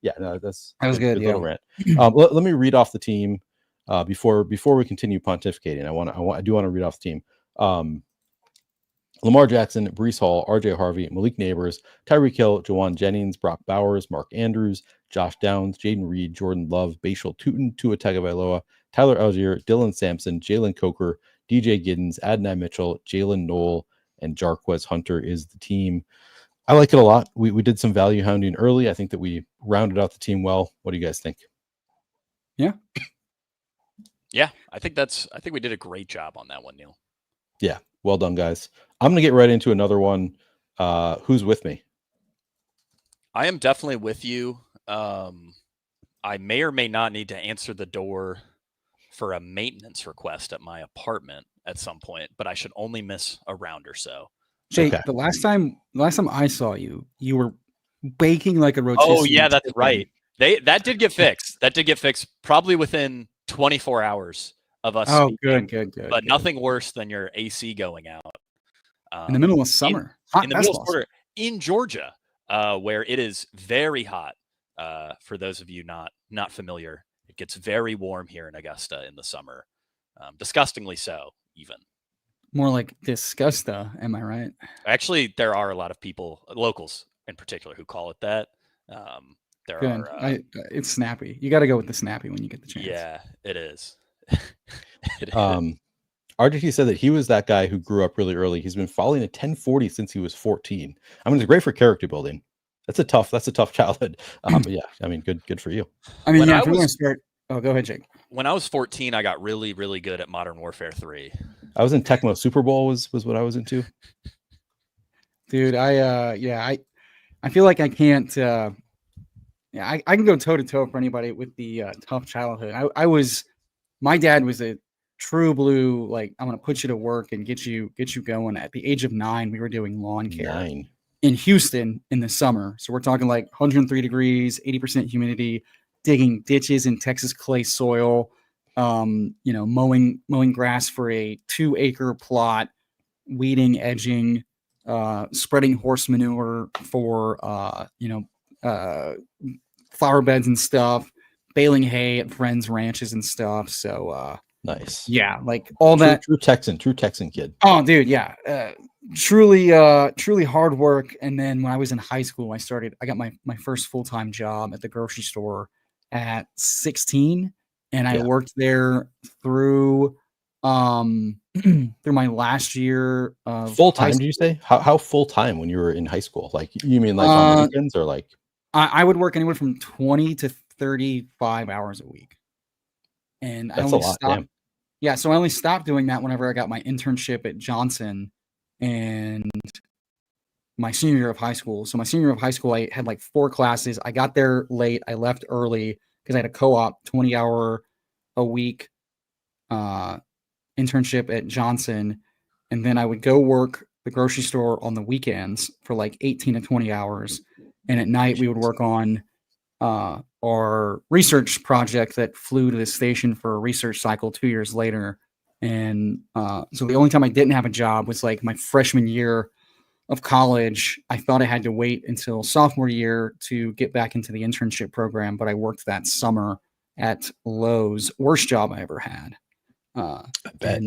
That was good. Little rant. Let me read off the team before we continue pontificating. I do want to read off the team. Lamar Jackson, Breece Hall, RJ Harvey, Malik Neighbors, Tyreek Hill, Jawan Jennings, Brock Bowers, Mark Andrews, Josh Downs, Jaden Reed, Jordan Love, Bashal Tutin, Tua Tagovailoa, Tyler Algier, Dylan Sampson, Jalen Coker, DJ Giddens, Adonai Mitchell, Jalen Knoll, and Jarquez Hunter is the team. I like it a lot. We did some value hounding early. I think that we rounded out the team well. What do you guys think? Yeah. Yeah, I think we did a great job on that one, Neil. Yeah, well done, guys. I'm going to get right into another one. Who's with me? I am definitely with you. I may or may not need to answer the door for a maintenance request at my apartment at some point, but I should only miss a round or so. Jake, the last time I saw you, you were baking like a rotisserie. Oh yeah, that's right. That did get fixed. That did get fixed probably within 24 hours of us. Oh, speaking, good. But nothing worse than your AC going out in the middle of summer, in the middle of summer in Georgia, where it is very hot. For those of you not familiar, it gets very warm here in Augusta in the summer, disgustingly so, even. More like disgusta, am I right? Actually, there are a lot of people, locals in particular, who call it that. It's snappy. You got to go with the snappy when you get the chance. Yeah, it is. RJT said that he was that guy who grew up really early. He's been following a 1040 since he was 14. I mean, it's great for character building. That's a tough childhood. But yeah, I mean, good for you. I mean, if we want to start. Oh, go ahead, Jake. When I was 14, I got really, really good at Modern Warfare 3. I was in Tecmo Super Bowl was what I was into. Dude, I feel like I can't. I can go toe to toe for anybody with the tough childhood. My dad was a true blue, like, I'm going to put you to work and get you going. At the age of 9, we were doing lawn care in Houston in the summer. So we're talking like 103 degrees, 80% humidity, digging ditches in Texas clay soil, mowing grass for a 2-acre plot, weeding, edging, spreading horse manure for, flower beds and stuff, baling hay at friends' ranches and stuff. So, nice. Yeah, like all that. True Texan kid. Oh, dude, yeah. Truly hard work. And then when I was in high school, I got my first full-time job at the grocery store at 16, and I worked there through my last year of full-time. Did you say how full-time when you were in high school? Like, you mean like on the weekends, or like? I would work anywhere from 20 to 35 hours a week. And that's a lot. Damn. Yeah, so I only stopped doing that whenever I got my internship at Johnson and my senior year of high school. So my senior year of high school, I had like 4 classes. I got there late. I left early because I had a co-op 20-hour a week internship at Johnson. And then I would go work the grocery store on the weekends for like 18 to 20 hours. And at night we would work on our research project that flew to the station for a research cycle 2 years later. And so the only time I didn't have a job was like my freshman year of college. I thought I had to wait until sophomore year to get back into the internship program, but I worked that summer at Lowe's. Worst job I ever had. I bet.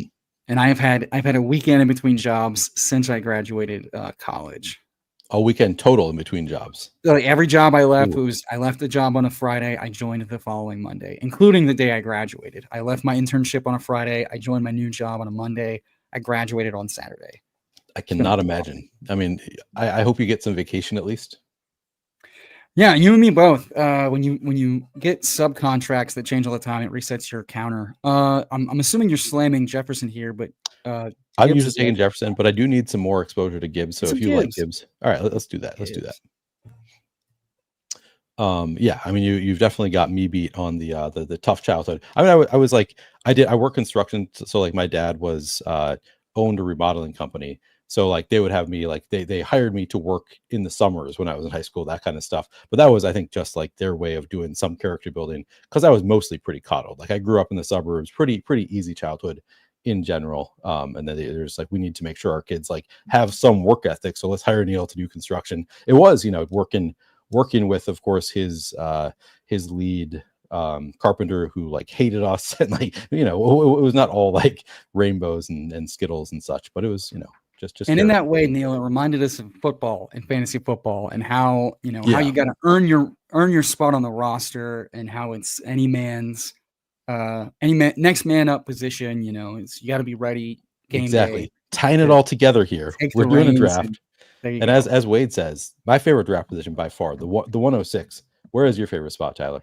And I've had a weekend in between jobs since I graduated college. A weekend total in between jobs. Like every job I left I left the job on a Friday. I joined the following Monday, including the day I graduated. I left my internship on a Friday. I joined my new job on a Monday. I graduated on Saturday. I cannot imagine. I mean, I hope you get some vacation at least. Yeah, you and me both. When you get subcontracts that change all the time, it resets your counter. I'm assuming you're slamming Jefferson here, but I'm usually taking Jefferson, but I do need some more exposure to Gibbs. So if you like Gibbs, all right, let's do that. Let's do that. Yeah, I mean, you've definitely got me beat on the tough childhood. I mean, I was like, I work construction, so like my dad was owned a remodeling company. So like they would have me, like they hired me to work in the summers when I was in high school, that kind of stuff. But that was, I think, just like their way of doing some character building, because I was mostly pretty coddled. Like I grew up in the suburbs, pretty easy childhood in general. And then there's like, we need to make sure our kids like have some work ethic. So let's hire Neil to do construction. It was, working with, of course, his lead carpenter who like hated us, and like, it was not all like rainbows and Skittles and such, but it was, And in that way, Neil, it reminded us of football and fantasy football and how, how you got to earn your spot on the roster and how it's next man up position. It's, you got to be ready. Game day. Tying it all together here. We're doing a draft. And as Wade says, my favorite draft position by far, the 106. Where is your favorite spot, Tyler?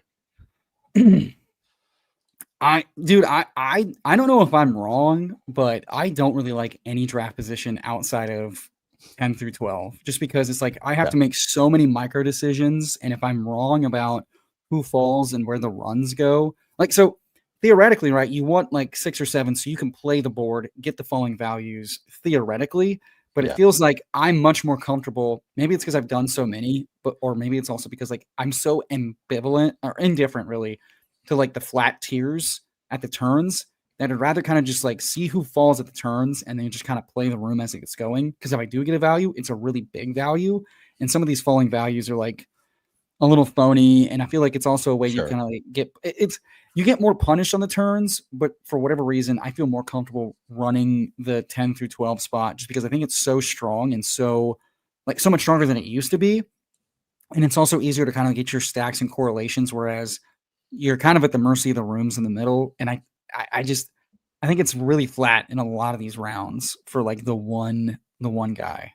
I don't know if I'm wrong, but I don't really like any draft position outside of 10 through 12, just because it's like I have to make so many micro decisions. And if I'm wrong about who falls and where the runs go, like, so theoretically, right, you want like 6 or 7 so you can play the board, get the falling values theoretically. But it feels like I'm much more comfortable. Maybe it's because I've done so many, or maybe it's also because like I'm so ambivalent or indifferent really to like the flat tiers at the turns that I'd rather kind of just like see who falls at the turns and then just kind of play the room as it gets going. Because if I do get a value, it's a really big value. And some of these falling values are like a little phony. And I feel like it's also a way you kind of like you get more punished on the turns, but for whatever reason, I feel more comfortable running the 10 through 12 spot just because I think it's so strong and so much stronger than it used to be. And it's also easier to kind of get your stacks and correlations, whereas you're kind of at the mercy of the rooms in the middle. And I think it's really flat in a lot of these rounds for like the one guy.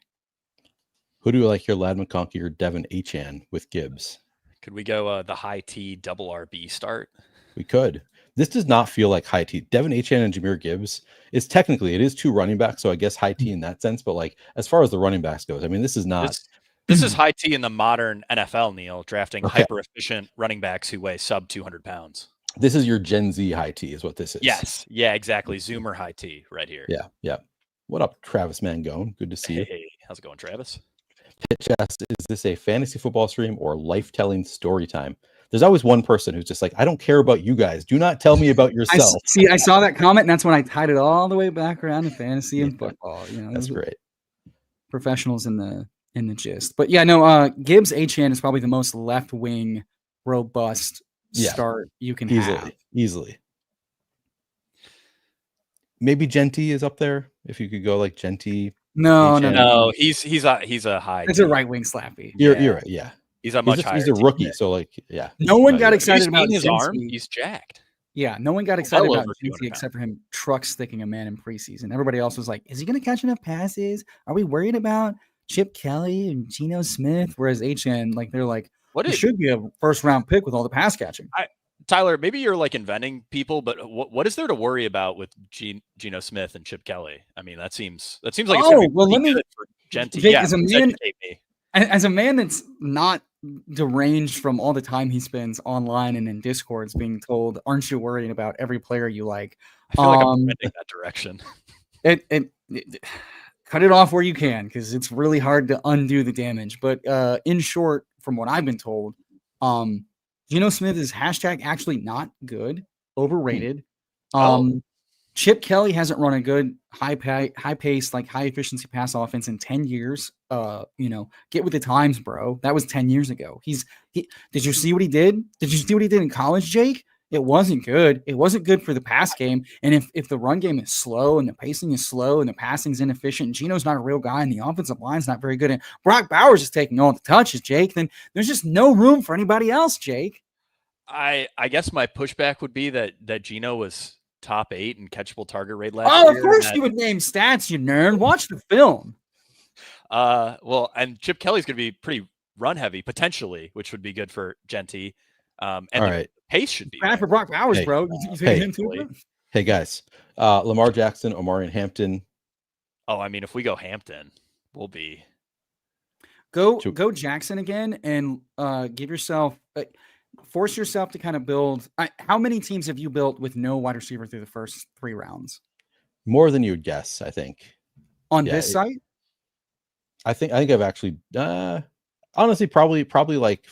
Who do you like, your Lad McConkey or Devin Achan with Gibbs? Could we go the high T double RB start? We could. This does not feel like high T. Devin Achan and Jahmyr Gibbs is technically, it is 2 running backs, so I guess high T in that sense. But like as far as the running backs goes, I mean, this is not. This is high T in the modern NFL, Neil, drafting hyper efficient running backs who weigh sub 200 pounds. This is your Gen Z high T, is what this is. Yes. Yeah, exactly. Zoomer high T right here. Yeah. What up, Travis Mangone? Good to see you. Hey, how's it going, Travis? Pitch asked, is this a fantasy football stream or life-telling story time? There's always one person who's just like, I don't care about you guys. Do not tell me about yourself. I saw that comment, and that's when I tied it all the way back around to fantasy and football. That's great. Professionals in the gist. But yeah, no, Gibbs Achan is probably the most left-wing robust start you can have. Easily. Maybe Genty is up there. If you could go like Genty. No. He's a high. It's a right wing slappy. You're right. Yeah. He's a much higher. He's a rookie, so like, yeah. No one got excited about his arm. He's jacked. Yeah, no one got excited about Cincy except for him truck sticking a man in preseason. Everybody else was like, is he going to catch enough passes? Are we worried about Chip Kelly and Geno Smith? Whereas HN, like, they're like, he should be a first round pick with all the pass catching. Tyler, maybe you're like inventing people, but what is there to worry about with Geno Smith and Chip Kelly? I mean, that seems like it's going to be good for Genty. Jake, as a man that's not deranged from all the time he spends online and in Discords being told, aren't you worried about every player you like? I feel like I'm heading that direction. It cut it off where you can, because it's really hard to undo the damage. But in short, from what I've been told, Geno Smith is actually not good, overrated. Chip Kelly hasn't run a good high pace, like high efficiency pass offense in 10 years. Get with the times, bro. That was 10 years ago. Did you see what he did? Did you see what he did in college, Jake? It wasn't good. It wasn't good for the pass game. And if the run game is slow and the pacing is slow and the passing's inefficient, and Geno's not a real guy and the offensive line's not very good, and Brock Bowers is taking all the touches, Jake, then there's just no room for anybody else, Jake. I guess my pushback would be that Geno was top 8 in catchable target rate last year. Oh, of course you would name stats, you nerd. Watch the film. Well, and Chip Kelly's going to be pretty run heavy potentially, which would be good for Genty. And the pace should be bad for Brock Bowers, bro. Hey guys, Lamar Jackson, Omarion Hampton. Oh, I mean, if we go Hampton, we'll be go Jackson again and give yourself. Force yourself to kind of build. How many teams have you built with no wide receiver through the first 3 rounds? More than you would guess, I think. On this site? I think I've actually, honestly, probably like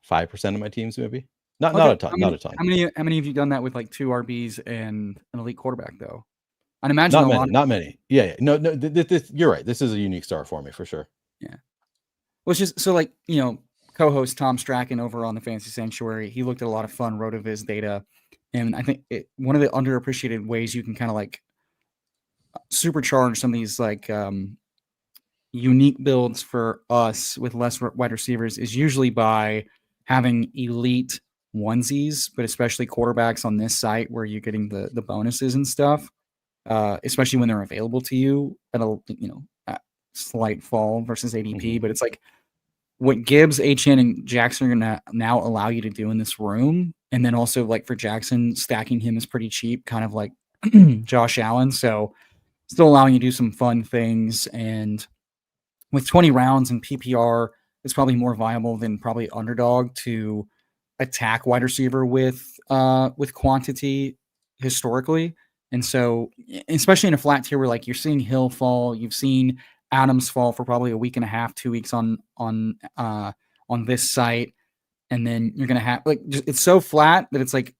5% of my teams, maybe. Not a ton. Not a ton. How many have you done that with, like 2 RBs and an elite quarterback though? I'd imagine not many. Yeah. No. This, you're right. This is a unique start for me for sure. Yeah. Well, it's just so like co-host Tom Strachan over on the Fantasy Sanctuary, he looked at a lot of fun RotoViz data, and I think one of the underappreciated ways you can kind of like supercharge some of these like unique builds for us with less wide receivers is usually by having elite onesies, but especially quarterbacks on this site where you're getting the bonuses and stuff, especially when they're available to you at a slight fall versus ADP. But it's like what Gibbs, HN, and Jackson are going to now allow you to do in this room. And then also like for Jackson, stacking him is pretty cheap, kind of like Josh Allen. So still allowing you to do some fun things. And with 20 rounds in PPR, it's probably more viable than probably underdog to attack wide receiver with quantity historically. And so, especially in a flat tier where like you're seeing Hill fall, you've seen Adams fall for probably a week and a half, 2 weeks on this site, and then you're gonna have like it's so flat that it's like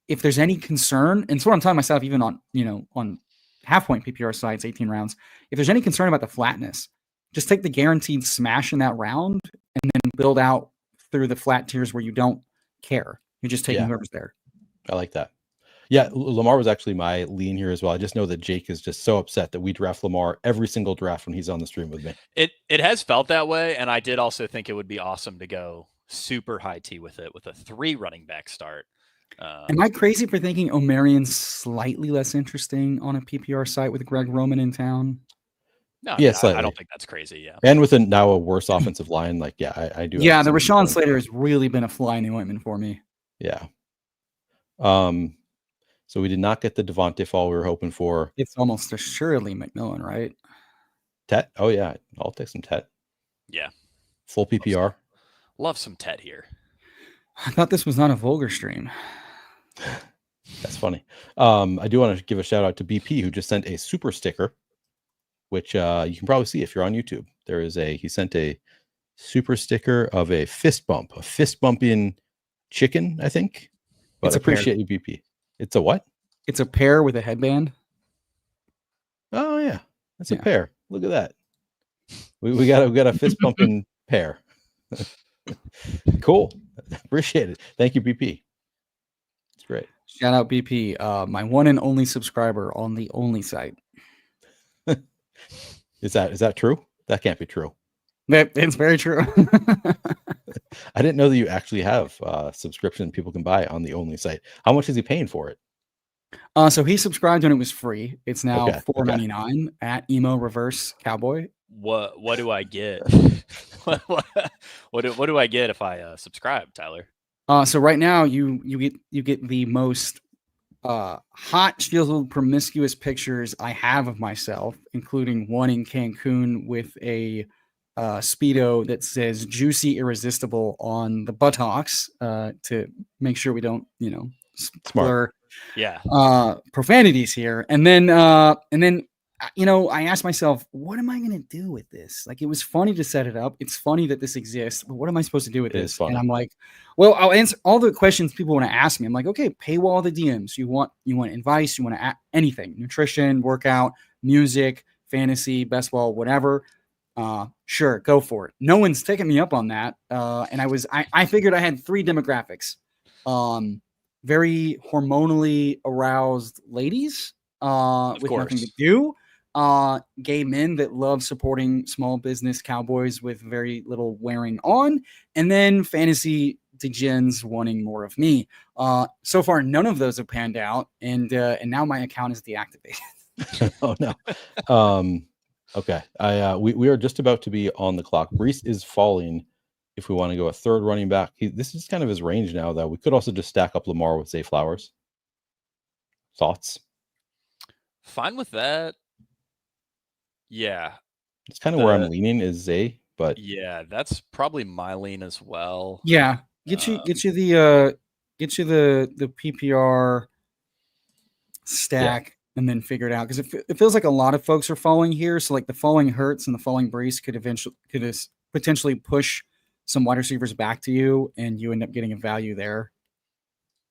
if there's any concern, and it's what I'm telling myself even on on half point PPR sites, 18 rounds. If there's any concern about the flatness, just take the guaranteed smash in that round and then build out through the flat tiers where you don't care. You're just taking whoever's there. I like that. Yeah, Lamar was actually my lean here as well. I just know that Jake is just so upset that we draft Lamar every single draft when he's on the stream with me. It has felt that way, and I did also think it would be awesome to go super high T with it with a 3 running back start. Am I crazy for thinking Omarion's slightly less interesting on a PPR site with Greg Roman in town? No, yeah, I don't think that's crazy. Yeah, and with now a worse offensive line, like I do. Yeah, the Rashawn Slater has really been a fly in the ointment for me. Yeah. So we did not get the Devontae fall we were hoping for. It's almost assuredly McMillan, right? Tet? Oh yeah, I'll take some Tet. Yeah. Full PPR. Love some Tet here. I thought this was not a vulgar stream. That's funny. I do want to give a shout out to BP who just sent a super sticker, which you can probably see if you're on YouTube. He sent a super sticker of a fist bump in chicken, I think. But I appreciate you, BP. It's a what? It's a pear with a headband. Oh yeah, that's a pear. Look at that. We got a fist bumping pear. Cool. Appreciate it. Thank you, BP. It's great. Shout out BP, my one and only subscriber on the only site. Is that true? That can't be true. It's very true. I didn't know that you actually have a subscription people can buy on the only site. How much is he paying for it? So he subscribed when it was free. It's now $4.99 at Emo Reverse Cowboy. What do I get? what do I get if I subscribe, Tyler? So right now you get the most hot, chiseled, promiscuous pictures I have of myself, including one in Cancun with a Speedo that says "Juicy Irresistible" on the buttocks to make sure we don't slur profanities here. And then I asked myself, what am I going to do with this? Like, it was funny to set it up. It's funny that this exists, but what am I supposed to do with this? And I'm like, well, I'll answer all the questions people want to ask me. I'm like, okay, paywall the DMs. You want advice? You want to anything, nutrition, workout, music, fantasy, best ball, whatever. Sure, go for it. No one's taking me up on that. And I figured I had 3 demographics. Very hormonally aroused ladies, with nothing to do. Gay men that love supporting small business cowboys with very little wearing on, and then fantasy degens wanting more of me. So far, none of those have panned out, and now my account is deactivated. Oh no. Okay. We are just about to be on the clock. Brees is falling. If we want to go a third running back, this is kind of his range now, though. We could also just stack up Lamar with Zay Flowers. Thoughts? Fine with that. Yeah. It's kind of where I'm leaning is Zay, but yeah, that's probably my lean as well. Yeah. Get you the PPR stack and then figure it out. Because it feels like a lot of folks are falling here. So like the falling Hurts and the falling Brees could potentially push some wide receivers back to you, and you end up getting a value there.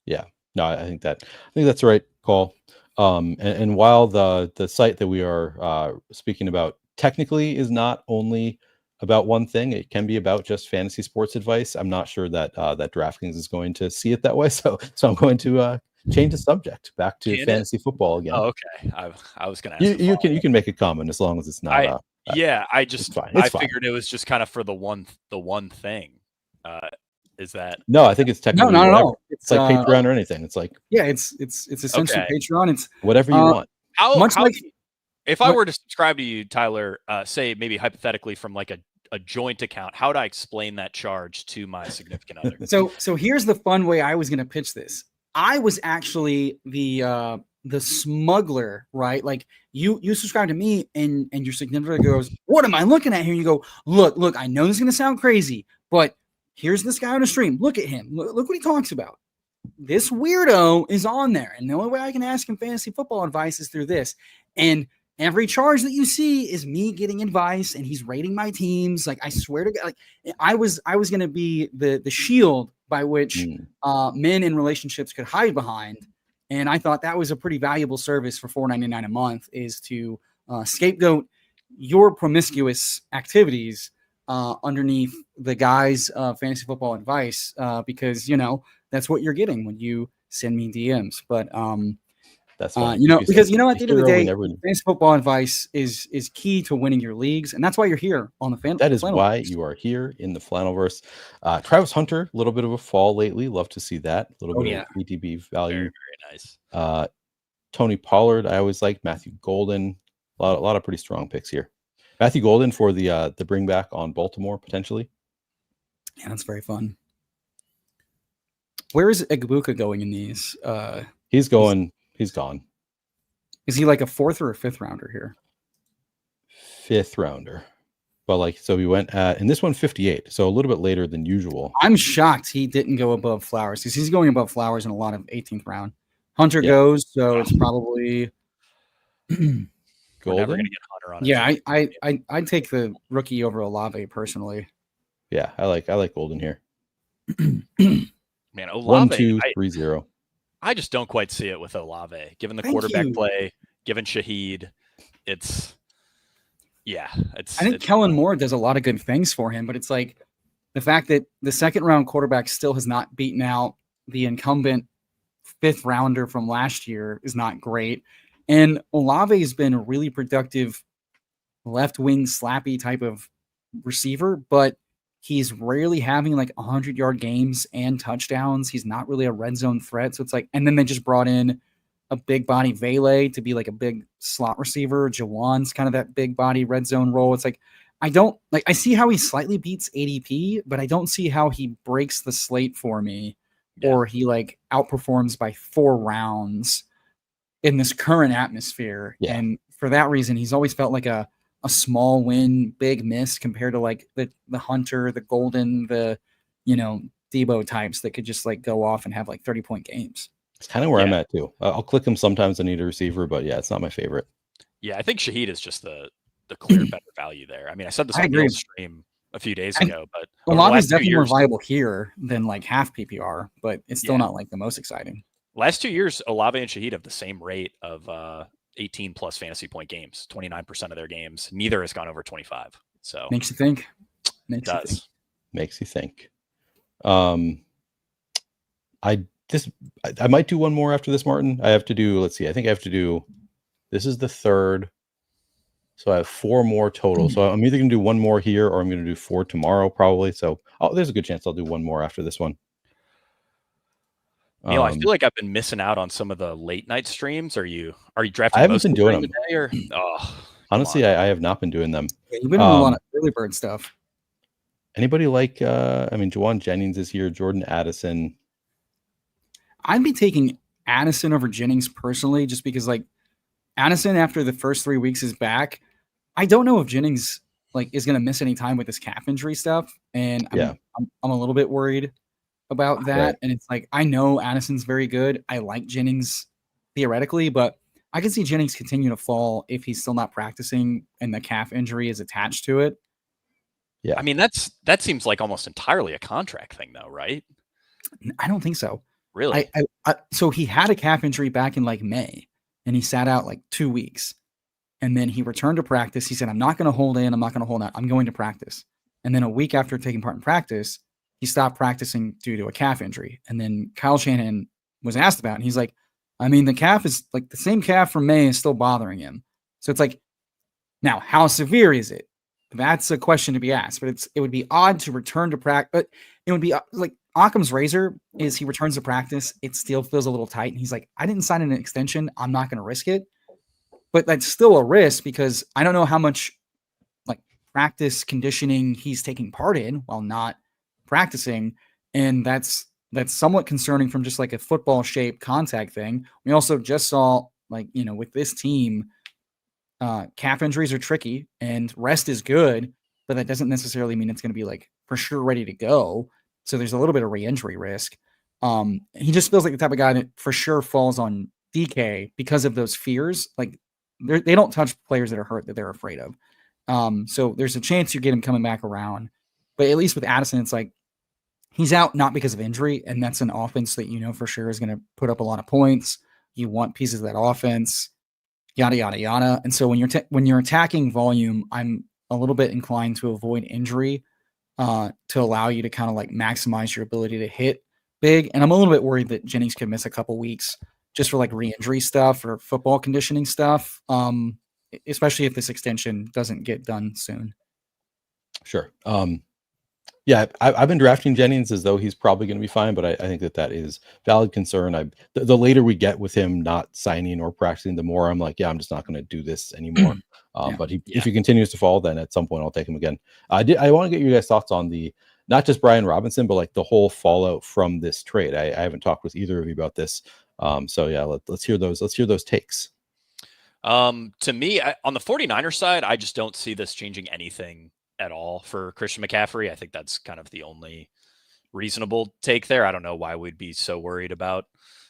Yeah, no, I think that's the right call. And while the site that we are speaking about technically is not only about one thing, it can be about just fantasy sports advice. I'm not sure that that DraftKings is going to see it that way. So I'm going to change the subject back to fantasy football again. Oh, okay. I was going to ask. You can make a comment as long as it's not. It's fine. I figured it was just kind of for the one thing. Is that no? I think it's technically not at all. It's like Patreon or anything. It's like it's essentially Patreon. It's whatever you want. If I were to subscribe to you, Tyler, say maybe hypothetically from like a joint account, how would I explain that charge to my significant other? So here's the fun way I was going to pitch this. I was actually the smuggler, right? Like you subscribe to me and your significant other goes, what am I looking at here? You go, look, I know this is going to sound crazy, but here's this guy on the stream. Look at him. Look what he talks about. This weirdo is on there. And the only way I can ask him fantasy football advice is through this. And every charge that you see is me getting advice and he's rating my teams. Like, I swear to God, like I was going to be the shield by which men in relationships could hide behind. And I thought that was a pretty valuable service for $4.99 a month, is to scapegoat your promiscuous activities underneath the guy's fantasy football advice, because, that's what you're getting when you send me DMs. But that's fine. Because at the end of the day, fantasy football advice is key to winning your leagues, and that's why you're here on the fan. That is why you are here in the Flannelverse. Travis Hunter, a little bit of a fall lately. Love to see that. A little bit of ETB value. Very, very nice. Tony Pollard, I always like. Matthew Golden, a lot of pretty strong picks here. Matthew Golden for the bring back on Baltimore potentially. Yeah, that's very fun. Where is Egbuka going in these? He's gone. Is he like a 4th or a 5th rounder here? 5th rounder. But so he went in this one 58, so a little bit later than usual. I'm shocked he didn't go above Flowers, because he's going above Flowers in a lot of 18th round. Hunter goes, so it's probably Golden. We're never gonna get Hunter on. Yeah, I'd take the rookie over Olave personally. Yeah, I like Golden here. Man, Olave 1-2-3-0. I just don't quite see it with Olave, given the quarterback play, given Shaheed. I think Kellen Moore does a lot of good things for him, but it's like the fact that the 2nd round quarterback still has not beaten out the incumbent 5th rounder from last year is not great. And Olave has been a really productive left wing slappy type of receiver, but he's rarely having like 100-yard games and touchdowns. He's not really a red zone threat. So it's like, and then they just brought in a big body Vele to be like a big slot receiver. Jawan's kind of that big body red zone role. It's like, I see how he slightly beats ADP, but I don't see how he breaks the slate for me, or he like outperforms by 4 rounds in this current atmosphere. Yeah. And for that reason, he's always felt like a small win, big miss compared to like the Hunter, the Golden, the, Debo types that could just like go off and have like 30-point games. It's kind of where I'm at too. I'll click him sometimes. I need a receiver, but it's not my favorite. Yeah, I think Shaheed is just the clear better value there. I mean, I said this on the stream a few days ago, but a lot is definitely more viable here than like half PPR, but it's still not like the most exciting. Last 2 years, Olave and Shaheed have the same rate of 18 plus fantasy point games, 29% of their games. Neither has gone over 25. So makes you think. Makes you think. I might do one more after this, Martin. I have to do, let's see. I think I have to do, this is the 3rd. So I have 4 more total. So I'm either going to do one more here or I'm going to do 4 tomorrow probably. So there's a good chance I'll do one more after this one. I feel like I've been missing out on some of the late night streams. Are you drafting? I haven't been doing them. Today, honestly, I have not been doing them. Yeah, you've been doing a lot of early bird stuff. Anybody like? Jawan Jennings is here. Jordan Addison. I'd be taking Addison over Jennings personally, just because like Addison after the first 3 weeks is back. I don't know if Jennings is going to miss any time with this calf injury stuff, and I'm a little bit worried about that. Right. And it's like, I know Addison's very good. I like Jennings theoretically, but I can see Jennings continue to fall if he's still not practicing and the calf injury is attached to it. Yeah. I mean, that seems like almost entirely a contract thing though, right? I don't think so. Really? So he had a calf injury back in May, and he sat out 2 weeks, and then he returned to practice. He said, I'm not going to hold in. I'm not going to hold out. I'm going to practice. And then a week after taking part in practice, he stopped practicing due to a calf injury. And then Kyle Shanahan was asked about, and he's like, I mean, the calf is like the same calf from May is still bothering him. So it's like, now how severe is it? That's a question to be asked, but it would be odd to return to practice. But it would be like Occam's razor is he returns to practice. It still feels a little tight. And he's like, I didn't sign an extension. I'm not going to risk it. But that's still a risk because I don't know how much like practice conditioning he's taking part in while not practicing. And that's somewhat concerning from just like a football shaped contact thing. We also just saw like, with this team, calf injuries are tricky and rest is good, but that doesn't necessarily mean it's going to be like for sure ready to go. So there's a little bit of re-injury risk. He just feels like the type of guy that for sure falls on DK because of those fears. Like they don't touch players that are hurt that they're afraid of. So there's a chance you get him coming back around, but at least with Addison, it's like he's out not because of injury, and that's an offense that for sure is going to put up a lot of points. You want pieces of that offense. Yada, yada, yada. And so when you're attacking volume, I'm a little bit inclined to avoid injury to allow you to kind of like maximize your ability to hit big. And I'm a little bit worried that Jennings could miss a couple weeks just for like re-injury stuff or football conditioning stuff, especially if this extension doesn't get done soon. Sure. Yeah, I've been drafting Jennings as though he's probably going to be fine, but I think that is valid concern. The later we get with him not signing or practicing, the more I'm like, yeah, I'm just not going to do this anymore. But if he continues to fall, then at some point I'll take him again. I want to get you guys' thoughts on not just Brian Robinson, but like the whole fallout from this trade. I haven't talked with either of you about this. So yeah, let's hear those. Let's hear those takes. To me, on the 49ers side, I just don't see this changing anything at all for Christian McCaffrey. I think that's kind of the only reasonable take there. I don't know why we'd be so worried about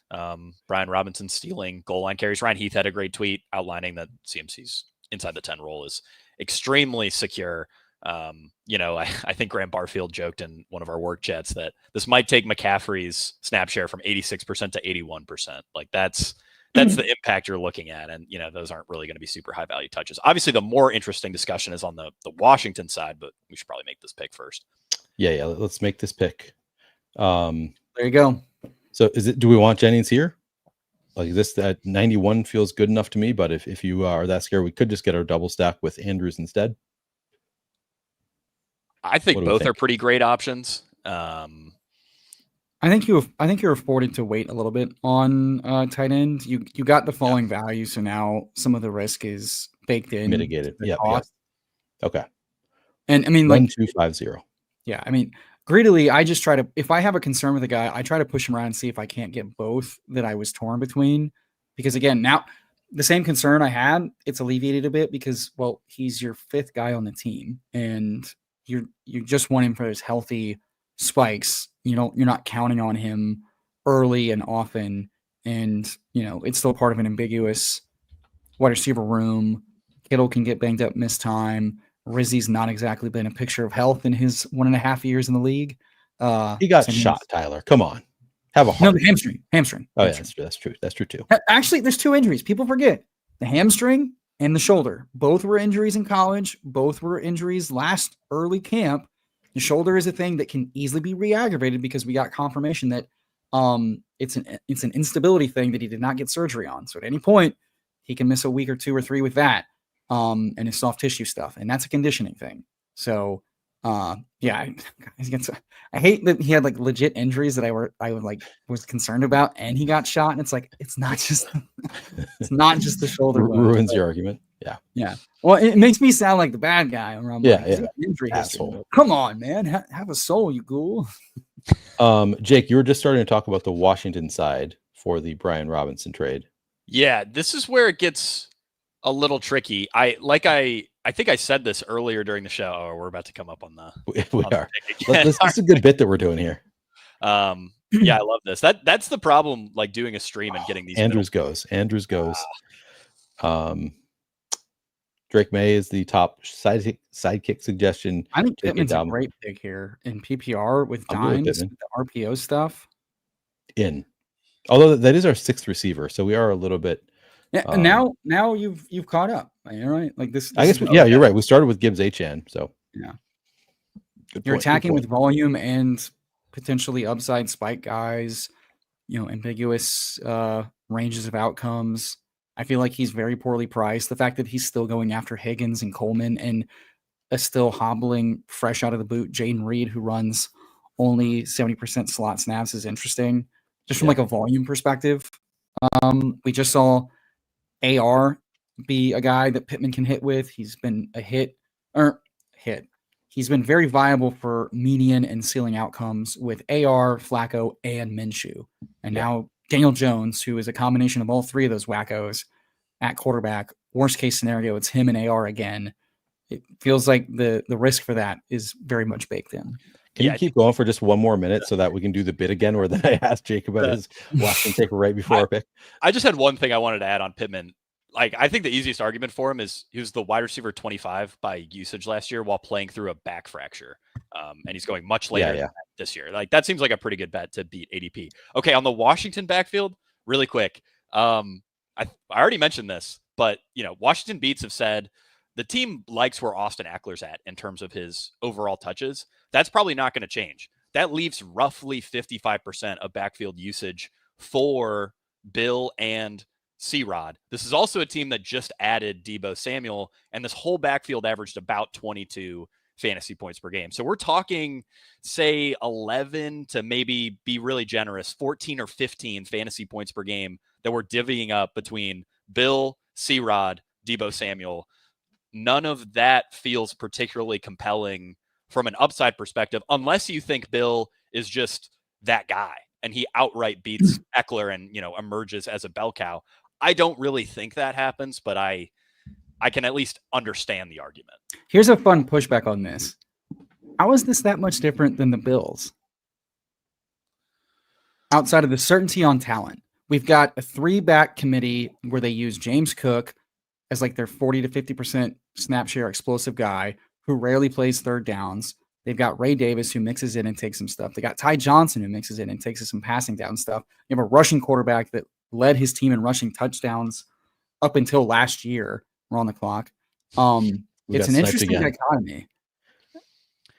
Brian Robinson stealing goal line carries. Ryan Heath had a great tweet outlining that CMC's inside the 10 role is extremely secure. I think Graham Barfield joked in one of our work chats that this might take McCaffrey's snap share from 86% to 81%. Like that's the impact you're looking at. And, those aren't really going to be super high value touches. Obviously, the more interesting discussion is on the Washington side, but we should probably make this pick first. Yeah. Let's make this pick. There you go. So do we want Jennings here? Like this, that 91 feels good enough to me, but if you are that scared, we could just get our double stack with Andrews instead. I think both are pretty great options. I think you're afforded to wait a little bit on tight end. You got the falling value, so now some of the risk is baked in, mitigated. Yeah. Okay. And I mean, 1-2-5-0. Yeah, I mean, greedily, I just try to. If I have a concern with a guy, I try to push him around and see if I can't get both that I was torn between. Because again, now the same concern I had, it's alleviated a bit because he's your fifth guy on the team, and you just want him for his healthy spikes. You're not counting on him early and often, and it's still part of an ambiguous wide receiver room. Kittle can get banged up, miss time. Rizzi's not exactly been a picture of health in his 1.5 years in the league. He got shot, Tyler. Come on, have a heart. No, the hamstring. Oh yeah, that's true. That's true too. Actually, there's two injuries. People forget the hamstring and the shoulder. Both were injuries in college. Both were injuries last early camp. The shoulder is a thing that can easily be re-aggravated because we got confirmation that it's an instability thing that he did not get surgery on. So at any point, he can miss a week or 2 or 3 with that and his soft tissue stuff. And that's a conditioning thing. So, I hate that he had like legit injuries that I was concerned about, and he got shot. And it's like, it's not just the shoulder. Ruins your argument. Yeah. Yeah. Well, it makes me sound like the bad guy. Where I'm injury asshole. Come on, man. Have a soul, you ghoul. Jake, you were just starting to talk about the Washington side for the Brian Robinson trade. Yeah, this is where it gets a little tricky. I think I said this earlier during the show. Oh, we're about to come up on the. We are. This is a good bit that we're doing here. Yeah, I love this. That's the problem. Like doing a stream and getting these. Andrews goes. Drake May is the top sidekick suggestion. I think Pittman's a great pick here in PPR with dimes, with the RPO stuff. Although that is our 6th receiver, so we are a little bit. Yeah, now you've caught up. You're right. Like this I guess. You're right. We started with Gibbs Achan, so yeah. You're attacking with volume and potentially upside spike guys. ambiguous ranges of outcomes. I feel like he's very poorly priced. The fact that he's still going after Higgins and Coleman and a still hobbling fresh out of the boot Jaden Reed, who runs only 70% slot snaps, is interesting just from like a volume perspective. We just saw AR be a guy that Pittman can hit with. He's been a hit. He's been very viable for median and ceiling outcomes with AR, Flacco, and Minshew. And now Daniel Jones, who is a combination of all three of those wackos at quarterback. Worst case scenario, it's him and AR again. It feels like the risk for that is very much baked in. Can you keep going for just one more minute so that we can do the bit again where I asked Jake about his Washington take right before our pick? I just had one thing I wanted to add on Pittman. Like, I think the easiest argument for him is he was the wide receiver 25 by usage last year while playing through a back fracture. And he's going much later this year. Like, that seems like a pretty good bet to beat ADP. Okay, on the Washington backfield, really quick. I already mentioned this, but, Washington Beats have said the team likes where Austin Eckler's at in terms of his overall touches. That's probably not going to change. That leaves roughly 55% of backfield usage for Bill and C-Rod. This is also a team that just added Deebo Samuel, and this whole backfield averaged about 22 fantasy points per game. So we're talking, say, 11 to maybe be really generous, 14 or 15 fantasy points per game that we're divvying up between Bill, C-Rod, Deebo Samuel. None of that feels particularly compelling from an upside perspective, unless you think Bill is just that guy and he outright beats Eckler and, emerges as a bell cow. I don't really think that happens, but I can at least understand the argument. Here's a fun pushback on this. How is this that much different than the Bills? Outside of the certainty on talent, we've got a 3-back committee where they use James Cook as like their 40 to 50% snap share explosive guy who rarely plays third downs. They've got Ray Davis who mixes in and takes some stuff. They got Ty Johnson who mixes in and takes some passing down stuff. You have a rushing quarterback that led his team in rushing touchdowns up until last year. We're on the clock. It's an interesting dichotomy.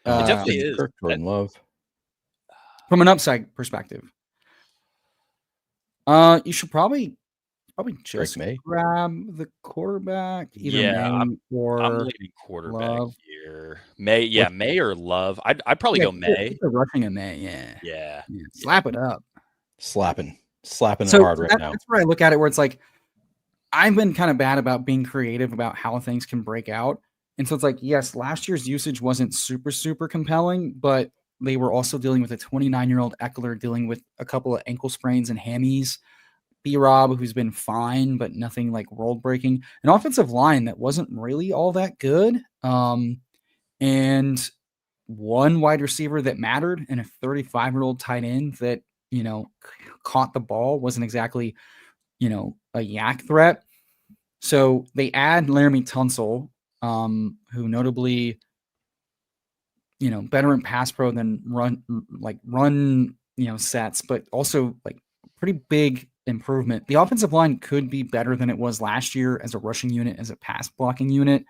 It definitely is. Jordan Love. From an upside perspective, you should probably just grab the quarterback. Either May or I'm leaning quarterback here. May or Love. I'd probably go May. Rushing a May, yeah. Slap it up. Slapping it hard right now. That's where I look at it, where it's like I've been kind of bad about being creative about how things can break out. And so it's like, yes, last year's usage wasn't super, super compelling, but they were also dealing with a 29-year-old Eckler dealing with a couple of ankle sprains and hammies. B-Rob, who's been fine, but nothing like world-breaking. An offensive line that wasn't really all that good. And one wide receiver that mattered and a 35-year-old tight end that, caught the ball, wasn't exactly, a yak threat. So they add Laramie Tunsil, who notably, better in pass pro than run, sets, but also like pretty big improvement. The offensive line could be better than it was last year as a rushing unit, as a pass blocking unit.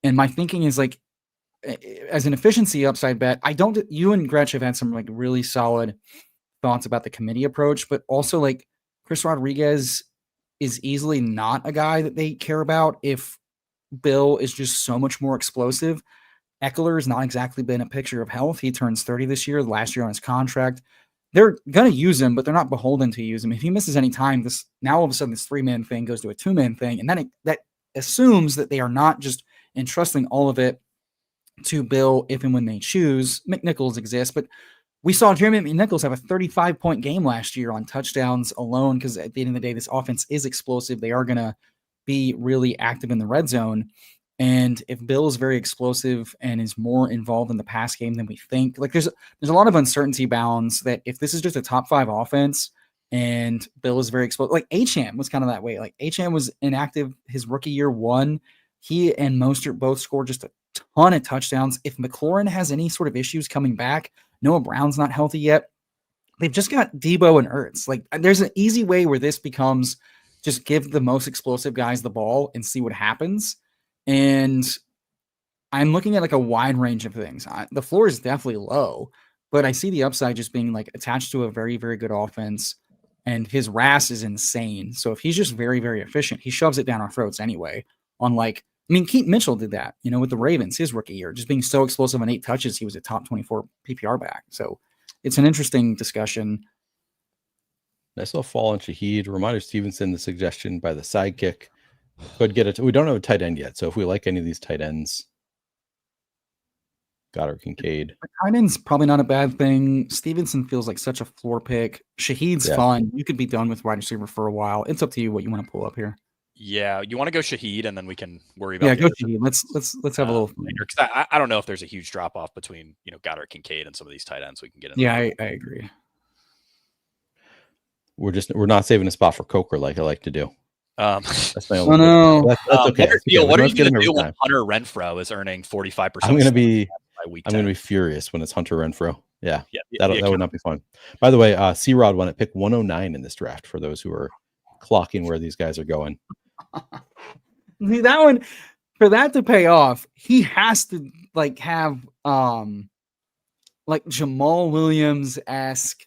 And my thinking is like, as an efficiency upside bet, you and Gretsch have had some like really solid thoughts about the committee approach, but also like Chris Rodriguez is easily not a guy that they care about if Bill is just so much more explosive. Eckler has not exactly been a picture of health. He turns 30 this year, last year on his contract. They're going to use him, but they're not beholden to use him. If he misses any time, now all of a sudden this 3-man thing goes to a 2-man thing. And then that assumes that they are not just entrusting all of it to Bill if and when they choose. McNichols exists, but we saw Jeremy McNichols have a 35-point game last year on touchdowns alone because at the end of the day, this offense is explosive. They are going to be really active in the red zone. And if Bill is very explosive and is more involved in the pass game than we think, like there's a lot of uncertainty bounds that if this is just a top 5 offense and Bill is very explosive, like Achane was kind of that way. Like Achane was inactive his rookie year 1. He and Mostert both scored just a ton of touchdowns. If McLaurin has any sort of issues coming back, Noah Brown's not healthy yet. They've just got Debo and Ertz. Like there's an easy way where this becomes just give the most explosive guys the ball and see what happens. And I'm looking at like a wide range of things. The floor is definitely low, but I see the upside just being like attached to a very, very good offense, and his RAS is insane. So if he's just very, very efficient, he shoves it down our throats anyway. Keaton Mitchell did that, with the Ravens his rookie year, just being so explosive on 8 touches, he was a top 24 PPR back. So it's an interesting discussion. Nice little fall on Shaheed. Reminder Stevenson, the suggestion by the sidekick. Could get it. We don't have a tight end yet, so if we like any of these tight ends, Goddard, Kincaid. Tight end's probably not a bad thing. Stevenson feels like such a floor pick. Shaheed's fun. You could be done with wide receiver for a while. It's up to you what you want to pull up here. Yeah, you want to go Shaheed, and then we can worry about. Yeah, go Shaheed. Let's have a little fun. Because I don't know if there's a huge drop off between Goddard, Kincaid, and some of these tight ends we can get in. Yeah, I agree. We're not saving a spot for Coker like I like to do. That's my only. Oh no, that's okay. What are you going to do when Hunter Renfrow is earning 45%? I'm going to be furious when it's Hunter Renfrow. Yeah, that would not be fun. By the way, C-Rod won at pick 109 in this draft. For those who are clocking where these guys are going, see that one, for that to pay off, he has to have Jamal Williams-esque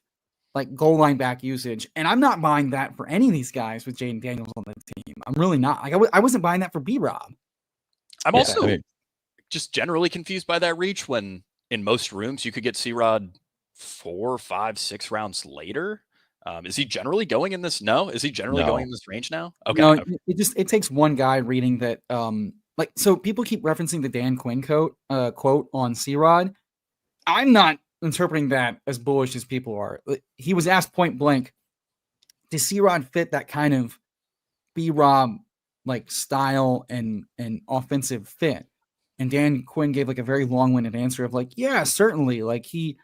goal line back usage, and I'm not buying that for any of these guys with Jaden Daniels on the team. I'm really not. I wasn't buying that for B-Rob. I'm also just generally confused by that reach when in most rooms you could get C-Rod 4, 5, 6 rounds later. Is he generally going in this? No, is he generally going in this range now? Okay. No, it takes one guy reading that. So people keep referencing the Dan Quinn quote on C-Rod. I'm not interpreting that as bullish as people are. He was asked point blank, does C-Rod fit that kind of B-Rob style and offensive fit? And Dan Quinn gave a very long-winded answer of yeah, certainly. He,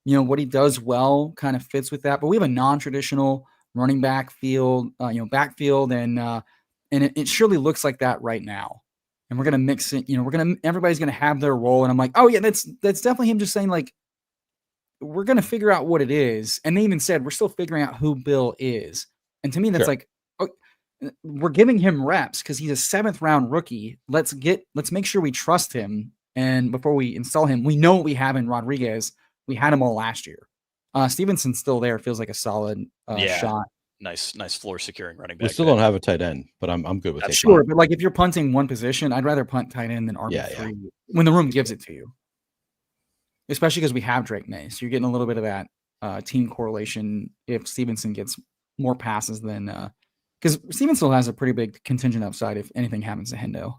what he does well kind of fits with that. But we have a non-traditional running back field, backfield, and it surely looks like that right now. And we're gonna mix it. Everybody's gonna have their role. And I'm like, oh yeah, that's definitely him just saying we're going to figure out what it is. And they even said, we're still figuring out who Bill is. And to me, that's we're giving him reps because he's a 7th round rookie. Let's make sure we trust him. And before we install him, we know what we have in Rodriguez. We had him all last year. Stevenson's still there. Feels like a solid shot. Nice floor securing running back. We still don't have a tight end, but I'm good with it. Sure. But if you're punting one position, I'd rather punt tight end than RB3 when the room gives it to you. Especially because we have Drake May. So you're getting a little bit of that team correlation if Stevenson gets more passes than because Stevenson still has a pretty big contingent upside if anything happens to Hendo.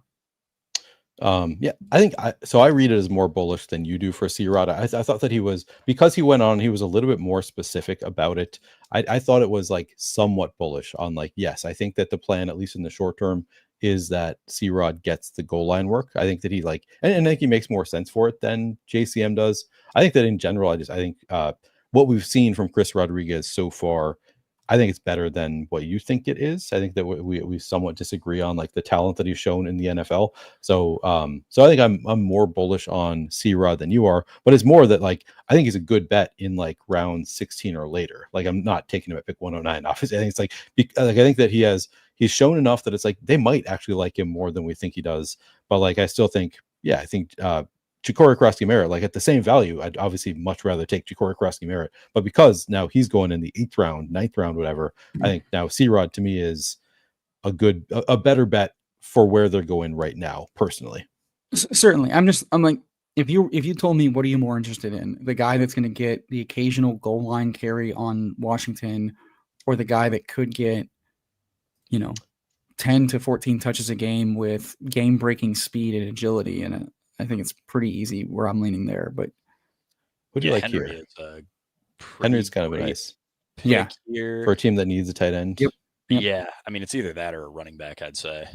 I think I read it as more bullish than you do for C-Rod. I thought that he was, because he went on, he was a little bit more specific about it. I thought it was somewhat bullish on yes, I think that the plan, at least in the short term, is that C-Rod gets the goal line work. I think that he and I think he makes more sense for it than JCM does. I think that in general, I think what we've seen from Chris Rodriguez so far, I think it's better than what you think it is. I think that we somewhat disagree on the talent that he's shown in the NFL. So I think I'm more bullish on C-Rod than you are, but it's more that I think he's a good bet in round 16 or later. I'm not taking him at pick 109. Obviously, I think it's I think that he's shown enough that it's they might actually like him more than we think he does. But I still think, I think Ja'Cory Krosky-Merritt, at the same value, I'd obviously much rather take Ja'Cory Krosky-Merritt. But because now he's going in the 8th round, 9th round, whatever, I think now C-Rod to me is a better bet for where they're going right now, personally. Certainly. I'm if you told me what are you more interested in, the guy that's going to get the occasional goal line carry on Washington, or the guy that could get 10 to 14 touches a game with game-breaking speed and agility, and I think it's pretty easy where I'm leaning there. But what do you like here? Henry's kind of a nice here for a team that needs a tight end. Yep. Yeah, it's either that or a running back, I'd say.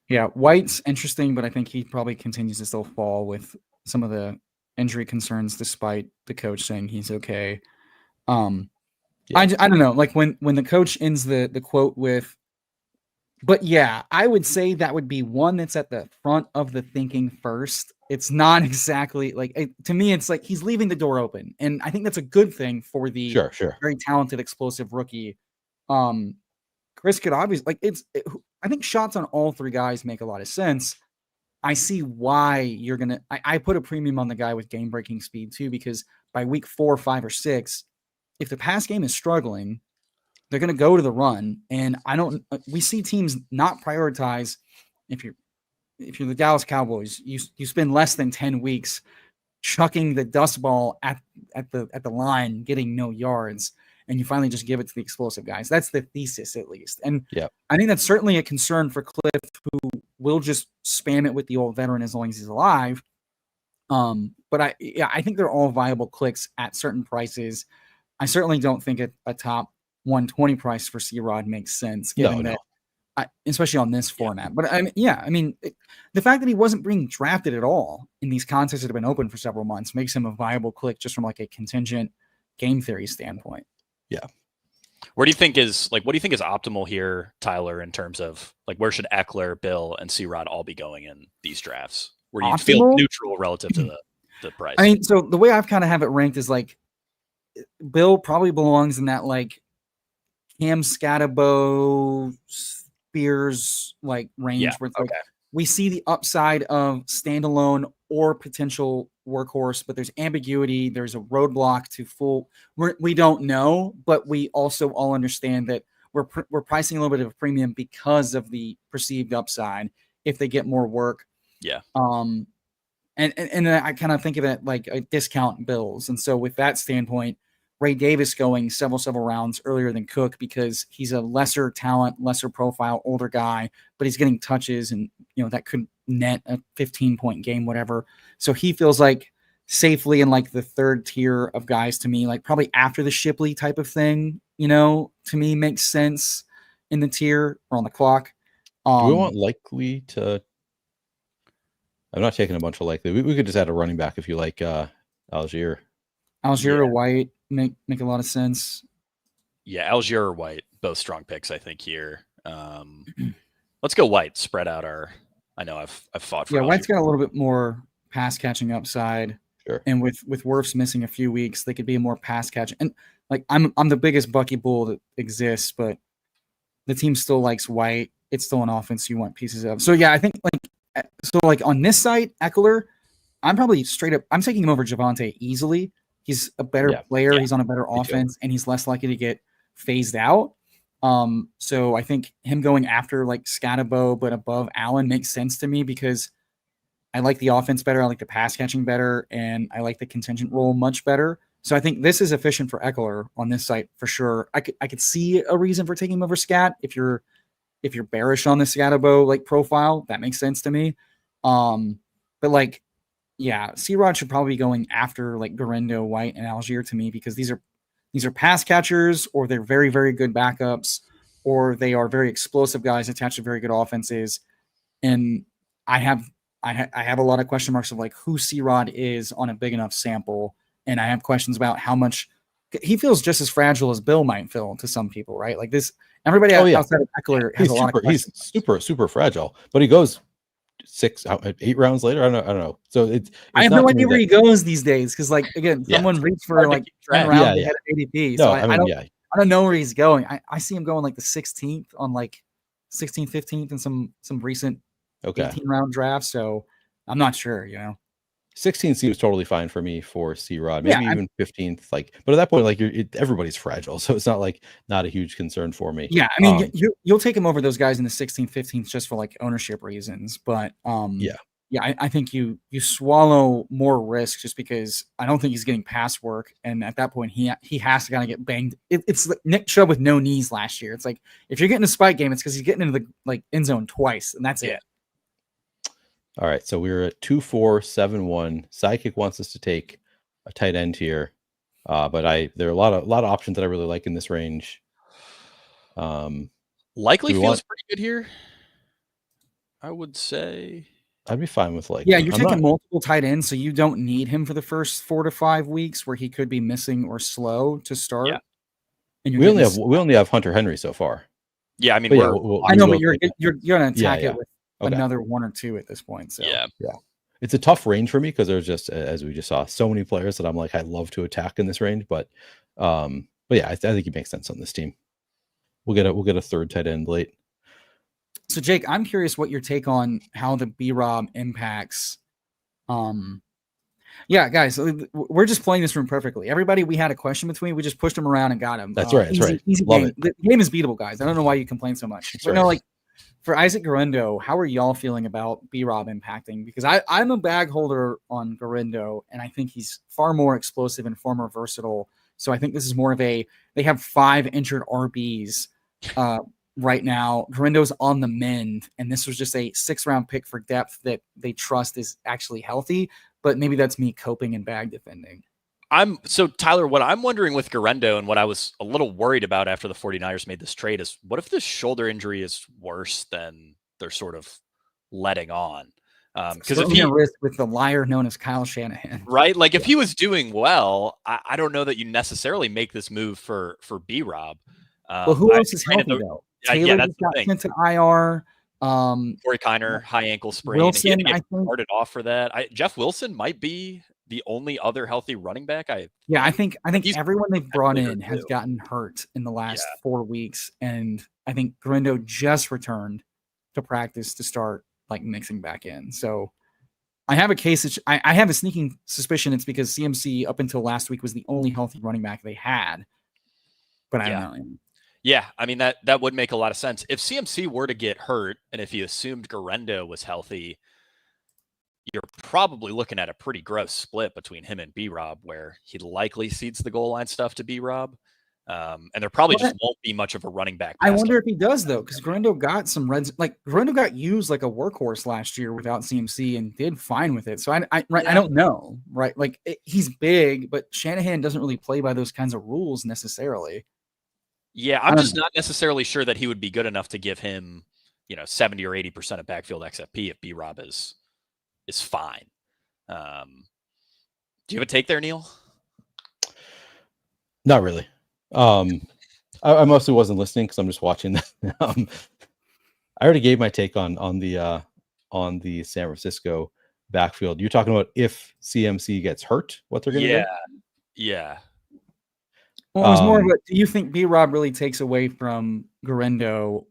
Yeah, White's interesting, but I think he probably continues to still fall with some of the injury concerns, despite the coach saying he's okay. I don't know. When the coach ends the quote with, but yeah, I would say that would be one that's at the front of the thinking first. It's not exactly to me, it's he's leaving the door open. And I think that's a good thing for the very talented, explosive rookie. Chris could obviously I think shots on all 3 guys make a lot of sense. I see why you're gonna. I put a premium on the guy with game breaking speed too, because by week 4, 5, or 6, if the pass game is struggling, they're gonna go to the run, and I don't. We see teams not prioritize. If you're the Dallas Cowboys, you spend less than 10 weeks chucking the dust ball at the line, getting no yards, and you finally just give it to the explosive guys. That's the thesis, at least. And I think that's certainly a concern for Cliff, who will just spam it with the old veteran as long as he's alive. But I think they're all viable clicks at certain prices. I certainly don't think a top 120 price for C-Rod makes sense, given that. Especially on this format. But the fact that he wasn't being drafted at all in these contests that have been open for several months makes him a viable click just from like a contingent game theory standpoint. Yeah. What do you think is optimal here, Tyler, in terms of like where should Eckler, Bill, and C-Rod all be going in these drafts? Where you feel neutral relative to the price? I mean, so the way I've kind of have it ranked is like Bill probably belongs in that like Cam Scatterbo Spears like range where it's like we see the upside of standalone or potential workhorse, but there's ambiguity. There's a roadblock to full. We don't know, but we also all understand that we're pricing a little bit of a premium because of the perceived upside if they get more work. Yeah. And I kind of think of it like a discount Bills, and so with that standpoint, Ray Davis going several rounds earlier than Cook because he's a lesser talent, lesser profile, older guy, but he's getting touches and, that could net a 15-point game, whatever. So he feels like safely in like the third tier of guys to me, like probably after the Shipley type of thing, to me makes sense in the tier or on the clock. Do we want likely to? I'm not taking a bunch of likely. We could just add a running back if you like Algier. Or White make a lot of sense. Yeah, Algier or White, both strong picks, I think here. Let's go White. Spread out our. I know I've fought for. Yeah, White's got a little bit more pass catching upside. Sure. And with Wirfs missing a few weeks, they could be a more pass catching. And like I'm the biggest Bucky Bull that exists, but the team still likes White. It's still an offense you want pieces of. So yeah, I think like on this site, Eckler, I'm probably straight up. I'm taking him over Javonte easily. He's a better player. Yeah. He's on a better offense, and he's less likely to get phased out. So I think him going after like Scatterbo but above Allen makes sense to me because I like the offense better. I like the pass catching better, and I like the contingent role much better. So I think this is efficient for Eckler on this site for sure. I could see a reason for taking him over Scat if you're bearish on the Scatterbo like profile. That makes sense to me. But like. Yeah, C-Rod should probably be going after like Garendo, White, and Algier to me because these are pass catchers, or they're very, very good backups, or they are very explosive guys attached to very good offenses. And I have a lot of question marks of like who C-Rod is on a big enough sample, and I have questions about how much he feels just as fragile as Bill might feel to some people, right? Like this, everybody outside of Eckler has a lot of questions. He's super fragile, but he goes 8 rounds later. I don't know. So it's I have no idea where he goes these days because, like, again, someone reached for like 10 rounds ahead of ADP. So I don't know where he's going. I see him going like the 16th on like 16th, 15th, and some recent 18-round drafts. So I'm not sure. 16th seems totally fine for me for C-Rod. Maybe even 15th. Like, but at that point, like everybody's fragile, so it's not a huge concern for me. Yeah, I mean, you'll take him over those guys in the 16th, 15th just for like ownership reasons. But I think you swallow more risk just because I don't think he's getting pass work, and at that point he has to kind of get banged. It's like Nick Chubb with no knees last year. It's like if you're getting a spike game, it's because he's getting into the like end zone twice, and that's it. All right, so we're at 2-4-7-1. Sidekick wants us to take a tight end here, but there are a lot of options that I really like in this range. Likely feels pretty good here. I would say I'd be fine with Likely. Yeah, you're taking multiple tight ends, so you don't need him for the first 4 to 5 weeks where he could be missing or slow to start. Yeah. And we only have Hunter Henry so far. Yeah, I mean, I know, but you're gonna attack it with another 1 or 2 at this point. So yeah. It's a tough range for me because there's just, as we just saw, so many players that I'm like, I'd love to attack in this range, but yeah, I think it makes sense on this team. We'll get a third tight end late. So Jake, I'm curious what your take on how the B-Rob impacts. Yeah, guys, we're just playing this room perfectly. Everybody we had a question between, we just pushed them around and got him. That's right. That's right. Easy Love game. it. The game is beatable, guys. I don't know why you complain so much. But no, like for Isaac Guerrero, how are y'all feeling about B-Rob impacting? Because I'm a bag holder on Guerrero, and I think he's far more explosive and far more versatile. So I think this is more of they have 5 injured RBs right now. Guerrero's on the mend, and this was just a 6th-round pick for depth that they trust is actually healthy. But maybe that's me coping and bag defending. So Tyler, what I'm wondering with Guerrero and what I was a little worried about after the 49ers made this trade is what if this shoulder injury is worse than they're sort of letting on? Because if he risk with the liar known as Kyle Shanahan, right? Like if he was doing well, I don't know that you necessarily make this move for B-Rob. Well, who else is healthy though? Taylor just got sent to IR. Corey Kiner, high ankle sprain. Wilson, I think started off for that. Jeff Wilson might be the only other healthy running back. I think everyone they've brought in has gotten hurt in the last 4 weeks, and I think Guerrero just returned to practice to start like mixing back in. So I have a case. I have a sneaking suspicion it's because CMC up until last week was the only healthy running back they had, but I don't know. Yeah, I mean, that would make a lot of sense. If CMC were to get hurt, and if you assumed Guerrero was healthy, you're probably looking at a pretty gross split between him and B-Rob, where he likely cedes the goal line stuff to B-Rob. And there probably just won't be much of a running back. I wonder if he does, though, because Guerrero got some reds. Like, Guerrero got used like a workhorse last year without CMC and did fine with it. So I don't know, right? Like, he's big, but Shanahan doesn't really play by those kinds of rules necessarily. Yeah, I'm just not necessarily sure that he would be good enough to give him, 70 or 80% of backfield XFP if B-Rob is fine. Do you have a take there, Neil? Not really. I mostly wasn't listening because I'm just watching that. I already gave my take on the San Francisco backfield. You're talking about if CMC gets hurt, what they're going to do? Yeah. Well, it was more of a, do you think B-Rob really takes away from Guerrero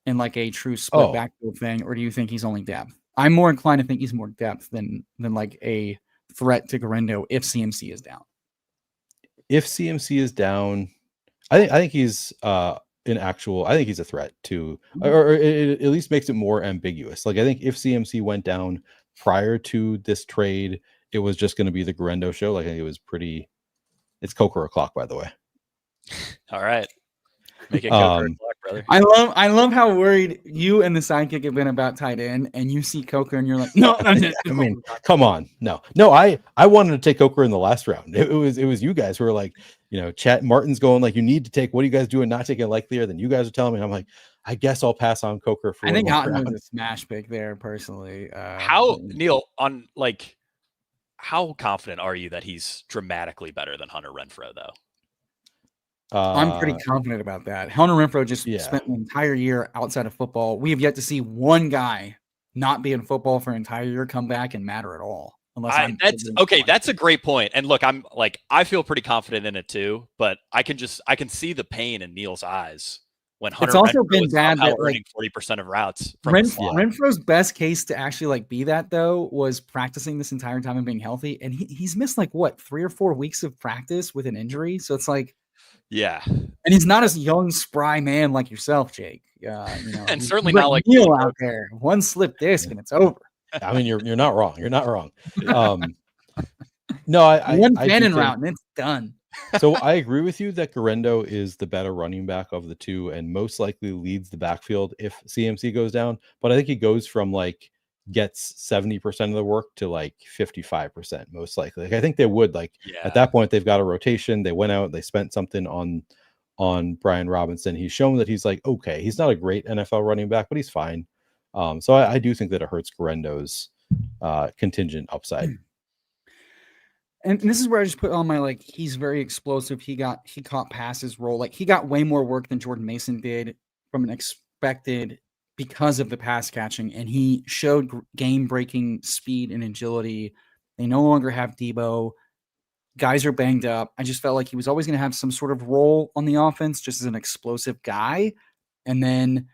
in like a true split backfield thing, or do you think he's only depth? I'm more inclined to think he's more depth than like a threat to Guerrero if CMC is down. If CMC is down, I think he's I think he's a threat to, or it at least makes it more ambiguous. Like I think if CMC went down prior to this trade, it was just going to be the Guerrero show. Like I think it was pretty. It's Coker o'clock, by the way. All right. Make it Coker o'clock, brother. I love how worried you and the sidekick have been about tight end, and you see Coker and you're like, no. I mean, come on. No. I wanted to take Coker in the last round. It was you guys who were like, Chat Martin's going like, you need to take, what are you guys doing? Not taking it likelier than you guys are telling me. And I'm like, I guess I'll pass on Coker for. I think Houghton was a smash pick there personally. Neil, on like, how confident are you that he's dramatically better than Hunter Renfrow, though? I'm pretty confident about that. Hunter Renfrow just spent an entire year outside of football. We have yet to see one guy not be in football for an entire year come back and matter at all. That's a great point. And look, I'm like, I feel pretty confident in it too, but I can see the pain in Neil's eyes when Hunter. It's also been bad that earning 40% of routes. Renfro's best case to actually like be that though was practicing this entire time and being healthy, and he's missed like 3 or 4 weeks of practice with an injury. So it's like, and he's not a young spry man like yourself, Jake. And certainly not like Neil out there. One slip disc and it's over. I mean, you're not wrong. You're not wrong. No, one cannon route and it's done. So I agree with you that Guerrero is the better running back of the two and most likely leads the backfield if CMC goes down. But I think he goes from like gets 70% of the work to like 55% most likely. Like I think they would at that point they've got a rotation. They went out, they spent something on Brian Robinson. He's shown that he's like, okay, he's not a great NFL running back, but he's fine. So I do think that it hurts Guerrero's contingent upside. And this is where I just put on my he's very explosive. He caught passes roll. Like he got way more work than Jordan Mason did from an expected because of the pass catching, and he showed game-breaking speed and agility. They no longer have Debo. Guys are banged up. I just felt like he was always going to have some sort of role on the offense just as an explosive guy. And then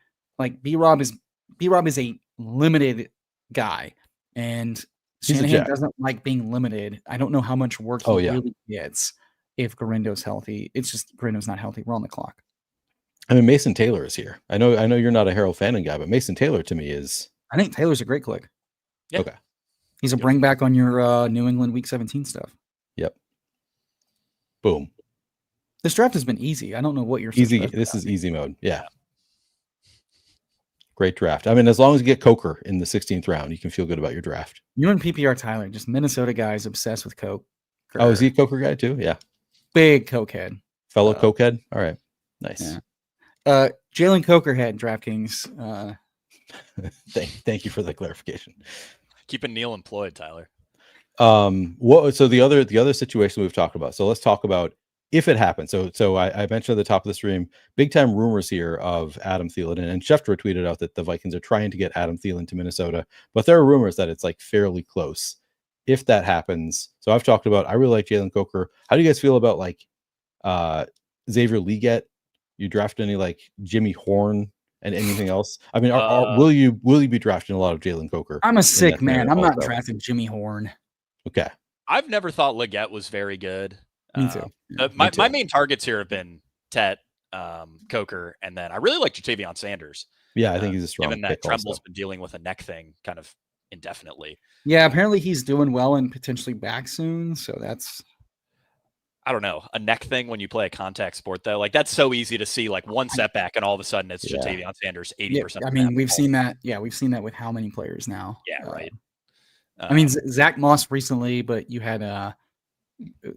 B-Rob is B-Rob is a limited guy, and Shanahan doesn't like being limited. I don't know how much work he really gets if Garindo's healthy. It's just Garindo's not healthy. We're on the clock. I mean, Mason Taylor is here. I know you're not a Harold Fannin guy, but Mason Taylor to me is. I think Taylor's a great click. Yeah. Okay. He's a bring back on your New England Week 17 stuff. Yep. Boom. This draft has been easy. I don't know what you're easy. This is easy mode. Yeah. Great draft. I mean, as long as you get Coker in the 16th round, you can feel good about your draft. You and PPR Tyler, just Minnesota guys obsessed with Coke. Oh, is he a Coker guy too? Yeah. Big Coke head. Fellow Coke head. All right. Nice. Yeah. Jalen Coker head, DraftKings. Thank you for the clarification. Keeping Neil employed, Tyler. So the other situation we've talked about. So let's talk about if it happens. So I mentioned at the top of the stream, big time rumors here of Adam Thielen, and Schefter tweeted out that the Vikings are trying to get Adam Thielen to Minnesota, but there are rumors that it's like fairly close. If that happens, so I've talked about, I really like Jalen Coker. How do you guys feel about like Xavier Legette? You draft any like Jimmy Horn and anything else? I mean, will you be drafting a lot of Jalen Coker? I'm a sick man. I'm not drafting Jimmy Horn. Okay. I've never thought Legette was very good. Me too. My main targets here have been Tet, Coker, and then I really like Jatavion Sanders. Yeah, I think he's a strong given that pick Tremble's also. been dealing with a neck thing kind of indefinitely. Yeah, apparently he's doing well and potentially back soon. So that's, I don't know, a neck thing when you play a contact sport though. Like that's so easy to see, like one setback and all of a sudden it's Jatavion Sanders 80%. I mean, we've seen that. Yeah, we've seen that with how many players now? Yeah, right. I mean, Zach Moss recently, but you had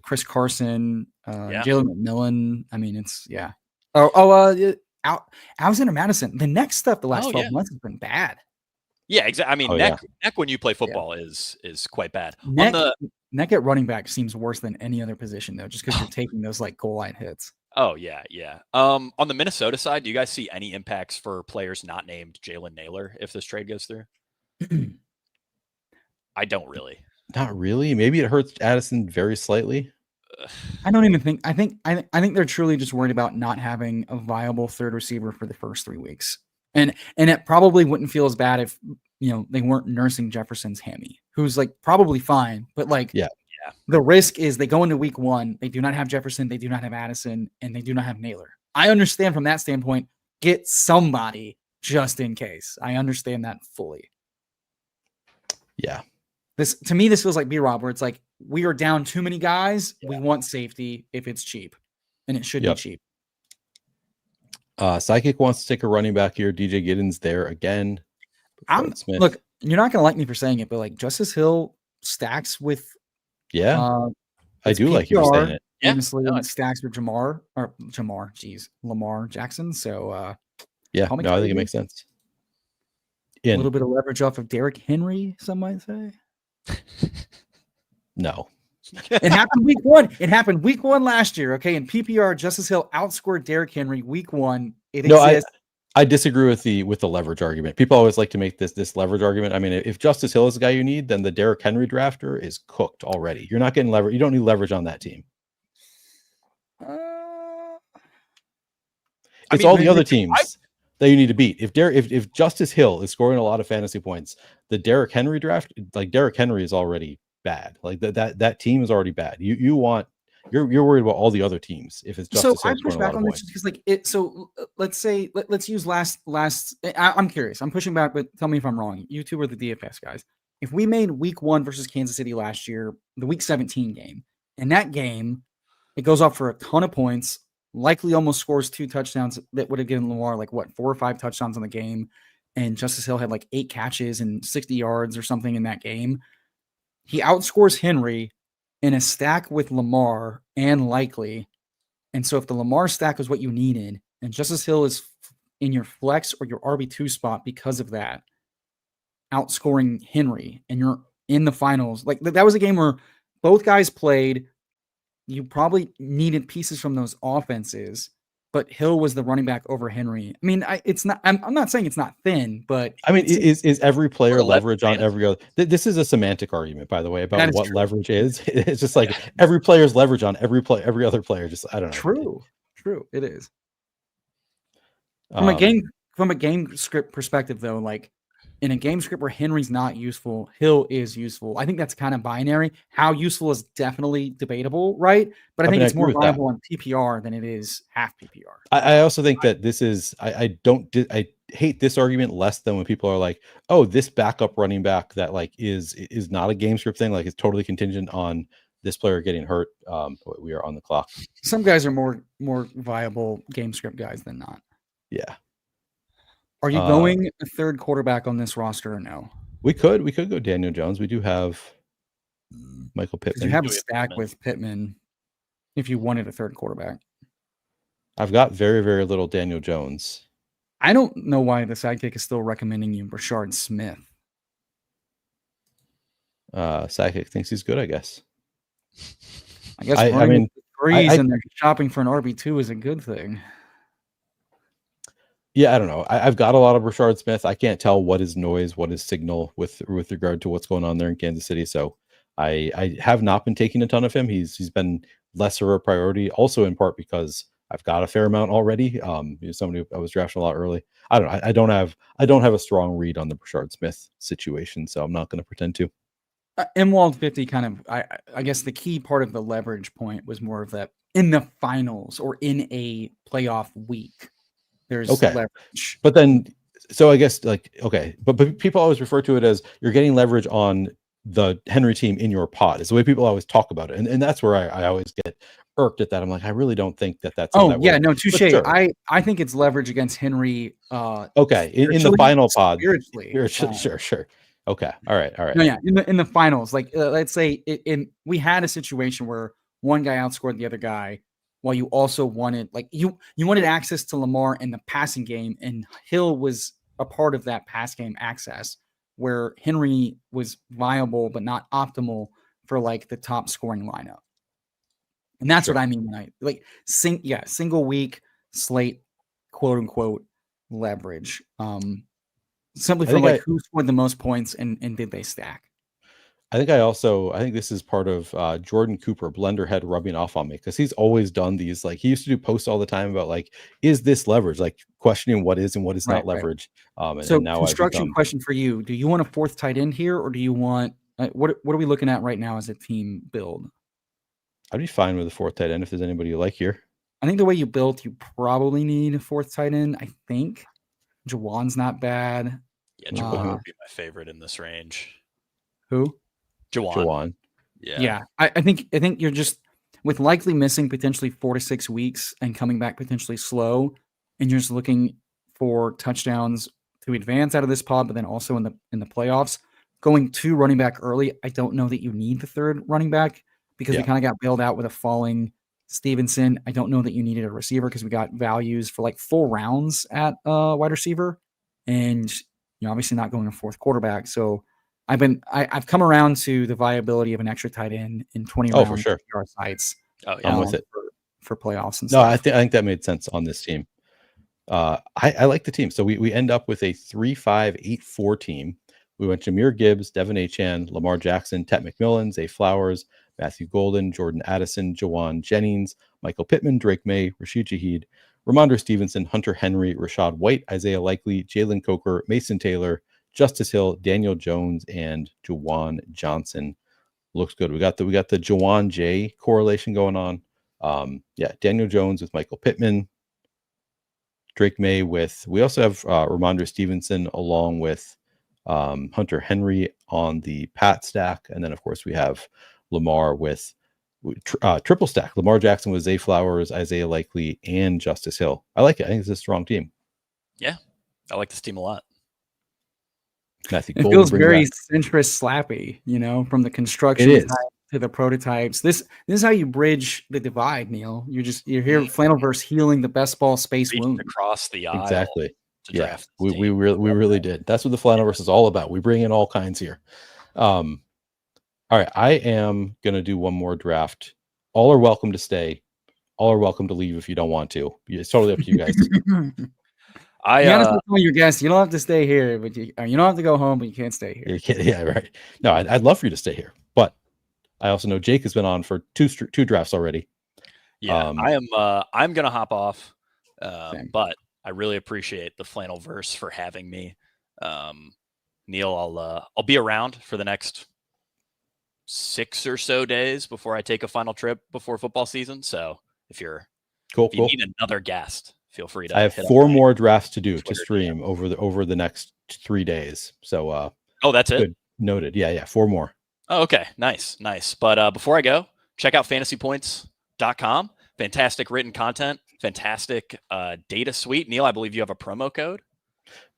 Chris Carson, Jalen McMillan. I mean, it's Alexander Madison. The neck stuff the last 12 months has been bad. Yeah, exactly. I mean, neck when you play football is quite bad. Neck at running back seems worse than any other position though, just because you're taking those like goal line hits. Oh yeah. On the Minnesota side, do you guys see any impacts for players not named Jalen Naylor if this trade goes through? I don't really. Not really. Maybe it hurts Addison very slightly. I don't even think. I think they're truly just worried about not having a viable third receiver for the first 3 weeks, and it probably wouldn't feel as bad if they weren't nursing Jefferson's hammy, who's like probably fine, but like the risk is they go into week 1, they do not have Jefferson, they do not have Addison, and they do not have Naylor. I understand from that standpoint, get somebody just in case. I understand that fully. Yeah. This feels like B-Rob, where it's like we are down too many guys. Yeah. We want safety if it's cheap, and it should be cheap. Psychic wants to take a running back here. DJ Giddens there again. Look, you're not gonna like me for saying it, but like Justice Hill stacks with. Yeah, I do PPR, like you saying it. Honestly, it stacks with Lamar Jackson. So I think it makes sense. A little bit of leverage off of Derrick Henry, some might say. No. It happened week 1. It happened week 1 last year. Okay. In PPR, Justice Hill outscored Derrick Henry week 1. I disagree with the leverage argument. People always like to make this leverage argument. I mean, if Justice Hill is the guy you need, then the Derrick Henry drafter is cooked already. You're not getting leverage. You don't need leverage on that team. It's all the other teams that you need to beat. If Justice Hill is scoring a lot of fantasy points, the Derrick Henry draft, like Derrick Henry is already bad. Like that team is already bad. You're worried about all the other teams. If it's Justice Hill, I push back on this because like it. So let's say let's use last. I'm curious. I'm pushing back, but tell me if I'm wrong. You two are the DFS guys. If we made week 1 versus Kansas City last year, the week 17 game, in that game, it goes off for a ton of points. Likely almost scores 2 touchdowns that would have given Lamar like 4 or 5 touchdowns on the game. And Justice Hill had like 8 catches and 60 yards or something in that game. He outscores Henry in a stack with Lamar and Likely. And so if the Lamar stack is what you needed and Justice Hill is in your flex or your RB2 spot because of that, outscoring Henry and you're in the finals, like that was a game where both guys played. You probably needed pieces from those offenses, but Hill was the running back over Henry. I mean, I'm not saying it's not thin, but I mean, is every player leverage on every other? This is a semantic argument, by the way, about what leverage is. It's just like every player's leverage on every other player. Just I don't know. True. It is. from a game script perspective, though, like in a game script where Henry's not useful, Hill is useful. I think that's kind of binary. How useful is definitely debatable, right? But I think it's more viable on PPR than it is half PPR. I also think that this is I hate this argument less than when people are like, oh, this backup running back that like is not a game script thing, like it's totally contingent on this player getting hurt. We are on the clock. Some guys are more viable game script guys than not. Yeah. Are you going a third quarterback on this roster or no? We could go Daniel Jones. We do have Michael Pittman. You have a stack with Pittman if you wanted a third quarterback. I've got very, very little Daniel Jones. I don't know why the sidekick is still recommending you Rashard Smith. Sidekick thinks he's good, I guess. I guess I mean threes and they're shopping for an RB2 is a good thing. Yeah, I don't know. I've got a lot of Rashard Smith. I can't tell what is noise, what is signal with regard to what's going on there in Kansas City. So I have not been taking a ton of him. He's been lesser a priority, also in part because I've got a fair amount already. Somebody I was drafting a lot early. I don't know. I don't have a strong read on the Rashard Smith situation, so I'm not going to pretend to. Imwald 50 kind of, I guess the key part of the leverage point was more of that in the finals or in a playoff week. There's leverage. But then, so I guess but people always refer to it as you're getting leverage on the Henry team in your pod. It's the way people always talk about it. And that's where I always get irked at that. I'm like, I really don't think that's how that works. No, touche. Sure. I think it's leverage against Henry. In the final pod. Spiritually. Sure. Okay. All right. No, yeah. In the finals, like let's say we had a situation where one guy outscored the other guy, while you also wanted you wanted access to Lamar in the passing game, and Hill was a part of that pass game access, where Henry was viable but not optimal for like the top scoring lineup. And that's what I mean when I single week slate, quote unquote, leverage. Simply for who scored the most points and did they stack? I think this is part of Jordan Cooper, Blender head, rubbing off on me, because he's always done these. Like he used to do posts all the time about like, is this leverage? Like questioning what is and what is not leverage. So now construction question for you: do you want a fourth tight end here, or do you want what are we looking at right now as a team build? I'd be fine with a fourth tight end if there's anybody you like here. I think the way you built, you probably need a fourth tight end. I think Jawan's not bad. Yeah, Jawan would be my favorite in this range. Who? Jawan. Yeah. I think you're just with likely missing potentially 4 to 6 weeks and coming back potentially slow, and you're just looking for touchdowns to advance out of this pod, but then also in the playoffs. Going 2 running back early, I don't know that you need the third running back because we kind of got bailed out with a falling Stevenson. I don't know that you needed a receiver because we got values for like 4 rounds at wide receiver, and obviously not going a fourth quarterback. So I've come around to the viability of an extra tight end in 20 round for sure. sites. Oh, yeah. I'm with it for playoffs and stuff. No, I think that made sense on this team. I like the team. So we end up with a 3-5-8-4 team. We went Jahmyr Gibbs, Devin Achane, Lamar Jackson, Tet McMillan, Zay Flowers, Matthew Golden, Jordan Addison, Jawan Jennings, Michael Pittman, Drake May, Rashid Shaheed, Ramondre Stevenson, Hunter Henry, Rashad White, Isaiah Likely, Jalen Coker, Mason Taylor, Justice Hill, Daniel Jones, and Juwan Johnson. Looks good. We got the Juwan J correlation going on. Daniel Jones with Michael Pittman, Drake May we also have Ramondre Stevenson along with Hunter Henry on the Pat stack, and then of course we have Lamar with triple stack. Lamar Jackson with Zay Flowers, Isaiah Likely, and Justice Hill. I like it. I think it's a strong team. Yeah, I like this team a lot. It feels very centrist slappy, from the construction to the prototypes. This is how you bridge the divide, Neil. You're here Flannelverse healing the best ball space wound across the aisle. Exactly. Yeah, we really did. That's what the Flannelverse is all about. We bring in all kinds here. All right, I am gonna do one more draft. All are welcome to stay. All are welcome to leave if you don't want to. It's totally up to you guys. You honestly tell your guests you don't have to stay here, but you don't have to go home, but you can't stay here. Yeah, right. No, I'd love for you to stay here, but I also know Jake has been on for two drafts already. Yeah, I'm gonna hop off, but I really appreciate the flannel verse for having me. Neil, I'll be around for the next 6 or so days before I take a final trip before football season. So if you need another guest, feel free to. I have 4 more drafts to do to stream over the next 3 days. So that's it. Good. Noted. Yeah, 4 more. Oh, okay, nice. But before I go, check out fantasypoints.com. Fantastic written content, fantastic data suite. Neil, I believe you have a promo code.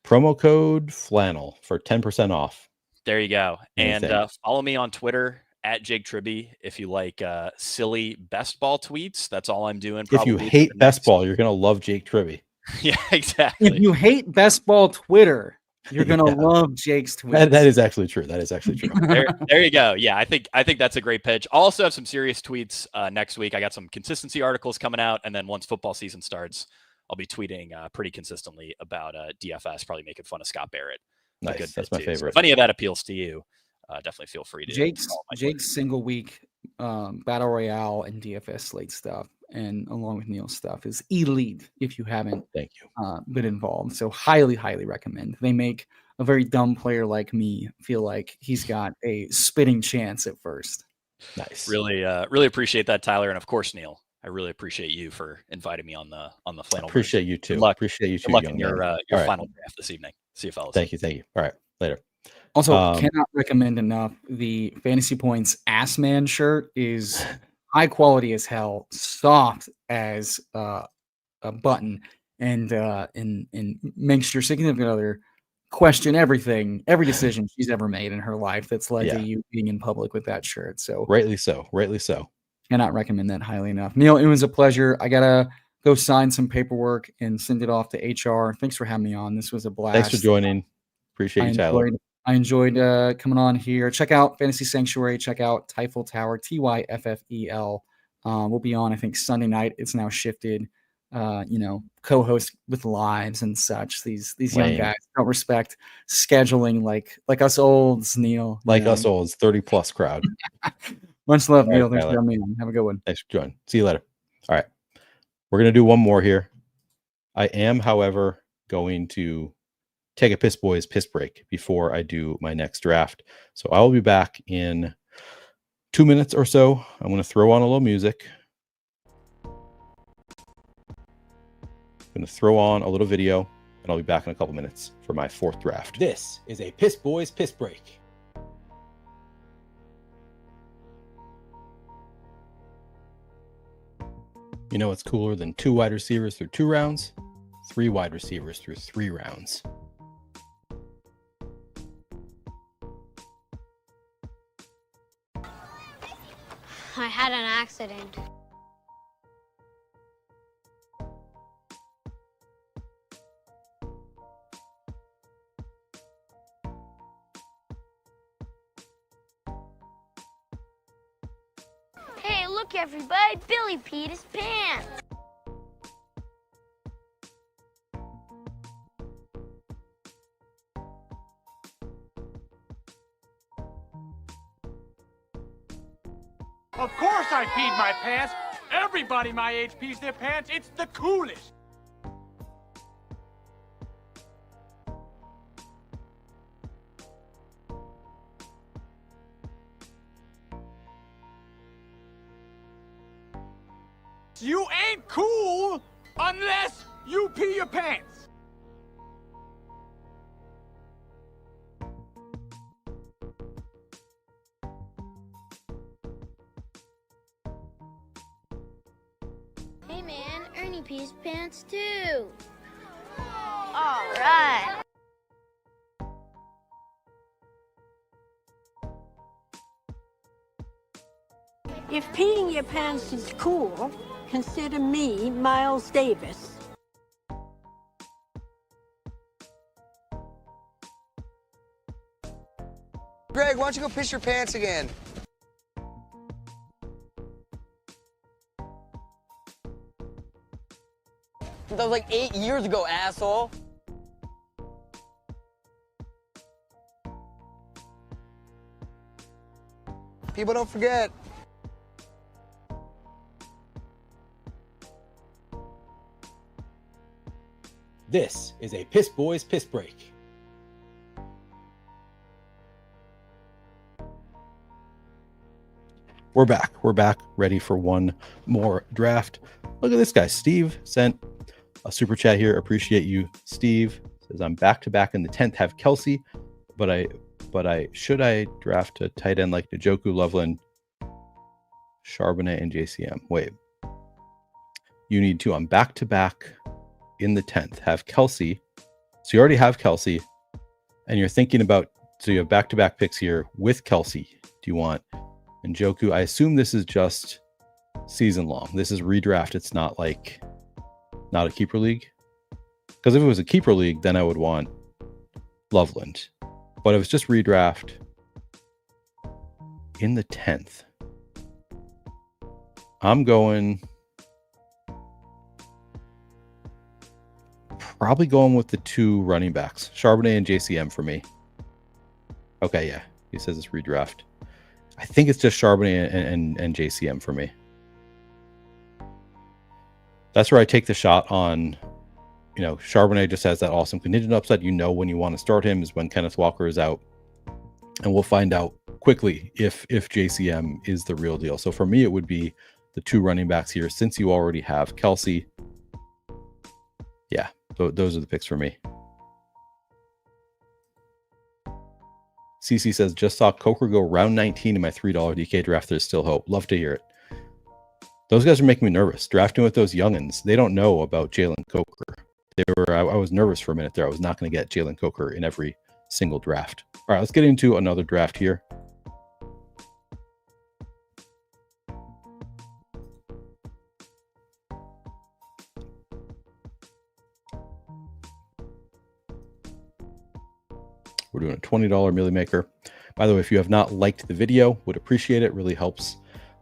Promo code flannel for 10% off. There you go. Anything. And follow me on Twitter at Jake Tribby if you like silly best ball tweets. That's all I'm doing. If you hate best ball, you're gonna love Jake Tribby. Yeah, exactly. If you hate best ball Twitter, you're gonna love Jake's tweets. That is actually true. There you go. Yeah, I think that's a great pitch. I'll also have some serious tweets next week. I got some consistency articles coming out, and then once football season starts, I'll be tweeting pretty consistently about DFS, probably making fun of Scott Barrett. Nice. That's my favorite. So if any of that appeals to you, definitely feel free to. Jake's single week battle royale and DFS slate stuff, and along with Neil's stuff, is elite. If you haven't, thank you, been involved, so highly recommend. They make a very dumb player like me feel like he's got a spitting chance at first. Nice. Really appreciate that, Tyler, and of course, Neil. I really appreciate you for inviting me on the flannel. Appreciate you too. Appreciate you too. Good luck in your final draft this evening. See you, fellas. Thank you. All right, later. Also, cannot recommend enough. The Fantasy Points Ass Man shirt is high quality as hell, soft as a button, and makes your significant other question everything, every decision she's ever made in her life that's led to you being in public with that shirt. So rightly so. Cannot recommend that highly enough. Neil, it was a pleasure. I gotta go sign some paperwork and send it off to HR. Thanks for having me on. This was a blast. Thanks for joining. Appreciate you, Tyler. I enjoyed coming on here. Check out Fantasy Sanctuary. Check out Tyfel Tower, TYFFEL. We'll be on, I think, Sunday night. It's now shifted. Co-host with lives and such. These young guys don't respect scheduling like us olds, Neil. Us olds, 30+ crowd. Much love, Neil. Thanks for having me on. Have a good one. Thanks for joining. See you later. All right. We're going to do one more here. I am, however, going to take a Piss Boys piss break before I do my next draft. So I will be back in 2 minutes or so. I'm going to throw on a little music. I'm going to throw on a little video, and I'll be back in a couple minutes for my 4th draft. This is a Piss Boys piss break. You know what's cooler than 2 wide receivers through 2 rounds? 3 wide receivers through 3 rounds. I had an accident. Hey, look everybody, Billy peed his pants. Of course I peed my pants. Everybody my age pees their pants. It's the coolest. You ain't cool unless you pee your pants. Hey man, Ernie pees pants too. All right. If peeing your pants is cool, consider me Miles Davis. Greg, why don't you go piss your pants again? That was like 8 years ago, asshole. People don't forget. This is a Piss Boys Piss Break. We're back. We're back, ready for one more draft. Look at this guy. Steve sent a super chat here. Appreciate you, Steve. Says I'm back to back in the 10th. Have Kelsey, but I should I draft a tight end like Njoku, Loveland, Charbonnet, and JCM? Wait. You need to. I'm back to back in the 10th. Have Kelsey. So you already have Kelsey, and you're thinking about. So you have back to back picks here with Kelsey. Do you want Njoku? I assume this is just season long. This is redraft. It's not a keeper league. Because if it was a keeper league, then I would want Loveland. But if it's just redraft in the 10th, I'm probably going with the 2 running backs, Charbonnet and JCM for me. Okay, yeah. He says it's redraft. I think it's just Charbonnet and JCM for me. That's where I take the shot on, Charbonnet just has that awesome contingent upside. When you want to start him is when Kenneth Walker is out. And we'll find out quickly if JCM is the real deal. So for me, it would be the 2 running backs here since you already have Kelsey. Yeah, those are the picks for me. CC says, just saw Coker go round 19 in my $3 DK draft. There's still hope. Love to hear it. Those guys are making me nervous. Drafting with those youngins, they don't know about Jalen Coker. I was nervous for a minute there. I was not going to get Jalen Coker in every single draft. All right, let's get into another draft here. We're doing a $20 Millie Maker. By the way, if you have not liked the video, would appreciate it. Really helps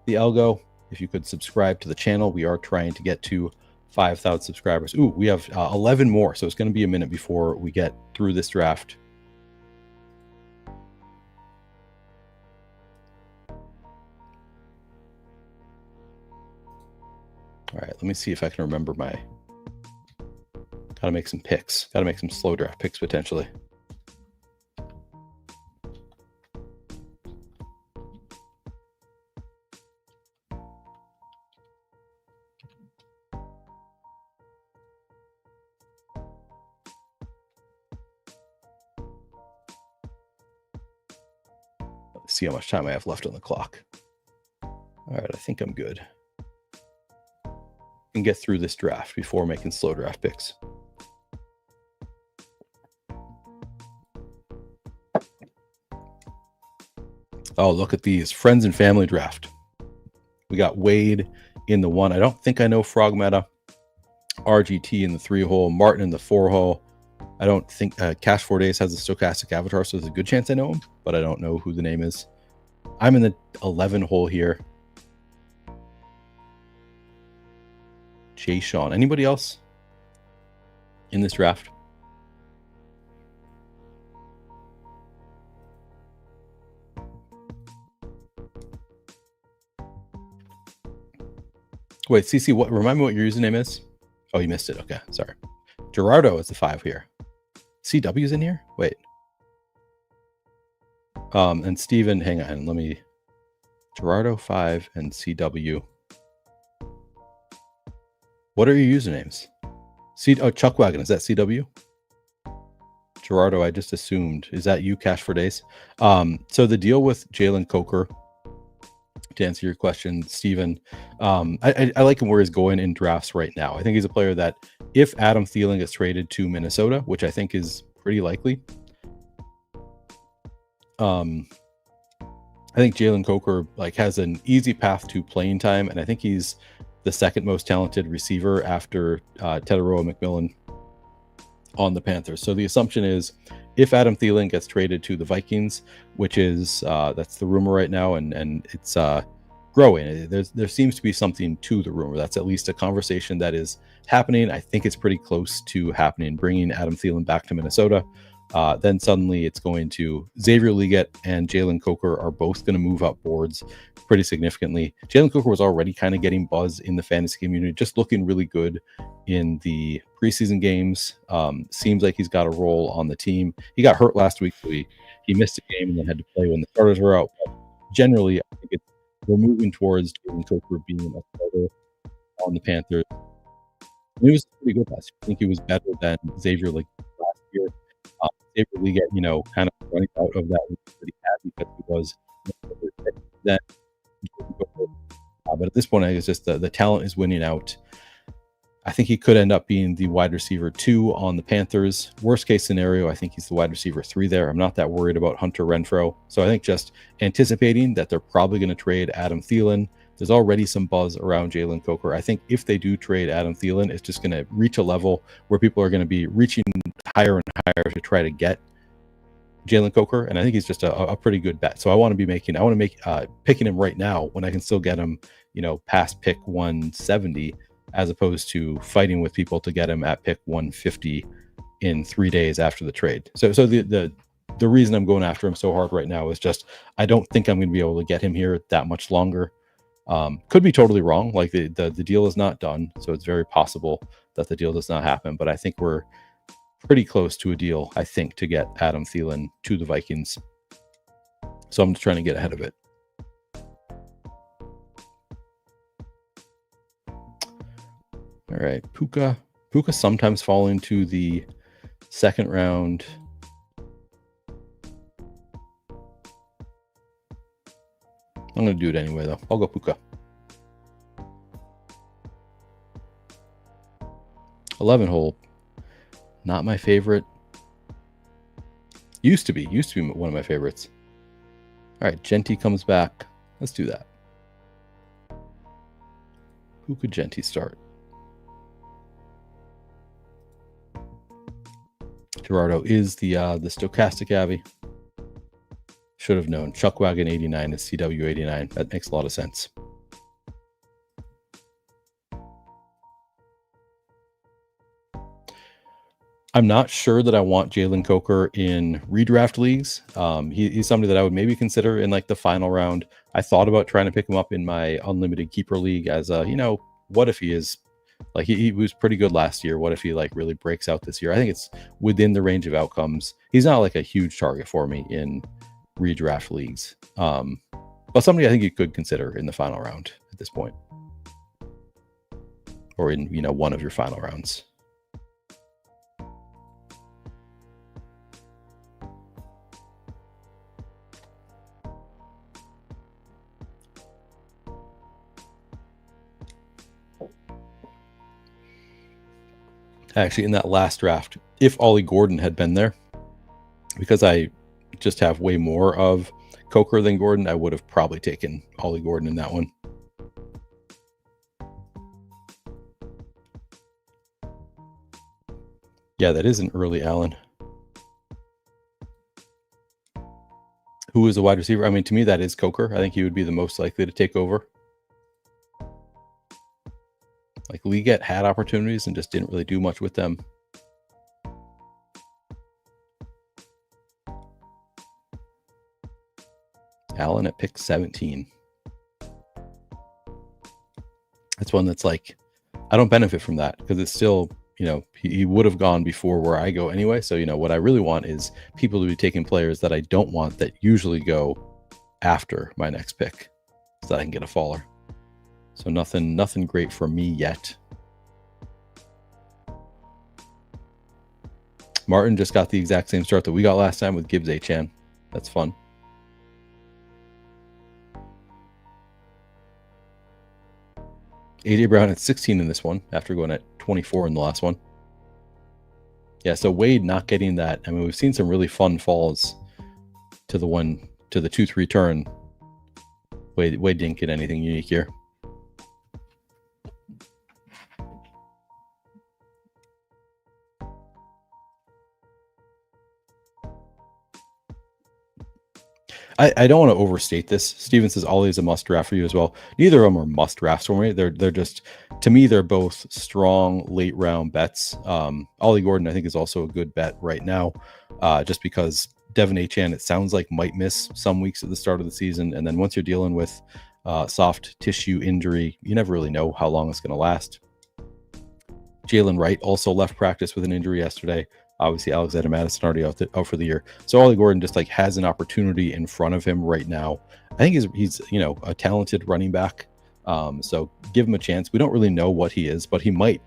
the algo. If you could subscribe to the channel, we are trying to get to 5,000 subscribers. Ooh, we have 11 more, so it's going to be a minute before we get through this draft. All right, let me see if I can remember my... Got to make some picks. Got to make some slow draft picks potentially. See how much time I have left on the clock. All right, I think I'm good. And get through this draft before making slow draft picks. Oh, look at these friends and family draft. We got Wade in the 1. I don't think I know Frog Meta. RGT in the 3-hole. Martin in the 4-hole. I don't think Cash 4 Days has a stochastic avatar, so there's a good chance I know him, but I don't know who the name is. I'm in the 11-hole here. Jay Sean. Anybody else in this draft? Wait, CC, remind me what your username is? Oh, you missed it. Okay, sorry. Gerardo is the 5 here. CW's in here? Wait. And Steven, hang on. Gerardo 5 and CW. What are your usernames? Chuckwagon, is that CW? Gerardo, I just assumed. Is that you, Cash for Days? So the deal with Jalen Coker, to answer your question, Steven, I like him where he's going in drafts right now. I think he's a player that if Adam Thielen gets traded to Minnesota, which I think is pretty likely, I think Jalen Coker has an easy path to playing time, and I think he's the second most talented receiver after Teteroa McMillan on the Panthers. So the assumption is if Adam Thielen gets traded to the Vikings, which is that's the rumor right now, and it's growing. There seems to be something to the rumor. That's at least a conversation that is happening. I think it's pretty close to happening. Bringing Adam Thielen back to Minnesota Then suddenly it's going to Xavier Leggett and Jalen Coker are both going to move up boards pretty significantly. Jalen Coker was already kind of getting buzz in the fantasy community, just looking really good in the preseason games. Seems like he's got a role on the team. He got hurt last week, so he missed a game and then had to play when the starters were out. But generally, I think we're moving towards Jalen Coker being a starter on the Panthers. He was pretty good last year. I think he was better than Xavier Leggett last year. Xavier Leggett, kind of running out of that that he had because he was then. But at this point, I think it's just the talent is winning out. I think he could end up being the wide receiver 2 on the Panthers. Worst case scenario, I think he's the wide receiver 3 there. I'm not that worried about Hunter Renfrow. So I think just anticipating that they're probably going to trade Adam Thielen. There's already some buzz around Jalen Coker. I think if they do trade Adam Thielen, it's just going to reach a level where people are going to be reaching higher and higher to try to get Jalen Coker, and I think he's just a pretty good bet. So I want to make picking him right now when I can still get him, past pick 170, as opposed to fighting with people to get him at pick 150 in 3 days after the trade. So the reason I'm going after him so hard right now is just I don't think I'm going to be able to get him here that much longer. Could be totally wrong. Like the deal is not done, so it's very possible that the deal does not happen. But I think we're pretty close to a deal, I think, to get Adam Thielen to the Vikings. So I'm just trying to get ahead of it. All right, Puka sometimes fall into the second round. I'm going to do it anyway, though. I'll go Puka. 11 hole. Not my favorite. Used to be one of my favorites. All right, Genty comes back. Let's do that. Who could Genty start? Gerardo is the stochastic Abby. Should have known. Chuckwagon 89 is CW 89. That makes a lot of sense. I'm not sure that I want Jalen Coker in redraft leagues. He's somebody that I would maybe consider in like the final round. I thought about trying to pick him up in my unlimited keeper league as a, what if he is like, he was pretty good last year. What if he like really breaks out this year? I think it's within the range of outcomes. He's not like a huge target for me in redraft leagues. But somebody I think you could consider in the final round at this point. Or in, one of your final rounds. Actually, in that last draft, if Ollie Gordon had been there, because I just have way more of Coker than Gordon, I would have probably taken Ollie Gordon in that one. Yeah, that is an early Allen. Who is the wide receiver? I mean, to me, that is Coker. I think he would be the most likely to take over. Like Leggett had opportunities and just didn't really do much with them. Allen at pick 17. That's one that's like, I don't benefit from that because it's still, he would have gone before where I go anyway. So, what I really want is people to be taking players that I don't want that usually go after my next pick so that I can get a faller. So nothing great for me yet. Martin just got the exact same start that we got last time with Gibbs Achan. That's fun. AJ Brown at 16 in this one after going at 24 in the last one. Yeah, so Wade not getting that. I mean, we've seen some really fun falls to the 2-3 turn. Wade didn't get anything unique here. I don't want to overstate this. Steven says Ollie is a must draft for you as well. Neither of them are must drafts for me. They're just, to me, they're both strong late round bets. Ollie Gordon, I think, is also a good bet right now. just because Devin Achane, it sounds like, might miss some weeks at the start of the season. And then once you're dealing with soft tissue injury, you never really know how long it's going to last. Jalen Wright also left practice with an injury yesterday. Obviously, Alexander Madison already out for the year. So Ollie Gordon just like has an opportunity in front of him right now. I think he's a talented running back. So give him a chance. We don't really know what he is, but he might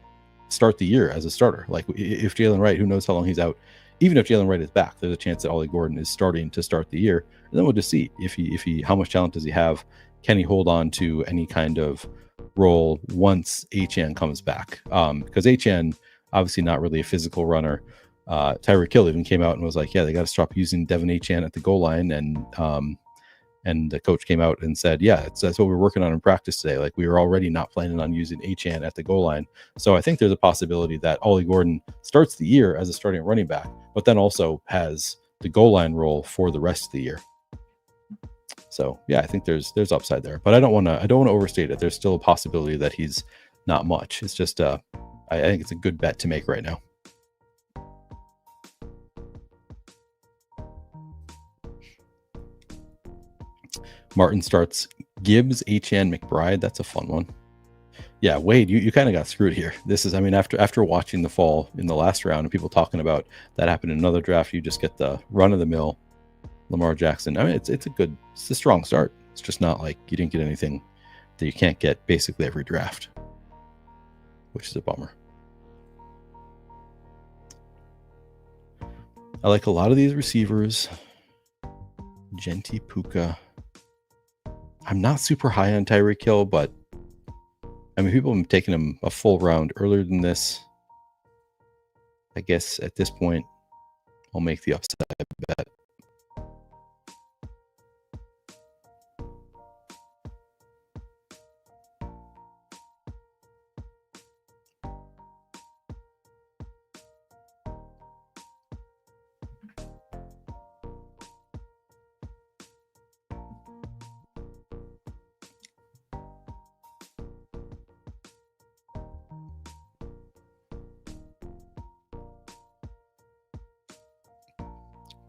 start the year as a starter. Like if Jalen Wright, who knows how long he's out. Even if Jalen Wright is back, there's a chance that Ollie Gordon is starting to start the year. And then we'll just see if he how much talent does he have? Can he hold on to any kind of role once Achane comes back? Because Achane, obviously not really a physical runner. Tyreek Hill even came out and was like, yeah, they got to stop using Devin Achane at the goal line. And the coach came out and said, yeah, that's what we're working on in practice today. Like we were already not planning on using Achane at the goal line. So I think there's a possibility that Ollie Gordon starts the year as a starting running back, but then also has the goal line role for the rest of the year. So yeah, I think there's upside there, but I don't want to overstate it. There's still a possibility that he's not much. It's just I think it's a good bet to make right now. Martin starts Gibbs, Achane, McBride. That's a fun one. Yeah, Wade, you kind of got screwed here. This is, I mean, after watching the fall in the last round and people talking about that happened in another draft, you just get the run of the mill Lamar Jackson. I mean, it's a strong start. It's just not like you didn't get anything that you can't get basically every draft, which is a bummer. I like a lot of these receivers. Genty, Puka. I'm not super high on Tyreek Hill, but I mean, people have been taking him a full round earlier than this. I guess at this point, I'll make the upside bet.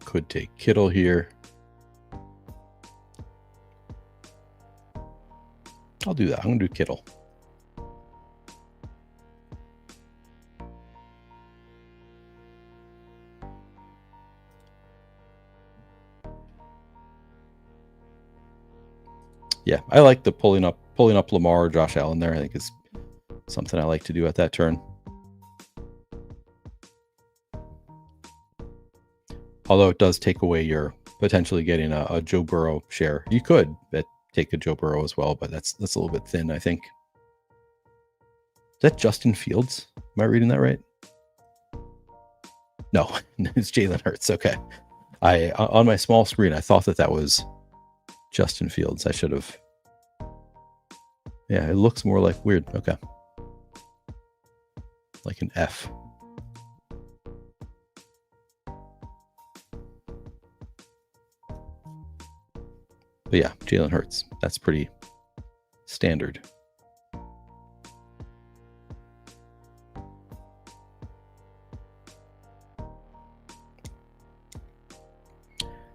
Could take Kittle here. I'll do that. I'm going to do Kittle. Yeah, I like the pulling up Lamar or Josh Allen there. I think is something I like to do at that turn. Although it does take away your potentially getting a Joe Burrow share. You could take a Joe Burrow as well, but that's a little bit thin, I think. Is that Justin Fields? Am I reading that right? No, it's Jalen Hurts. Okay. On my small screen, I thought that was Justin Fields. I should have. Yeah, it looks more like weird. Okay. Like an F. But yeah, Jalen Hurts. That's pretty standard.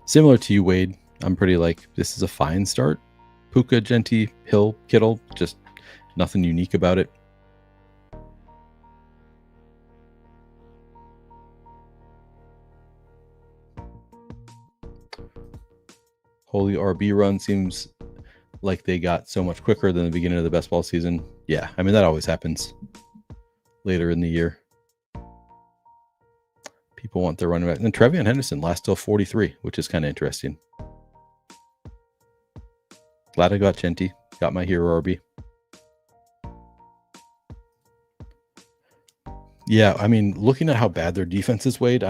Similar to you, Wade. I'm pretty like, this is a fine start. Puka, Genty, Hill, Kittle. Just nothing unique about it. Holy RB run seems like they got so much quicker than the beginning of the best ball season. Yeah, I mean, that always happens later in the year. People want their running back. And Trevion Henderson lasts till 43, which is kind of interesting. Glad I got Genty. Got my hero RB. Yeah, I mean, looking at how bad their defense is, Wade,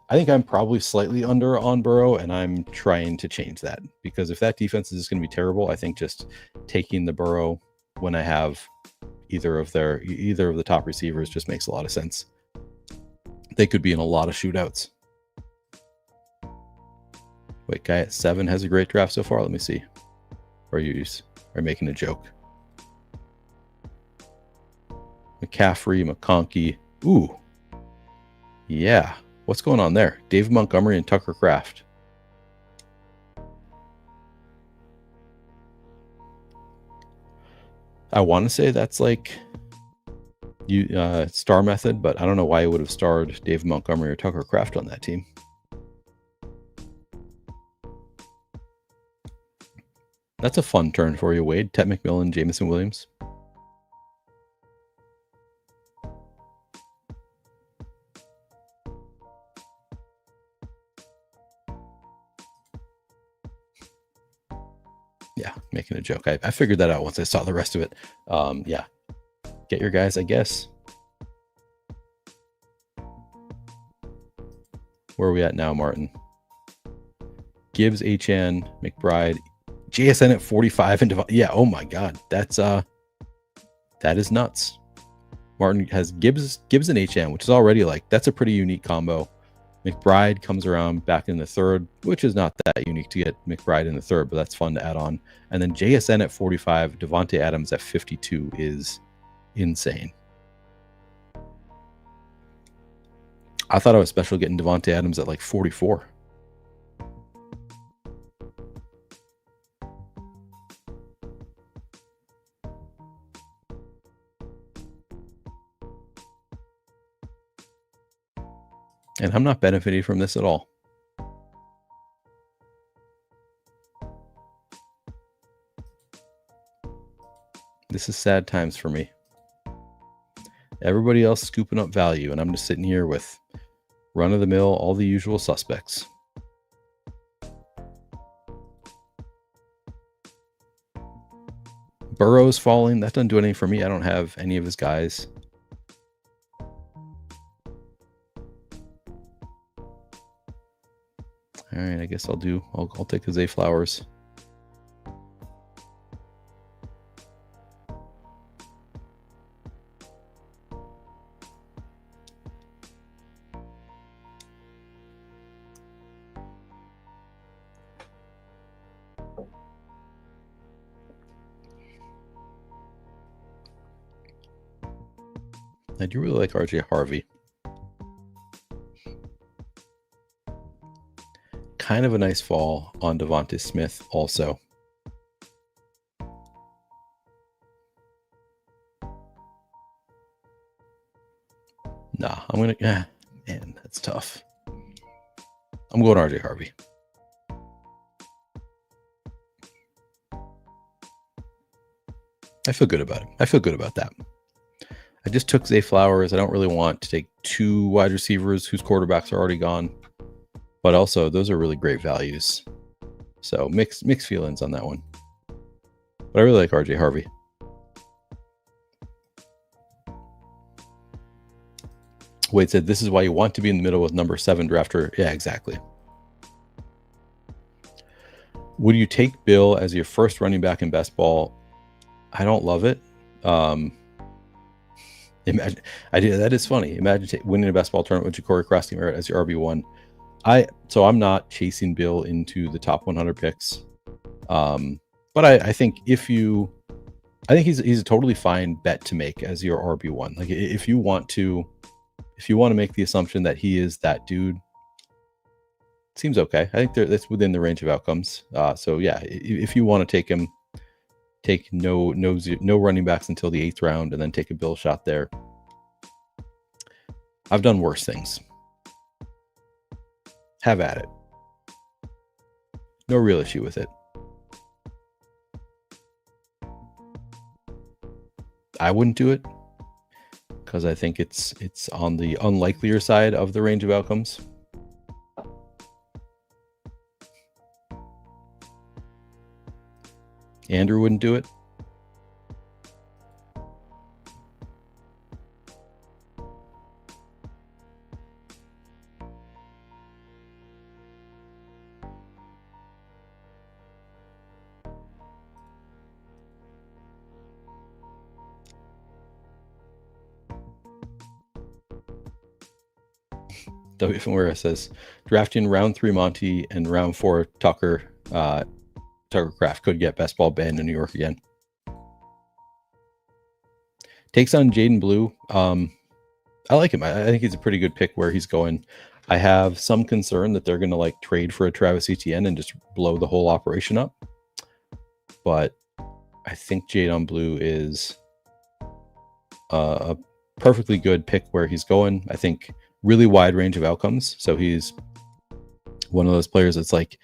I think I'm probably slightly under on Burrow, and I'm trying to change that, because if that defense is going to be terrible, I think just taking the Burrow when I have either of the top receivers just makes a lot of sense. They could be in a lot of shootouts. Wait, guy at 7 has a great draft so far. Let me see. Or you are making a joke. McCaffrey, McConkey. Ooh. Yeah. What's going on there? David Montgomery and Tucker Kraft. I want to say that's like star method, but I don't know why he would have starred David Montgomery or Tucker Kraft on that team. That's a fun turn for you, Wade. Ted McMillan, Jameson Williams. Yeah, making a joke. I figured that out once I saw the rest of it. Yeah. Get your guys, I guess. Where are we at now, Martin? Gibbs, HN, McBride, JSN at 45 and yeah, oh my god. That is nuts. Martin has Gibbs and HN, which is already like, that's a pretty unique combo. McBride comes around back in the third, which is not that unique to get McBride in the third, but that's fun to add on. And then JSN at 45, Devontae Adams at 52 is insane. I thought I was special getting Devontae Adams at like 44. And I'm not benefiting from this at all. This is sad times for me. Everybody else scooping up value, and I'm just sitting here with run-of-the-mill, all the usual suspects. Burrow's falling. That doesn't do anything for me. I don't have any of his guys. All right, I guess I'll take the Zay Flowers. I do really like RJ Harvey. Kind of a nice fall on Devonta Smith also. Nah, I'm going to... man, that's tough. I'm going RJ Harvey. I feel good about it. I feel good about that. I just took Zay Flowers. I don't really want to take two wide receivers whose quarterbacks are already gone. But also, those are really great values. So mixed feelings on that one. But I really like RJ Harvey. Wade said, this is why you want to be in the middle with number 7 drafter. Yeah, exactly. Would you take Bill as your first running back in best ball? I don't love it. Imagine, that is funny. Imagine winning a best ball tournament with Ja'Cory Cross-Team as your RB1. So I'm not chasing Bill into the top 100 picks. But I think I think he's a totally fine bet to make as your RB1. Like if you want to make the assumption that he is that dude, it seems okay. I think that's within the range of outcomes. So yeah, if you want to take him, take no running backs until the 8th round and then take a Bill shot there. I've done worse things. Have at it. No real issue with it. I wouldn't do it because I think it's on the unlikelier side of the range of outcomes. Andrew wouldn't do it. W. from where it says drafting round 3 Monty and round 4 Tucker Kraft could get best ball banned in New York again. Takes on Jaden Blue. I like him. I think he's a pretty good pick where he's going. I have some concern that they're going to like trade for a Travis Etienne and just blow the whole operation up. But I think Jadon Blue is a perfectly good pick where he's going. I think really wide range of outcomes. So he's one of those players that's like,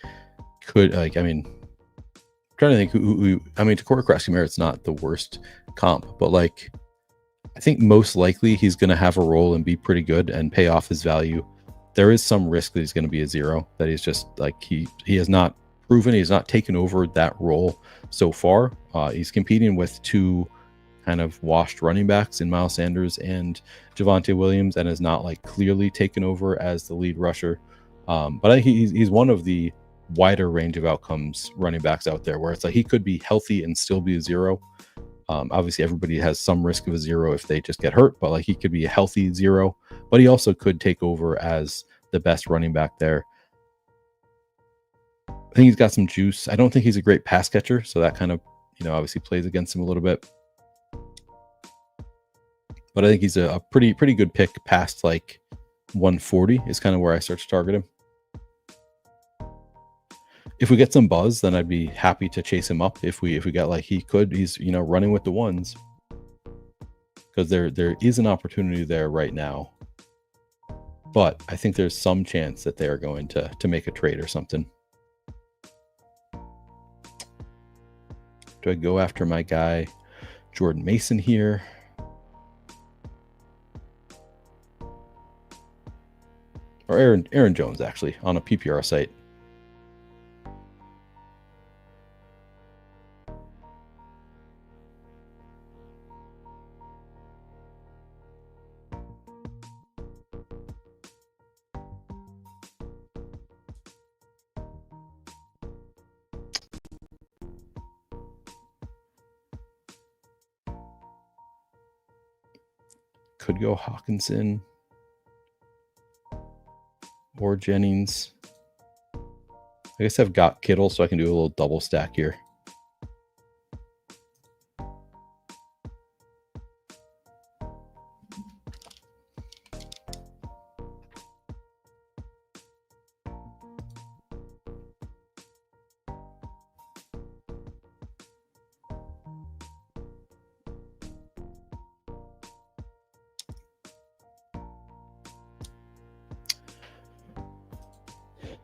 could like, I mean, I'm trying to think who I mean, Corey Krasky-Merritt's not the worst comp, but like, I think most likely he's going to have a role and be pretty good and pay off his value. There is some risk that he's going to be a zero, that he's just like, he has not proven, he's not taken over that role so far. He's competing with two kind of washed running backs in Miles Sanders and Javonte Williams, and has not like clearly taken over as the lead rusher. But I think he's one of the wider range of outcomes running backs out there where it's like he could be healthy and still be a zero. Obviously everybody has some risk of a zero if they just get hurt, but like he could be a healthy zero, but he also could take over as the best running back there. I think he's got some juice. I don't think he's a great pass catcher, so that kind of, you know, obviously plays against him a little bit. But I think he's a pretty good pick past like 140 is kind of where I start to target him. If we get some buzz, then I'd be happy to chase him up. If we get like he's, you know, running with the ones, because there is an opportunity there right now. But I think there's some chance that they are going to make a trade or something. Do I go after my guy Jordan Mason here? Or Aaron Jones, actually, on a PPR site. Could go Hawkinson or Jennings. I guess I've got Kittle, so I can do a little double stack here.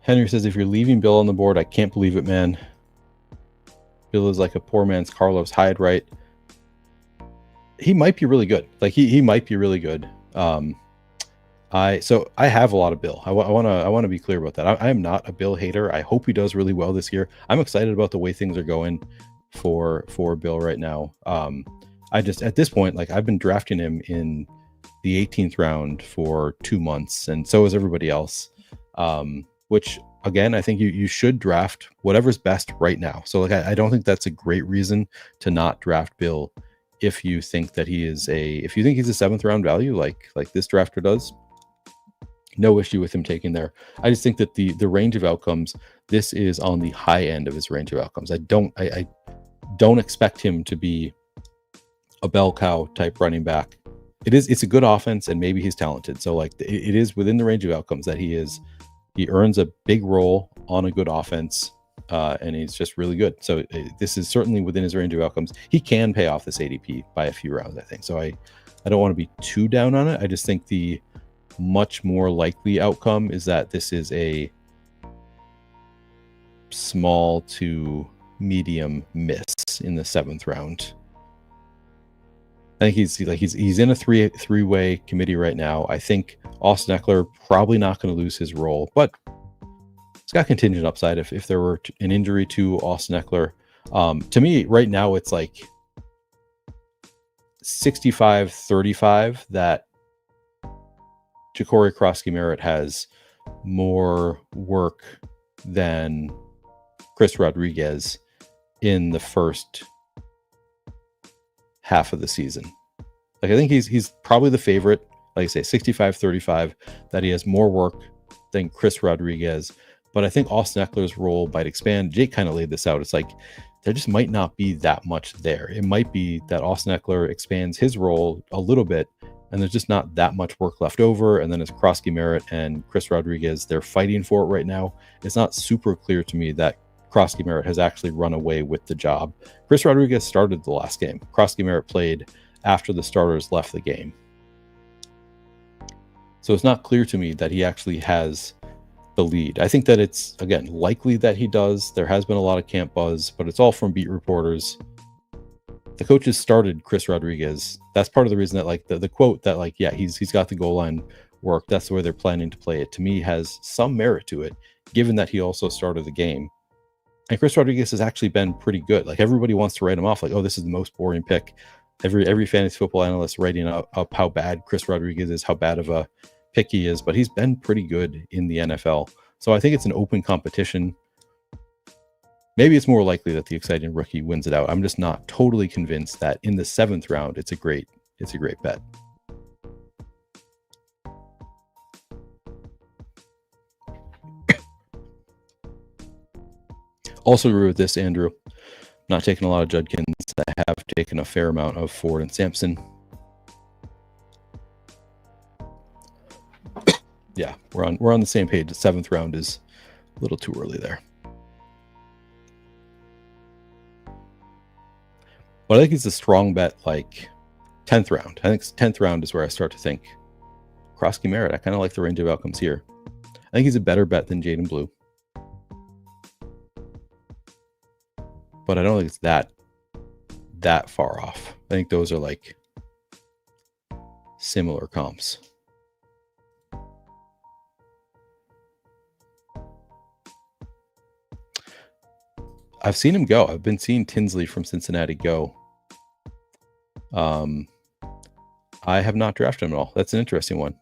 Henry says, if you're leaving Bill on the board, I can't believe it, man. Bill is like a poor man's Carlos Hyde, right? He might be really good. Like he might be really good. I have a lot of Bill. I want to be clear about that. I am not a Bill hater. I hope he does really well this year. I'm excited about the way things are going for Bill right now. I just, at this point, like I've been drafting him in the 18th round for 2 months, and so is everybody else. Which again, I think you should draft whatever's best right now. So like I don't think that's a great reason to not draft Bill if you think that if you think he's a 7th round value, like this drafter does. No issue with him taking there. I just think that the range of outcomes, this is on the high end of his range of outcomes. I don't expect him to be a bell cow type running back. It's a good offense, and maybe he's talented. So like it is within the range of outcomes that he earns a big role on a good offense, and he's just really good. So this is certainly within his range of outcomes. He can pay off this ADP by a few rounds, I think. So I don't want to be too down on it. I just think the much more likely outcome is that this is a small to medium miss in the 7th round. I think he's in a three-way committee right now. I think Austin Eckler probably not going to lose his role, but it's got contingent upside if there were an injury to Austin Eckler. To me, right now, it's like 65-35 that Jacory Krosky-Merritt has more work than Chris Rodriguez in the first half of the season. Like I think he's probably the favorite. Like I say, 65-35, that he has more work than Chris Rodriguez. But I think Austin Eckler's role might expand. Jake kind of laid this out. It's like there just might not be that much there. It might be that Austin Eckler expands his role a little bit, and there's just not that much work left over. And then it's Krosky Merritt and Chris Rodriguez. They're fighting for it right now. It's not super clear to me that Krosky Merritt has actually run away with the job. Chris Rodriguez started the last game. Krosky Merritt played after the starters left the game. So it's not clear to me that he actually has the lead. I think that it's, again, likely that he does. There has been a lot of camp buzz, but it's all from beat reporters. The coaches started Chris Rodriguez. That's part of the reason that, like, the quote that, like, yeah, he's got the goal line work. That's the way they're planning to play it. To me, has some merit to it, given that he also started the game. And Chris Rodriguez has actually been pretty good. Like, everybody wants to write him off, like, oh, this is the most boring pick. Every fantasy football analyst writing up how bad Chris Rodriguez is, how bad of a pick he is, but he's been pretty good in the NFL. So I think it's an open competition. Maybe it's more likely that the exciting rookie wins it out. I'm just not totally convinced that in the 7th round it's a great bet. Also agree with this, Andrew. Not taking a lot of Judkins. I have taken a fair amount of Ford and Sampson. Yeah, we're on the same page. The 7th round is a little too early there. But I think it's a strong bet, like 10th round. I think 10th round is where I start to think Krosky Merritt. I kind of like the range of outcomes here. I think he's a better bet than Jaden Blue. But I don't think it's that far off. I think those are like similar comps. I've seen him go. I've been seeing Tinsley from Cincinnati go. I have not drafted him at all. That's an interesting one.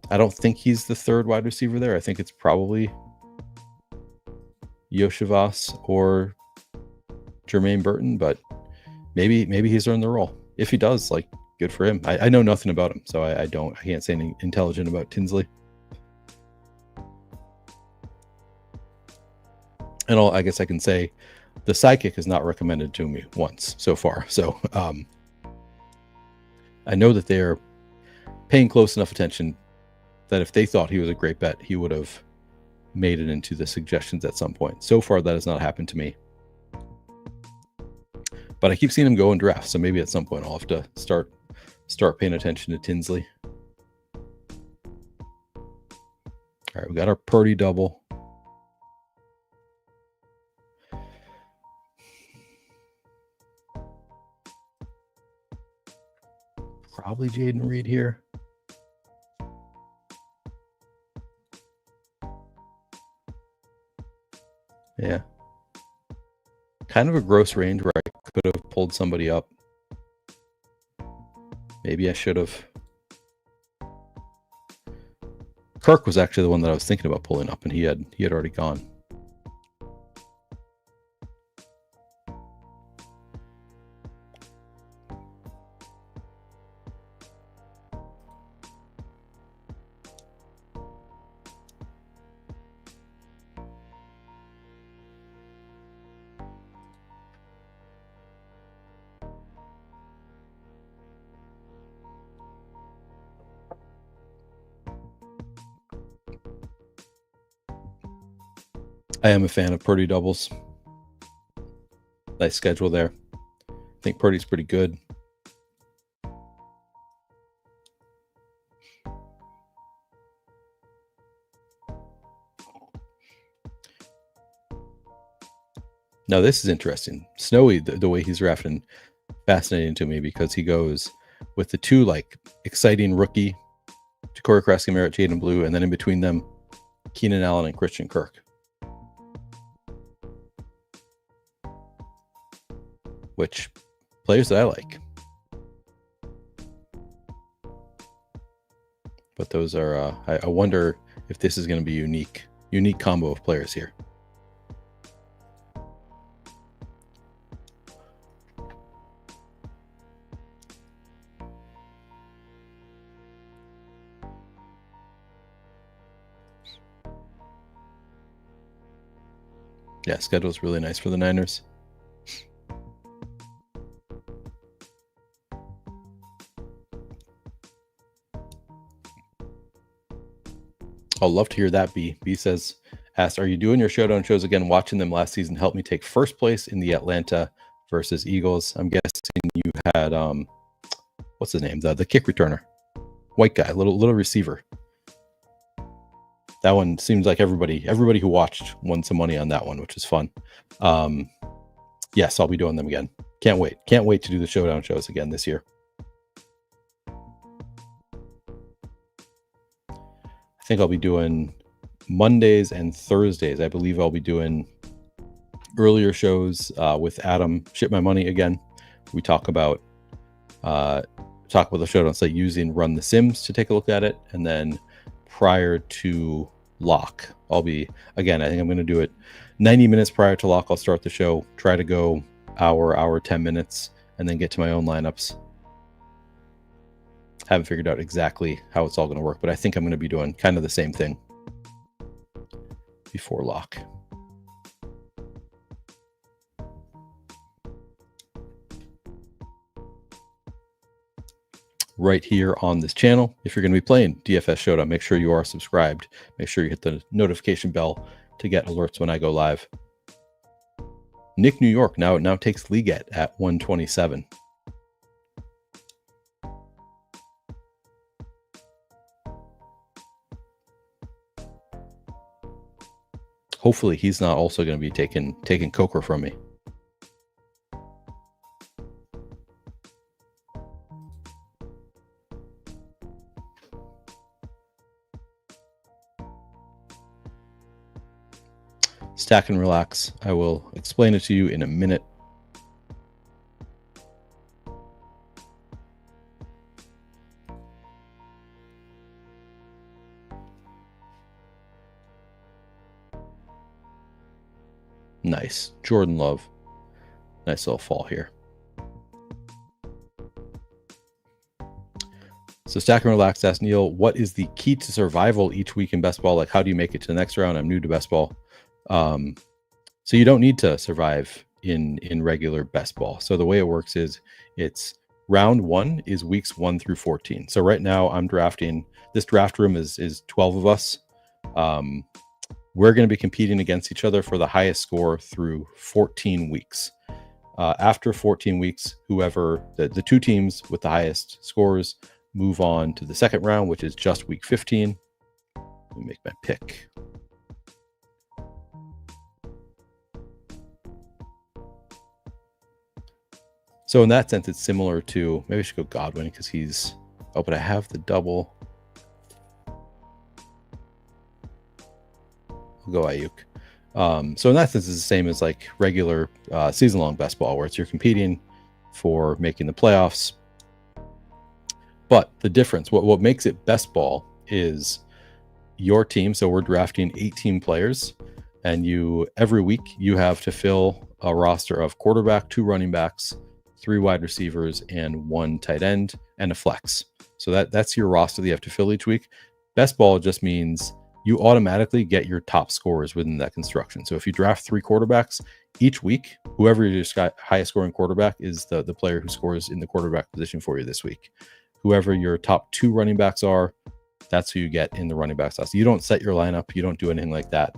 I don't think he's the 3rd wide receiver there. I think it's probably Yoshivas or Jermaine Burton, but maybe he's earned the role. If he does, like, good for him. I know nothing about him, so I can't say anything intelligent about Tinsley. And I guess I can say the sidekick has not recommended to me once so far. So I know that they're paying close enough attention that if they thought he was a great bet, he would have made it into the suggestions at some point. So far, that has not happened to me. But I keep seeing him go in drafts, so maybe at some point I'll have to start paying attention to Tinsley. All right, we got our Purdy double. Probably Jaden Reed here. Yeah. Kind of a gross range where I could have pulled somebody up. Maybe I should have. Kirk was actually the one that I was thinking about pulling up, and he had already gone. I am a fan of Purdy doubles. Nice schedule there. I think Purdy's pretty good. Now this is interesting. Snowy, the way he's drafting, fascinating to me because he goes with the 2 like exciting rookie, Corey Krosky Merritt, Jaden Blue, and then in between them, Keenan Allen and Christian Kirk. Which players that I like. But those are, I wonder if this is going to be unique combo of players here. Yeah, schedule's really nice for the Niners. I'll love to hear that. B says, asked, are you doing your Showdown shows again? Watching them last season helped me take first place in the Atlanta versus Eagles. I'm guessing you had what's his name? The kick returner, white guy, little receiver. That one seems like everybody who watched won some money on that one, which is fun. Yes, I'll be doing them again. Can't wait to do the Showdown shows again this year. I think I'll be doing Mondays and Thursdays. I believe I'll be doing earlier shows with Adam Ship My Money again. We talk about the Showdown site using Run the Sims to take a look at it, and then prior to lock, I'll be, again, I think I'm going to do it 90 minutes prior to lock. I'll start the show, try to go hour 10 minutes, and then get to my own lineups. Haven't figured out exactly how it's all going to work, but I think I'm going to be doing kind of the same thing before lock. Right here on this channel. If you're going to be playing DFS Showdown, make sure you are subscribed. Make sure you hit the notification bell to get alerts when I go live. Nick New York now takes Liget at 127. Hopefully he's not also going to be taking Coker from me. Stack and relax. I will explain it to you in a minute. Nice. Jordan Love. Nice little fall here. So Stack and Relax asked Neil, what is the key to survival each week in best ball? Like, how do you make it to the next round? I'm new to best ball. So you don't need to survive in regular best ball. So the way it works is it's round 1 is weeks 1 through 14. So right now I'm drafting, this draft room is 12 of us. We're going to be competing against each other for the highest score through 14 weeks. After 14 weeks, whoever the two teams with the highest scores move on to the second round, which is just week 15. Let me make my pick. So in that sense, it's similar to, maybe I should go Godwin because he's, oh, but I have the double. I'll go Ayuk. So in that sense, it's the same as like regular season-long best ball, where it's you're competing for making the playoffs. But the difference, what makes it best ball is your team. So we're drafting 18 players, and every week you have to fill a roster of quarterback, 2 running backs, 3 wide receivers, and 1 tight end, and a flex. So that's your roster that you have to fill each week. Best ball just means you automatically get your top scorers within that construction. So if you draft 3 quarterbacks each week, whoever your highest scoring quarterback is the player who scores in the quarterback position for you this week. Whoever your top 2 running backs are, that's who you get in the running back class. You don't set your lineup. You don't do anything like that.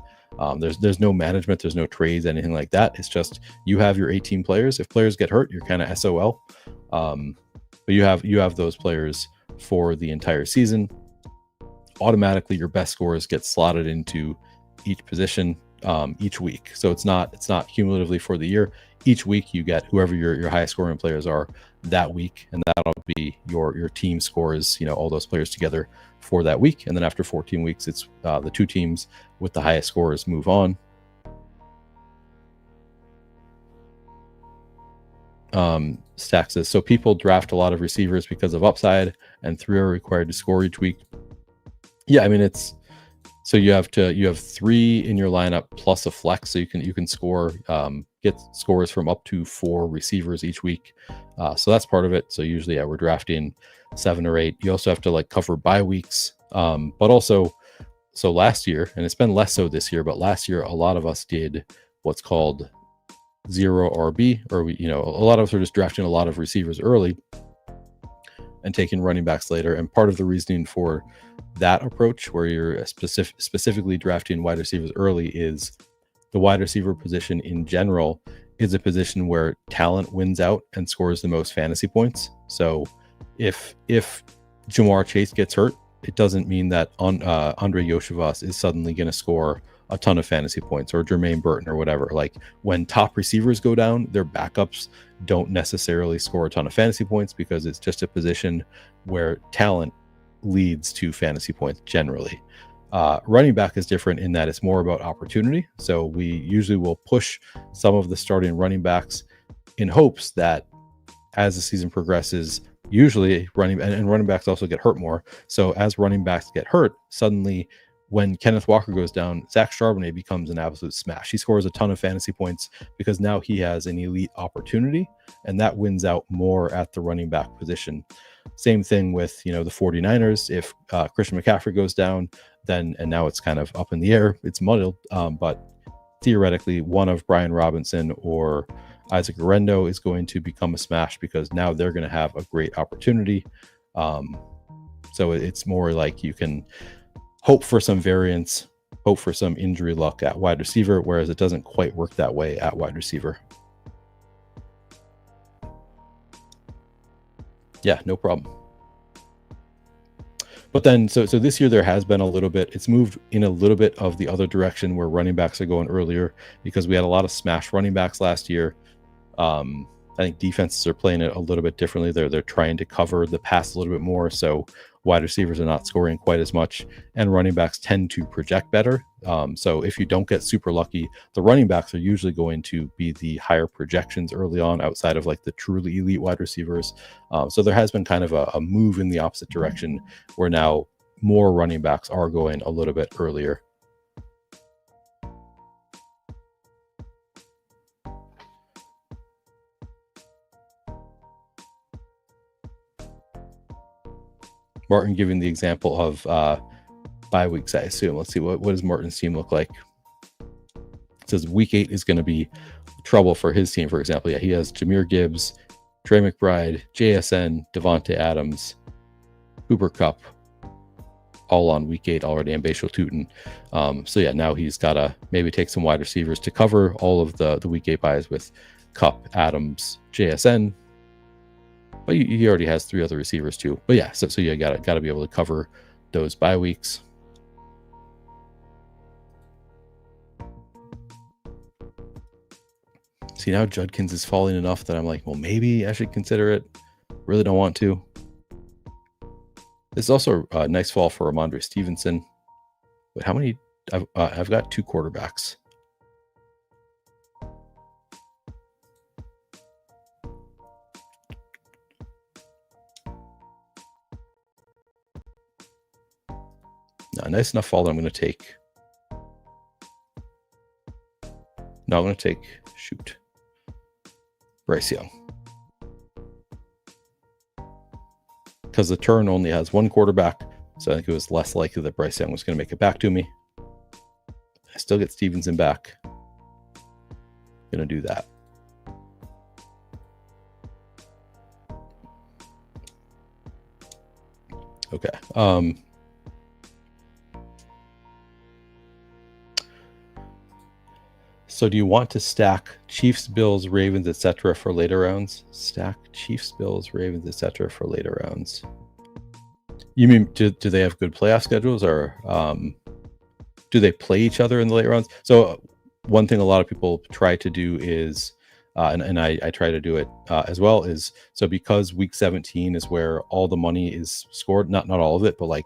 There's no management. There's no trades, anything like that. It's just you have your 18 players. If players get hurt, you're kind of SOL. But you have those players for the entire season. Automatically, your best scores get slotted into each position each week. So it's not cumulatively for the year. Each week you get whoever your highest scoring players are that week, and that'll be your team scores, all those players together for that week. And then after 14 weeks, it's the 2 teams with the highest scores move on. Stack says, so people draft a lot of receivers because of upside, and 3 are required to score each week. Yeah, I mean, so you have 3 in your lineup plus a flex, so you can score, get scores from up to 4 receivers each week. So that's part of it. So usually, we're drafting 7 or 8. You also have to cover bye weeks, but also, so last year, and it's been less so this year, but last year a lot of us did what's called 0 RB, or a lot of us are just drafting a lot of receivers early. and taking running backs later. And part of the reasoning for that approach, where you're specifically drafting wide receivers early, is the wide receiver position in general is a position where talent wins out and scores the most fantasy points. So if Jamar Chase gets hurt, it doesn't mean that Andre Yoshivas is suddenly going to score a ton of fantasy points, or Jermaine Burton or whatever. Like, when top receivers go down, their backups don't necessarily score a ton of fantasy points, because it's just a position where talent leads to fantasy points generally. Running back is different in that it's more about opportunity. So we usually will push some of the starting running backs in hopes that as the season progresses, usually running backs also get hurt more. So as running backs get hurt, suddenly when Kenneth Walker goes down, Zach Charbonnet becomes an absolute smash. He scores a ton of fantasy points because now he has an elite opportunity, and that wins out more at the running back position. Same thing with, the 49ers. If Christian McCaffrey goes down, and now it's kind of up in the air, it's muddled, but theoretically one of Brian Robinson or Isaac Guerrero is going to become a smash, because now they're going to have a great opportunity. So it's more like you can hope for some variance, hope for some injury luck at wide receiver, whereas it doesn't quite work that way at wide receiver. Yeah, no problem. But then, so this year there has been a little bit, it's moved in a little bit of the other direction, where running backs are going earlier, because we had a lot of smash running backs last year. I think defenses are playing it a little bit differently. They're trying to cover the pass a little bit more, so wide receivers are not scoring quite as much, and running backs tend to project better. So if you don't get super lucky, the running backs are usually going to be the higher projections early on, outside of like the truly elite wide receivers. So there has been kind of a move in the opposite direction, where now more running backs are going a little bit earlier. Martin giving the example of bye weeks, I assume. Let's see, what does Martin's team look like? It says week 8 is going to be trouble for his team, for example. Yeah, he has Jahmyr Gibbs, Trey McBride, JSN, Devontae Adams, Cooper Kupp, all on week 8 already, and Bashal Tutin. So yeah, now he's got to maybe take some wide receivers to cover all of the week 8 buys with Kupp, Adams, JSN. But he already has 3 other receivers too. But yeah, so you got to be able to cover those bye weeks. See, now Judkins is falling enough that I'm like, well, maybe I should consider it. Really don't want to. This is also a nice fall for Ramondre Stevenson. But how many? I've got 2 quarterbacks. A nice enough fall that I'm going to take. No, I'm going to take, Bryce Young. Because the turn only has 1 quarterback, so I think it was less likely that Bryce Young was going to make it back to me. I still get Stevenson back. Going to do that. Okay. So do you want to stack Chiefs, Bills, Ravens, etc. for later rounds? Stack Chiefs, Bills, Ravens, etc. for later rounds. You mean, do they have good playoff schedules, or do they play each other in the late rounds? So one thing a lot of people try to do is, and I try to do it as well, is so because week 17 is where all the money is scored, not all of it, but like,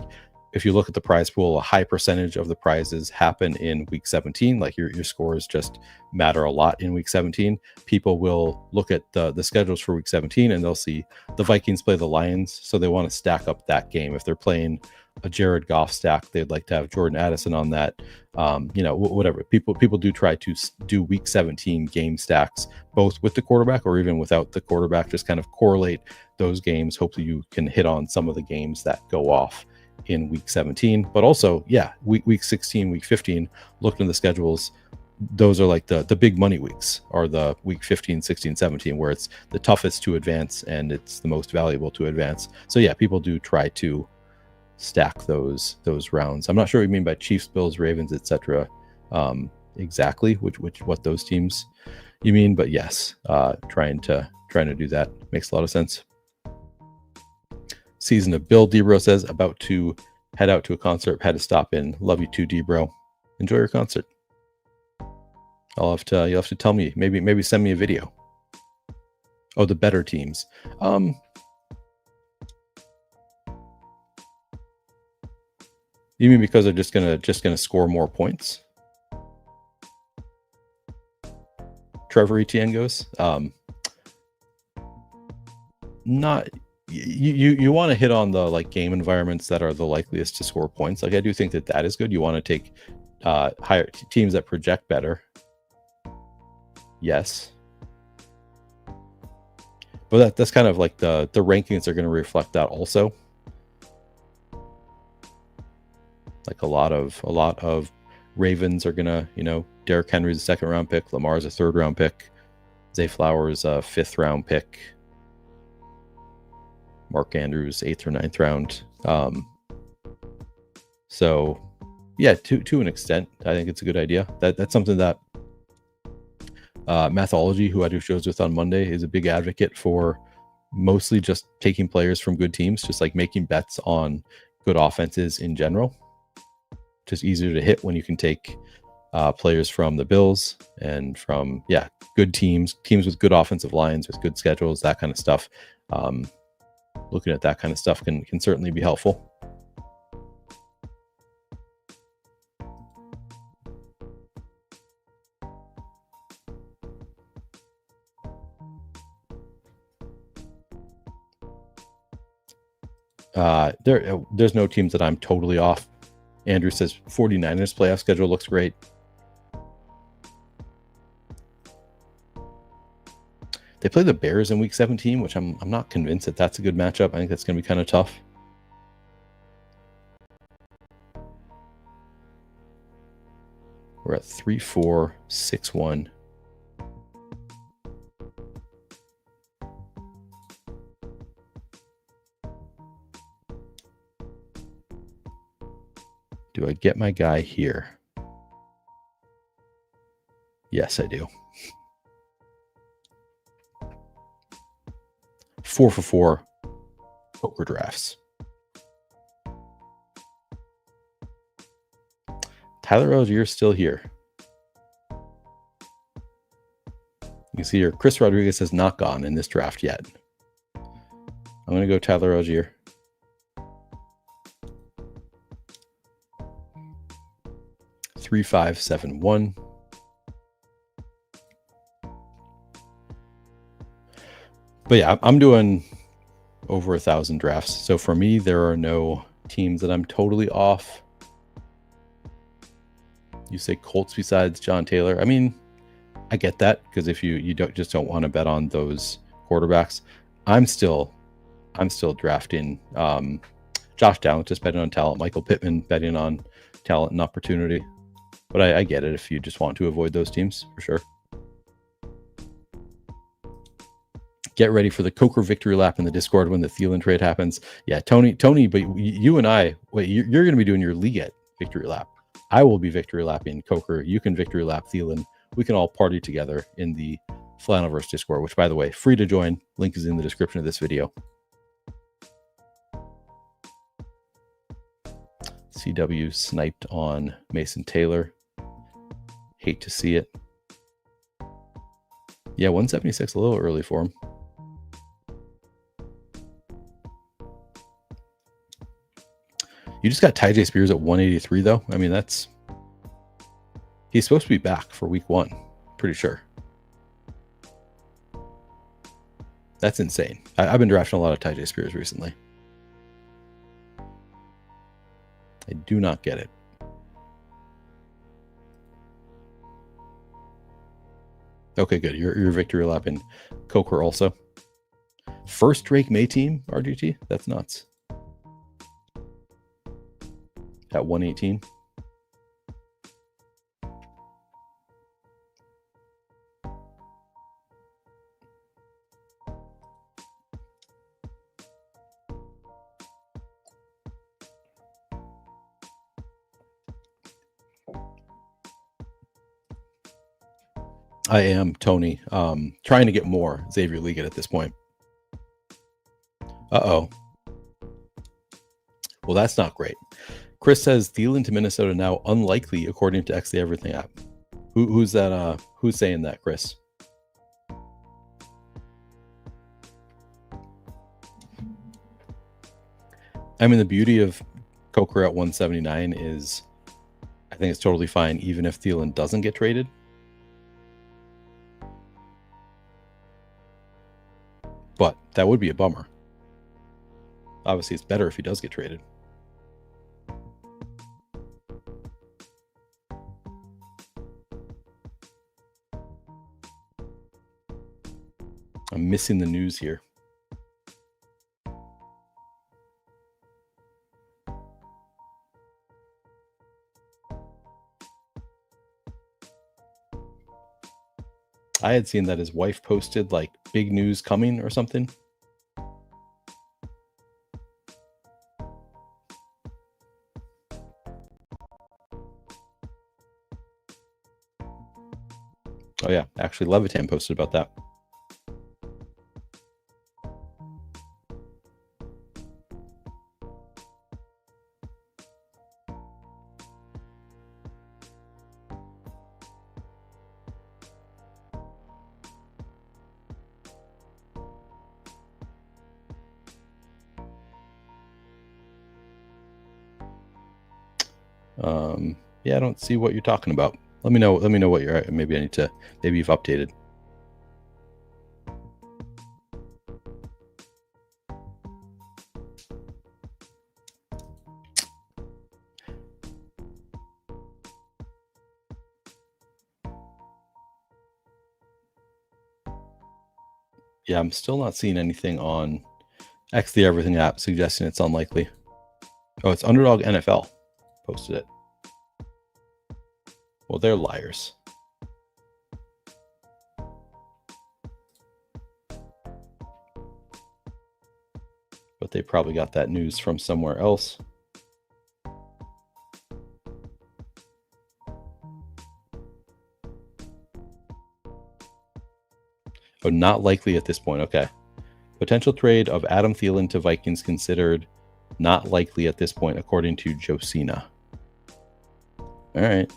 if you look at the prize pool, a high percentage of the prizes happen in week 17. Like your scores just matter a lot in week 17. People will look at the schedules for week 17 and they'll see the Vikings play the Lions. So they want to stack up that game. If they're playing a Jared Goff stack, they'd like to have Jordan Addison on that. Whatever. People do try to do week 17 game stacks, both with the quarterback or even without the quarterback, just kind of correlate those games. Hopefully you can hit on some of the games that go off in week 17, but also, yeah, week 16, week 15, looked in the schedules. those are like the big money weeks, are the week 15, 16, 17, where it's the toughest to advance and it's the most valuable to advance. So yeah, people do try to stack those rounds. I'm not sure what you mean by Chiefs, Bills, Ravens, etc. Exactly what those teams you mean, but yes, trying to do that makes a lot of sense. Season of Bill Debro says, about to head out to a concert, had to stop in. Love you too, Debro. Enjoy your concert. You'll have to tell me, maybe send me a video. Oh, the better teams. You mean because they're just gonna score more points? Trevor Etienne goes. Not you want to hit on the like game environments that are the likeliest to score points. Like I do think that is good. You want to take higher teams that project better. Yes. But that's kind of like the rankings are going to reflect that also. Like a lot of Ravens are gonna, Derrick Henry's a 2nd round pick, Lamar's a 3rd round pick, Zay Flowers a 5th round pick, Mark Andrews 8th or 9th round. So yeah, to an extent, I think it's a good idea. That's something that Mathology, who I do shows with on Monday, is a big advocate for. Mostly just taking players from good teams, just like making bets on good offenses in general. Just easier to hit when you can take players from the Bills and from good teams with good offensive lines, with good schedules, that kind of stuff. Looking at that kind of stuff can certainly be helpful. There's no teams that I'm totally off. Andrew says 49ers playoff schedule looks great. They play the Bears in week 17, which I'm not convinced that that's a good matchup. I think that's going to be kind of tough. We're at 3-4, 6-1. Do I get my guy here? Yes, I do. 4 for 4 poker drafts. Tyler Rozier is still here. You can see here, Chris Rodriguez has not gone in this draft yet. I'm going to go Tyler Rozier. 3-5-7-1. But yeah, I'm doing over 1,000 drafts. So for me, there are no teams that I'm totally off. You say Colts besides John Taylor. I mean, I get that, because if you don't want to bet on those quarterbacks. I'm still drafting Josh Downs, just betting on talent. Michael Pittman, betting on talent and opportunity. But I get it if you just want to avoid those teams, for sure. Get ready for the Coker victory lap in the Discord when the Thielen trade happens. Yeah, Tony, but you and I, you're going to be doing your league at victory lap. I will be victory lapping Coker. You can victory lap Thielen. We can all party together in the Flannelverse Discord, which, by the way, free to join. Link is in the description of this video. CW sniped on Mason Taylor. Hate to see it. Yeah, 176 a little early for him. You just got Tyjae Spears at 183, though. I mean, he's supposed to be back for week 1. Pretty sure. That's insane. I've been drafting a lot of Tyjae Spears recently. I do not get it. Okay, good. Your victory lap in Coker also. First Drake May team, RGT? That's nuts. At 118. I am, Tony. Trying to get more Xavier Liget at this point. Uh-oh. Well, that's not great. Chris says Thielen to Minnesota now unlikely according to X the Everything app. Who's that? Who's saying that, Chris? I mean, the beauty of Coker at 179 is I think it's totally fine even if Thielen doesn't get traded. But that would be a bummer. Obviously, it's better if he does get traded. I'm missing the news here. I had seen that his wife posted like big news coming or something. Oh yeah, actually Levitan posted about that. Yeah, I don't see what you're talking about. Let me know what you're at. Maybe you've updated. Yeah, I'm still not seeing anything on X the Everything app suggesting it's unlikely. Oh, it's Underdog NFL posted it. Well, they're liars. But they probably got that news from somewhere else. Oh, not likely at this point. Okay. Potential trade of Adam Thielen to Vikings considered not likely at this point, according to Josina. All right.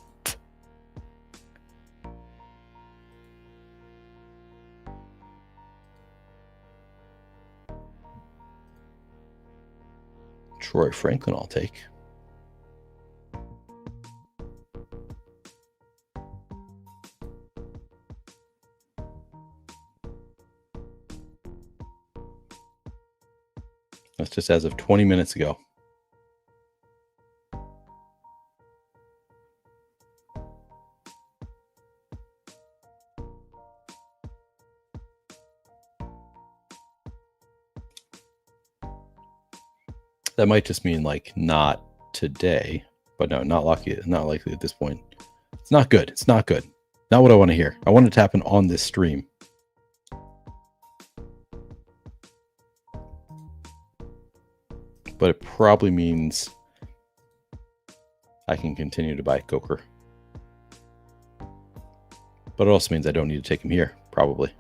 Troy Franklin, I'll take. That's just as of 20 minutes ago. That might just mean like not today, but no, not likely at this point. It's not good. It's not good. Not what I want to hear. I want it to happen on this stream. But it probably means I can continue to buy Coker. But it also means I don't need to take him here, probably.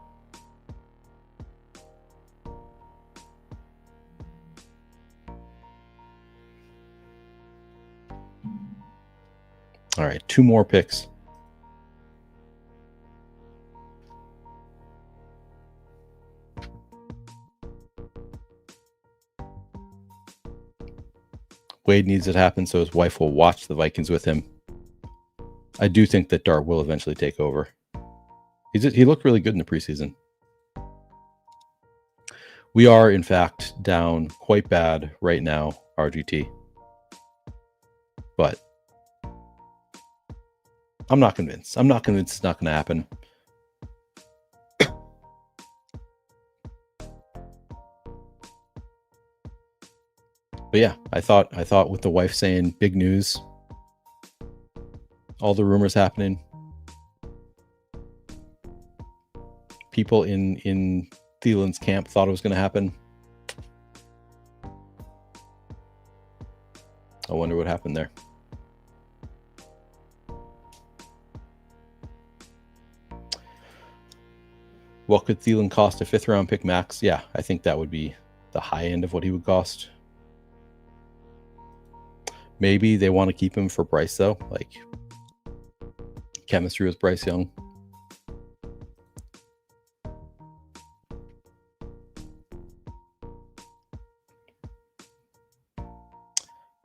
All right, 2 more picks. Wade needs it to happen so his wife will watch the Vikings with him. I do think that Dart will eventually take over. He looked really good in the preseason. We are, in fact, down quite bad right now, RGT. But I'm not convinced. I'm not convinced it's not going to happen. But yeah, I thought with the wife saying big news, all the rumors happening, people in Thielen's camp thought it was going to happen. I wonder what happened there. What could Thielen cost a 5th round pick max? Yeah, I think that would be the high end of what he would cost. Maybe they want to keep him for Bryce, though. Like, chemistry with Bryce Young.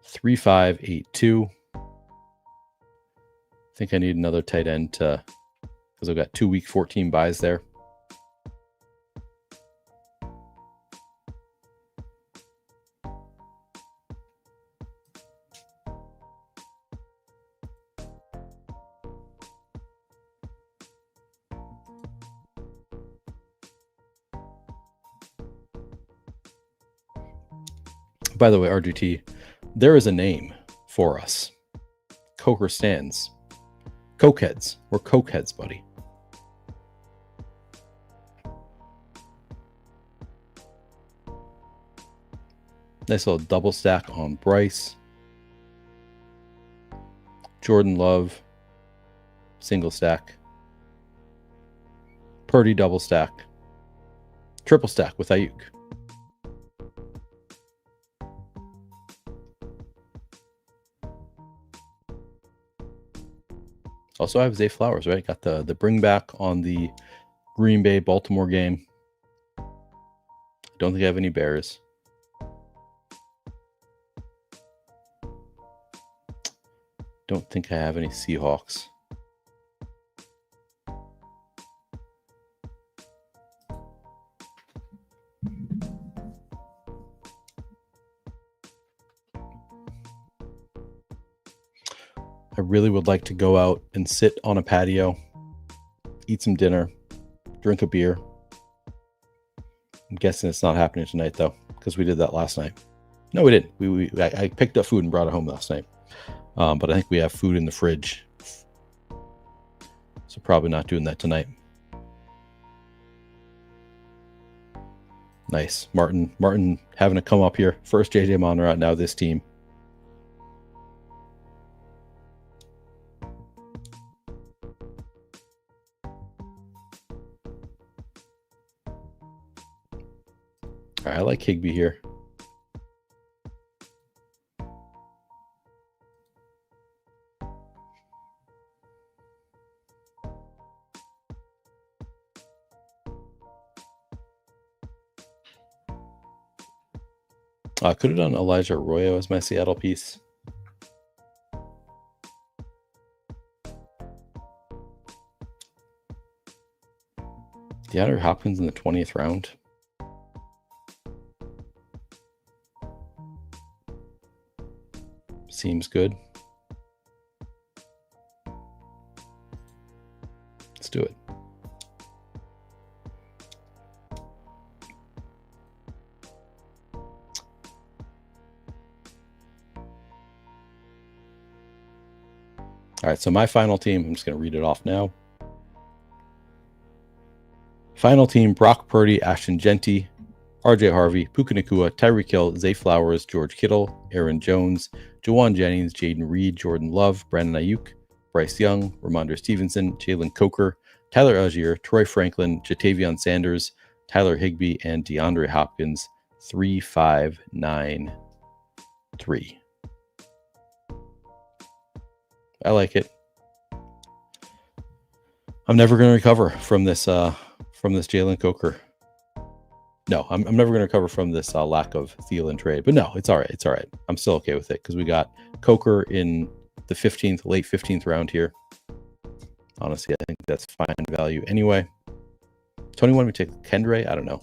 $3,582. I think I need another tight end to, because I've got 2 week 14 buys there. By the way, RGT, there is a name for us. Coker stands. Cokeheads. We're Cokeheads, buddy. Nice little double stack on Bryce. Jordan Love. Single stack. Purdy double stack. Triple stack with Ayuk. Also, I have Zay Flowers, right? Got the bring back on the Green Bay Baltimore game. Don't think I have any Bears. Don't think I have any Seahawks. I really would like to go out and sit on a patio, eat some dinner, drink a beer. I'm guessing it's not happening tonight, though, because we did that last night. No, we didn't. I picked up food and brought it home last night. But I think we have food in the fridge. So probably not doing that tonight. Nice. Martin having to come up here. First JJ Monroe, now this team. All right, I like Higbee here. I could have done Elijah Arroyo as my Seattle piece. DeAndre Hopkins in the 20th round. Seems good. Let's do it. All right, so my final team, I'm just going to read it off now. Final team, Brock Purdy, Ashton Genty, RJ Harvey, Puka Nacua, Tyreek Hill, Zay Flowers, George Kittle, Aaron Jones, Jawan Jennings, Jaden Reed, Jordan Love, Brandon Ayuk, Bryce Young, Ramondre Stevenson, Jalen Coker, Tyler Algier, Troy Franklin, Jatavion Sanders, Tyler Higbee, and DeAndre Hopkins. 3-5-9-3. I like it. I'm never going to recover from this Jalen Coker. No, I'm never going to recover from this lack of Thielen trade. But no, it's all right. It's all right. I'm still okay with it because we got Coker in the late 15th round here. Honestly, I think that's fine value anyway. Tony wanted me to take Kendre. I don't know.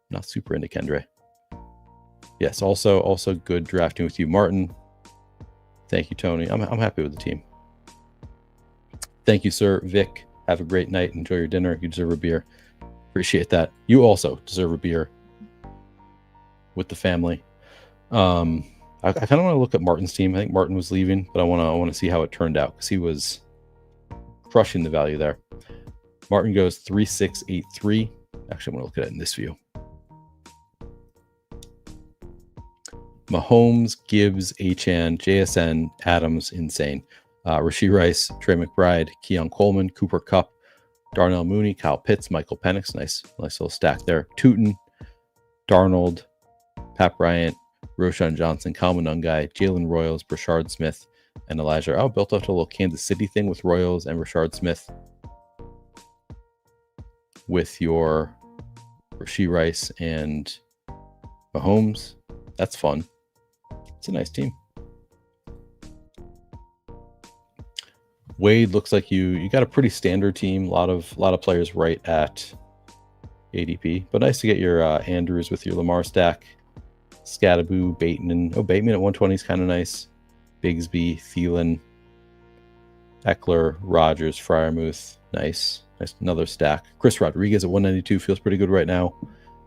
Not super into Kendre. Yes, also good drafting with you, Martin. Thank you, Tony. I'm happy with the team. Thank you, sir. Vic, have a great night. Enjoy your dinner. You deserve a beer. Appreciate that. You also deserve a beer with the family. I kind of want to look at Martin's team. I think Martin was leaving, but I want to see how it turned out because he was crushing the value there. Martin goes 3-6-8-3. Actually, I'm going to look at it in this view. Mahomes, Gibbs, Achane, JSN, Adams, insane. Rashee Rice, Trey McBride, Keon Coleman, Cooper Kupp, Darnell Mooney, Kyle Pitts, Michael Penix. Nice little stack there. Tootin, Darnold, Pat Bryant, Roshan Johnson, Kyle Monungai, Jalen Royals, Brashard Smith, and Elijah. Oh, built out a little Kansas City thing with Royals and Rashard Smith. With your Rashee Rice and Mahomes. That's fun. It's a nice team. Wade, looks like you got a pretty standard team. A lot of players right at ADP, but nice to get your Andrews with your Lamar stack. Scattaboo, Bateman. Oh, Bateman at 120 is kind of nice. Bigsby, Thielen, Eckler, Rodgers, Freiermuth. Nice. Another stack. Chris Rodriguez at 192 feels pretty good right now.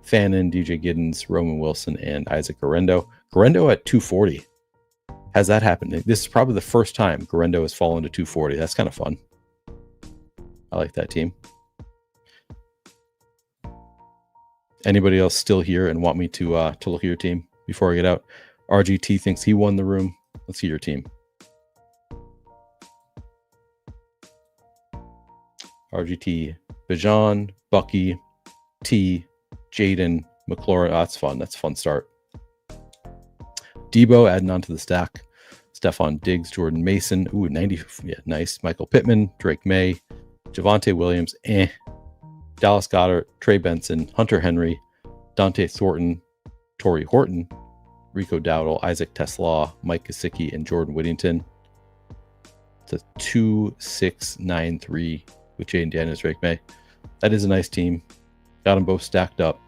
Fannin, DJ Giddens, Roman Wilson, and Isaac Guerrero. Guerrero at 240. Has that happened? This is probably the first time Guerrero has fallen to 240. That's kind of fun. I like that team. Anybody else still here and want me to look at your team before I get out? RGT thinks he won the room. Let's see your team. RGT, Bijan, Bucky, T, Jaden, McLaurin. Oh, that's fun. That's a fun start. Debo adding on to the stack. Stephon Diggs, Jordan Mason. Ooh, 90. Yeah, nice. Michael Pittman, Drake May, Javonte Williams. Dallas Goedert, Trey Benson, Hunter Henry, Dante Thornton, Torrey Horton, Rico Dowdle, Isaac Teslaw, Mike Gesicki, and Jordan Whittington. It's a 2-6-9-3 with Jaden Daniels, Drake May. That is a nice team. Got them both stacked up.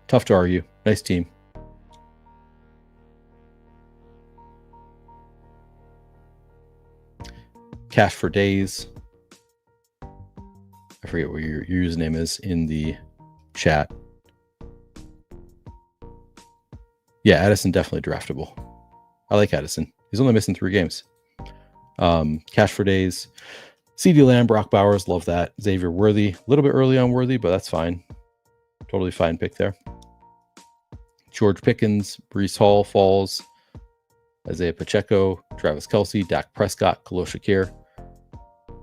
Tough to argue. Nice team. Cash for Days. I forget what your username is in the chat. Yeah, Addison definitely draftable. I like Addison. He's only missing 3 games. Cash for Days. CeeDee Lamb, Brock Bowers, love that. Xavier Worthy, a little bit early on Worthy, but that's fine. Totally fine pick there. George Pickens, Breece Hall falls. Isaiah Pacheco, Travis Kelce, Dak Prescott, Khalil Shakir,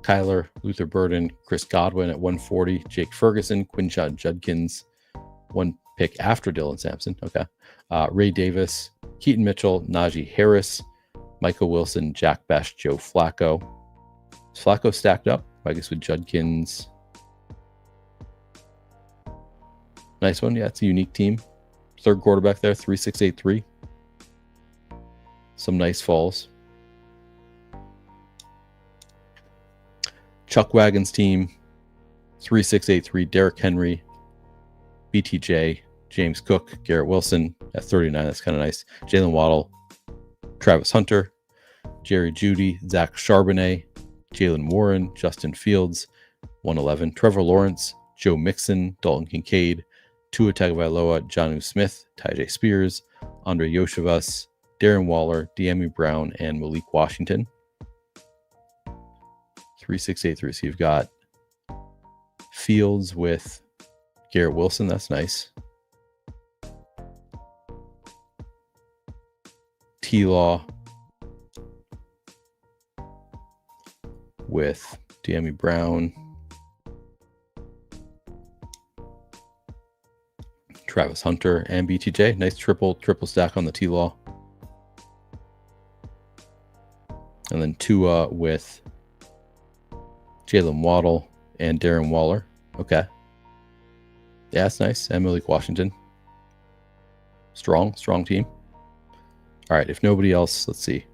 Kyler, Luther Burden, Chris Godwin at 140, Jake Ferguson, Quinshon Judkins, one pick after Dylan Sampson. Okay. Ray Davis, Keaton Mitchell, Najee Harris, Michael Wilson, Jack Best, Joe Flacco. Is Flacco stacked up? I guess with Judkins. Nice one. Yeah, it's a unique team. Third quarterback there, 3-6-8-3. Some nice falls. Chuck Wagon's team, 3-6-8-3, Derrick Henry, BTJ, James Cook, Garrett Wilson at 39. That's kind of nice. Jalen Waddle, Travis Hunter, Jerry Jeudy, Zach Charbonnet, Jalen Warren, Justin Fields, 111. Trevor Lawrence, Joe Mixon, Dalton Kincaid, Tua Tagovailoa, Jonnu Smith, Tyjae Spears, Andre Yoshevas, Darren Waller, De'Ami Brown, and Malik Washington. 3-6-8-3. So you've got Fields with Garrett Wilson. That's nice. T-Law with De'Ami Brown. Travis Hunter and BTJ. Nice triple stack on the T-Law. And then Tua with Jalen Waddle and Darren Waller. Okay. Yeah, that's nice. And Malik Washington. Strong team. All right, if nobody else, let's see.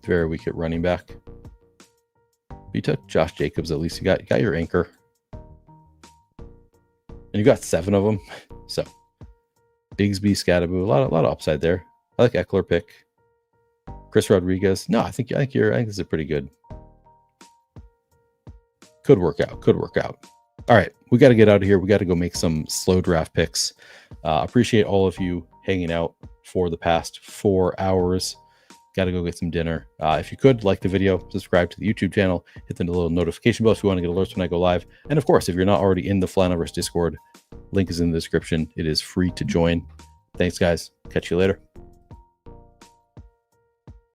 Very weak at running back. You took Josh Jacobs, at least you got your anchor. And you got 7 of them. So Bigsby, Scattaboo, a lot of upside there. I like Eckler pick. Chris Rodriguez. No, I think this is pretty good. Could work out. All right, we got to get out of here. We got to go make some slow draft picks. Appreciate all of you hanging out for the past 4 hours. Got to go get some dinner. If you could, like the video, subscribe to the YouTube channel, hit the little notification bell if you want to get alerts when I go live. And of course, if you're not already in the Flaniverse Discord, link is in the description. It is free to join. Thanks, guys. Catch you later.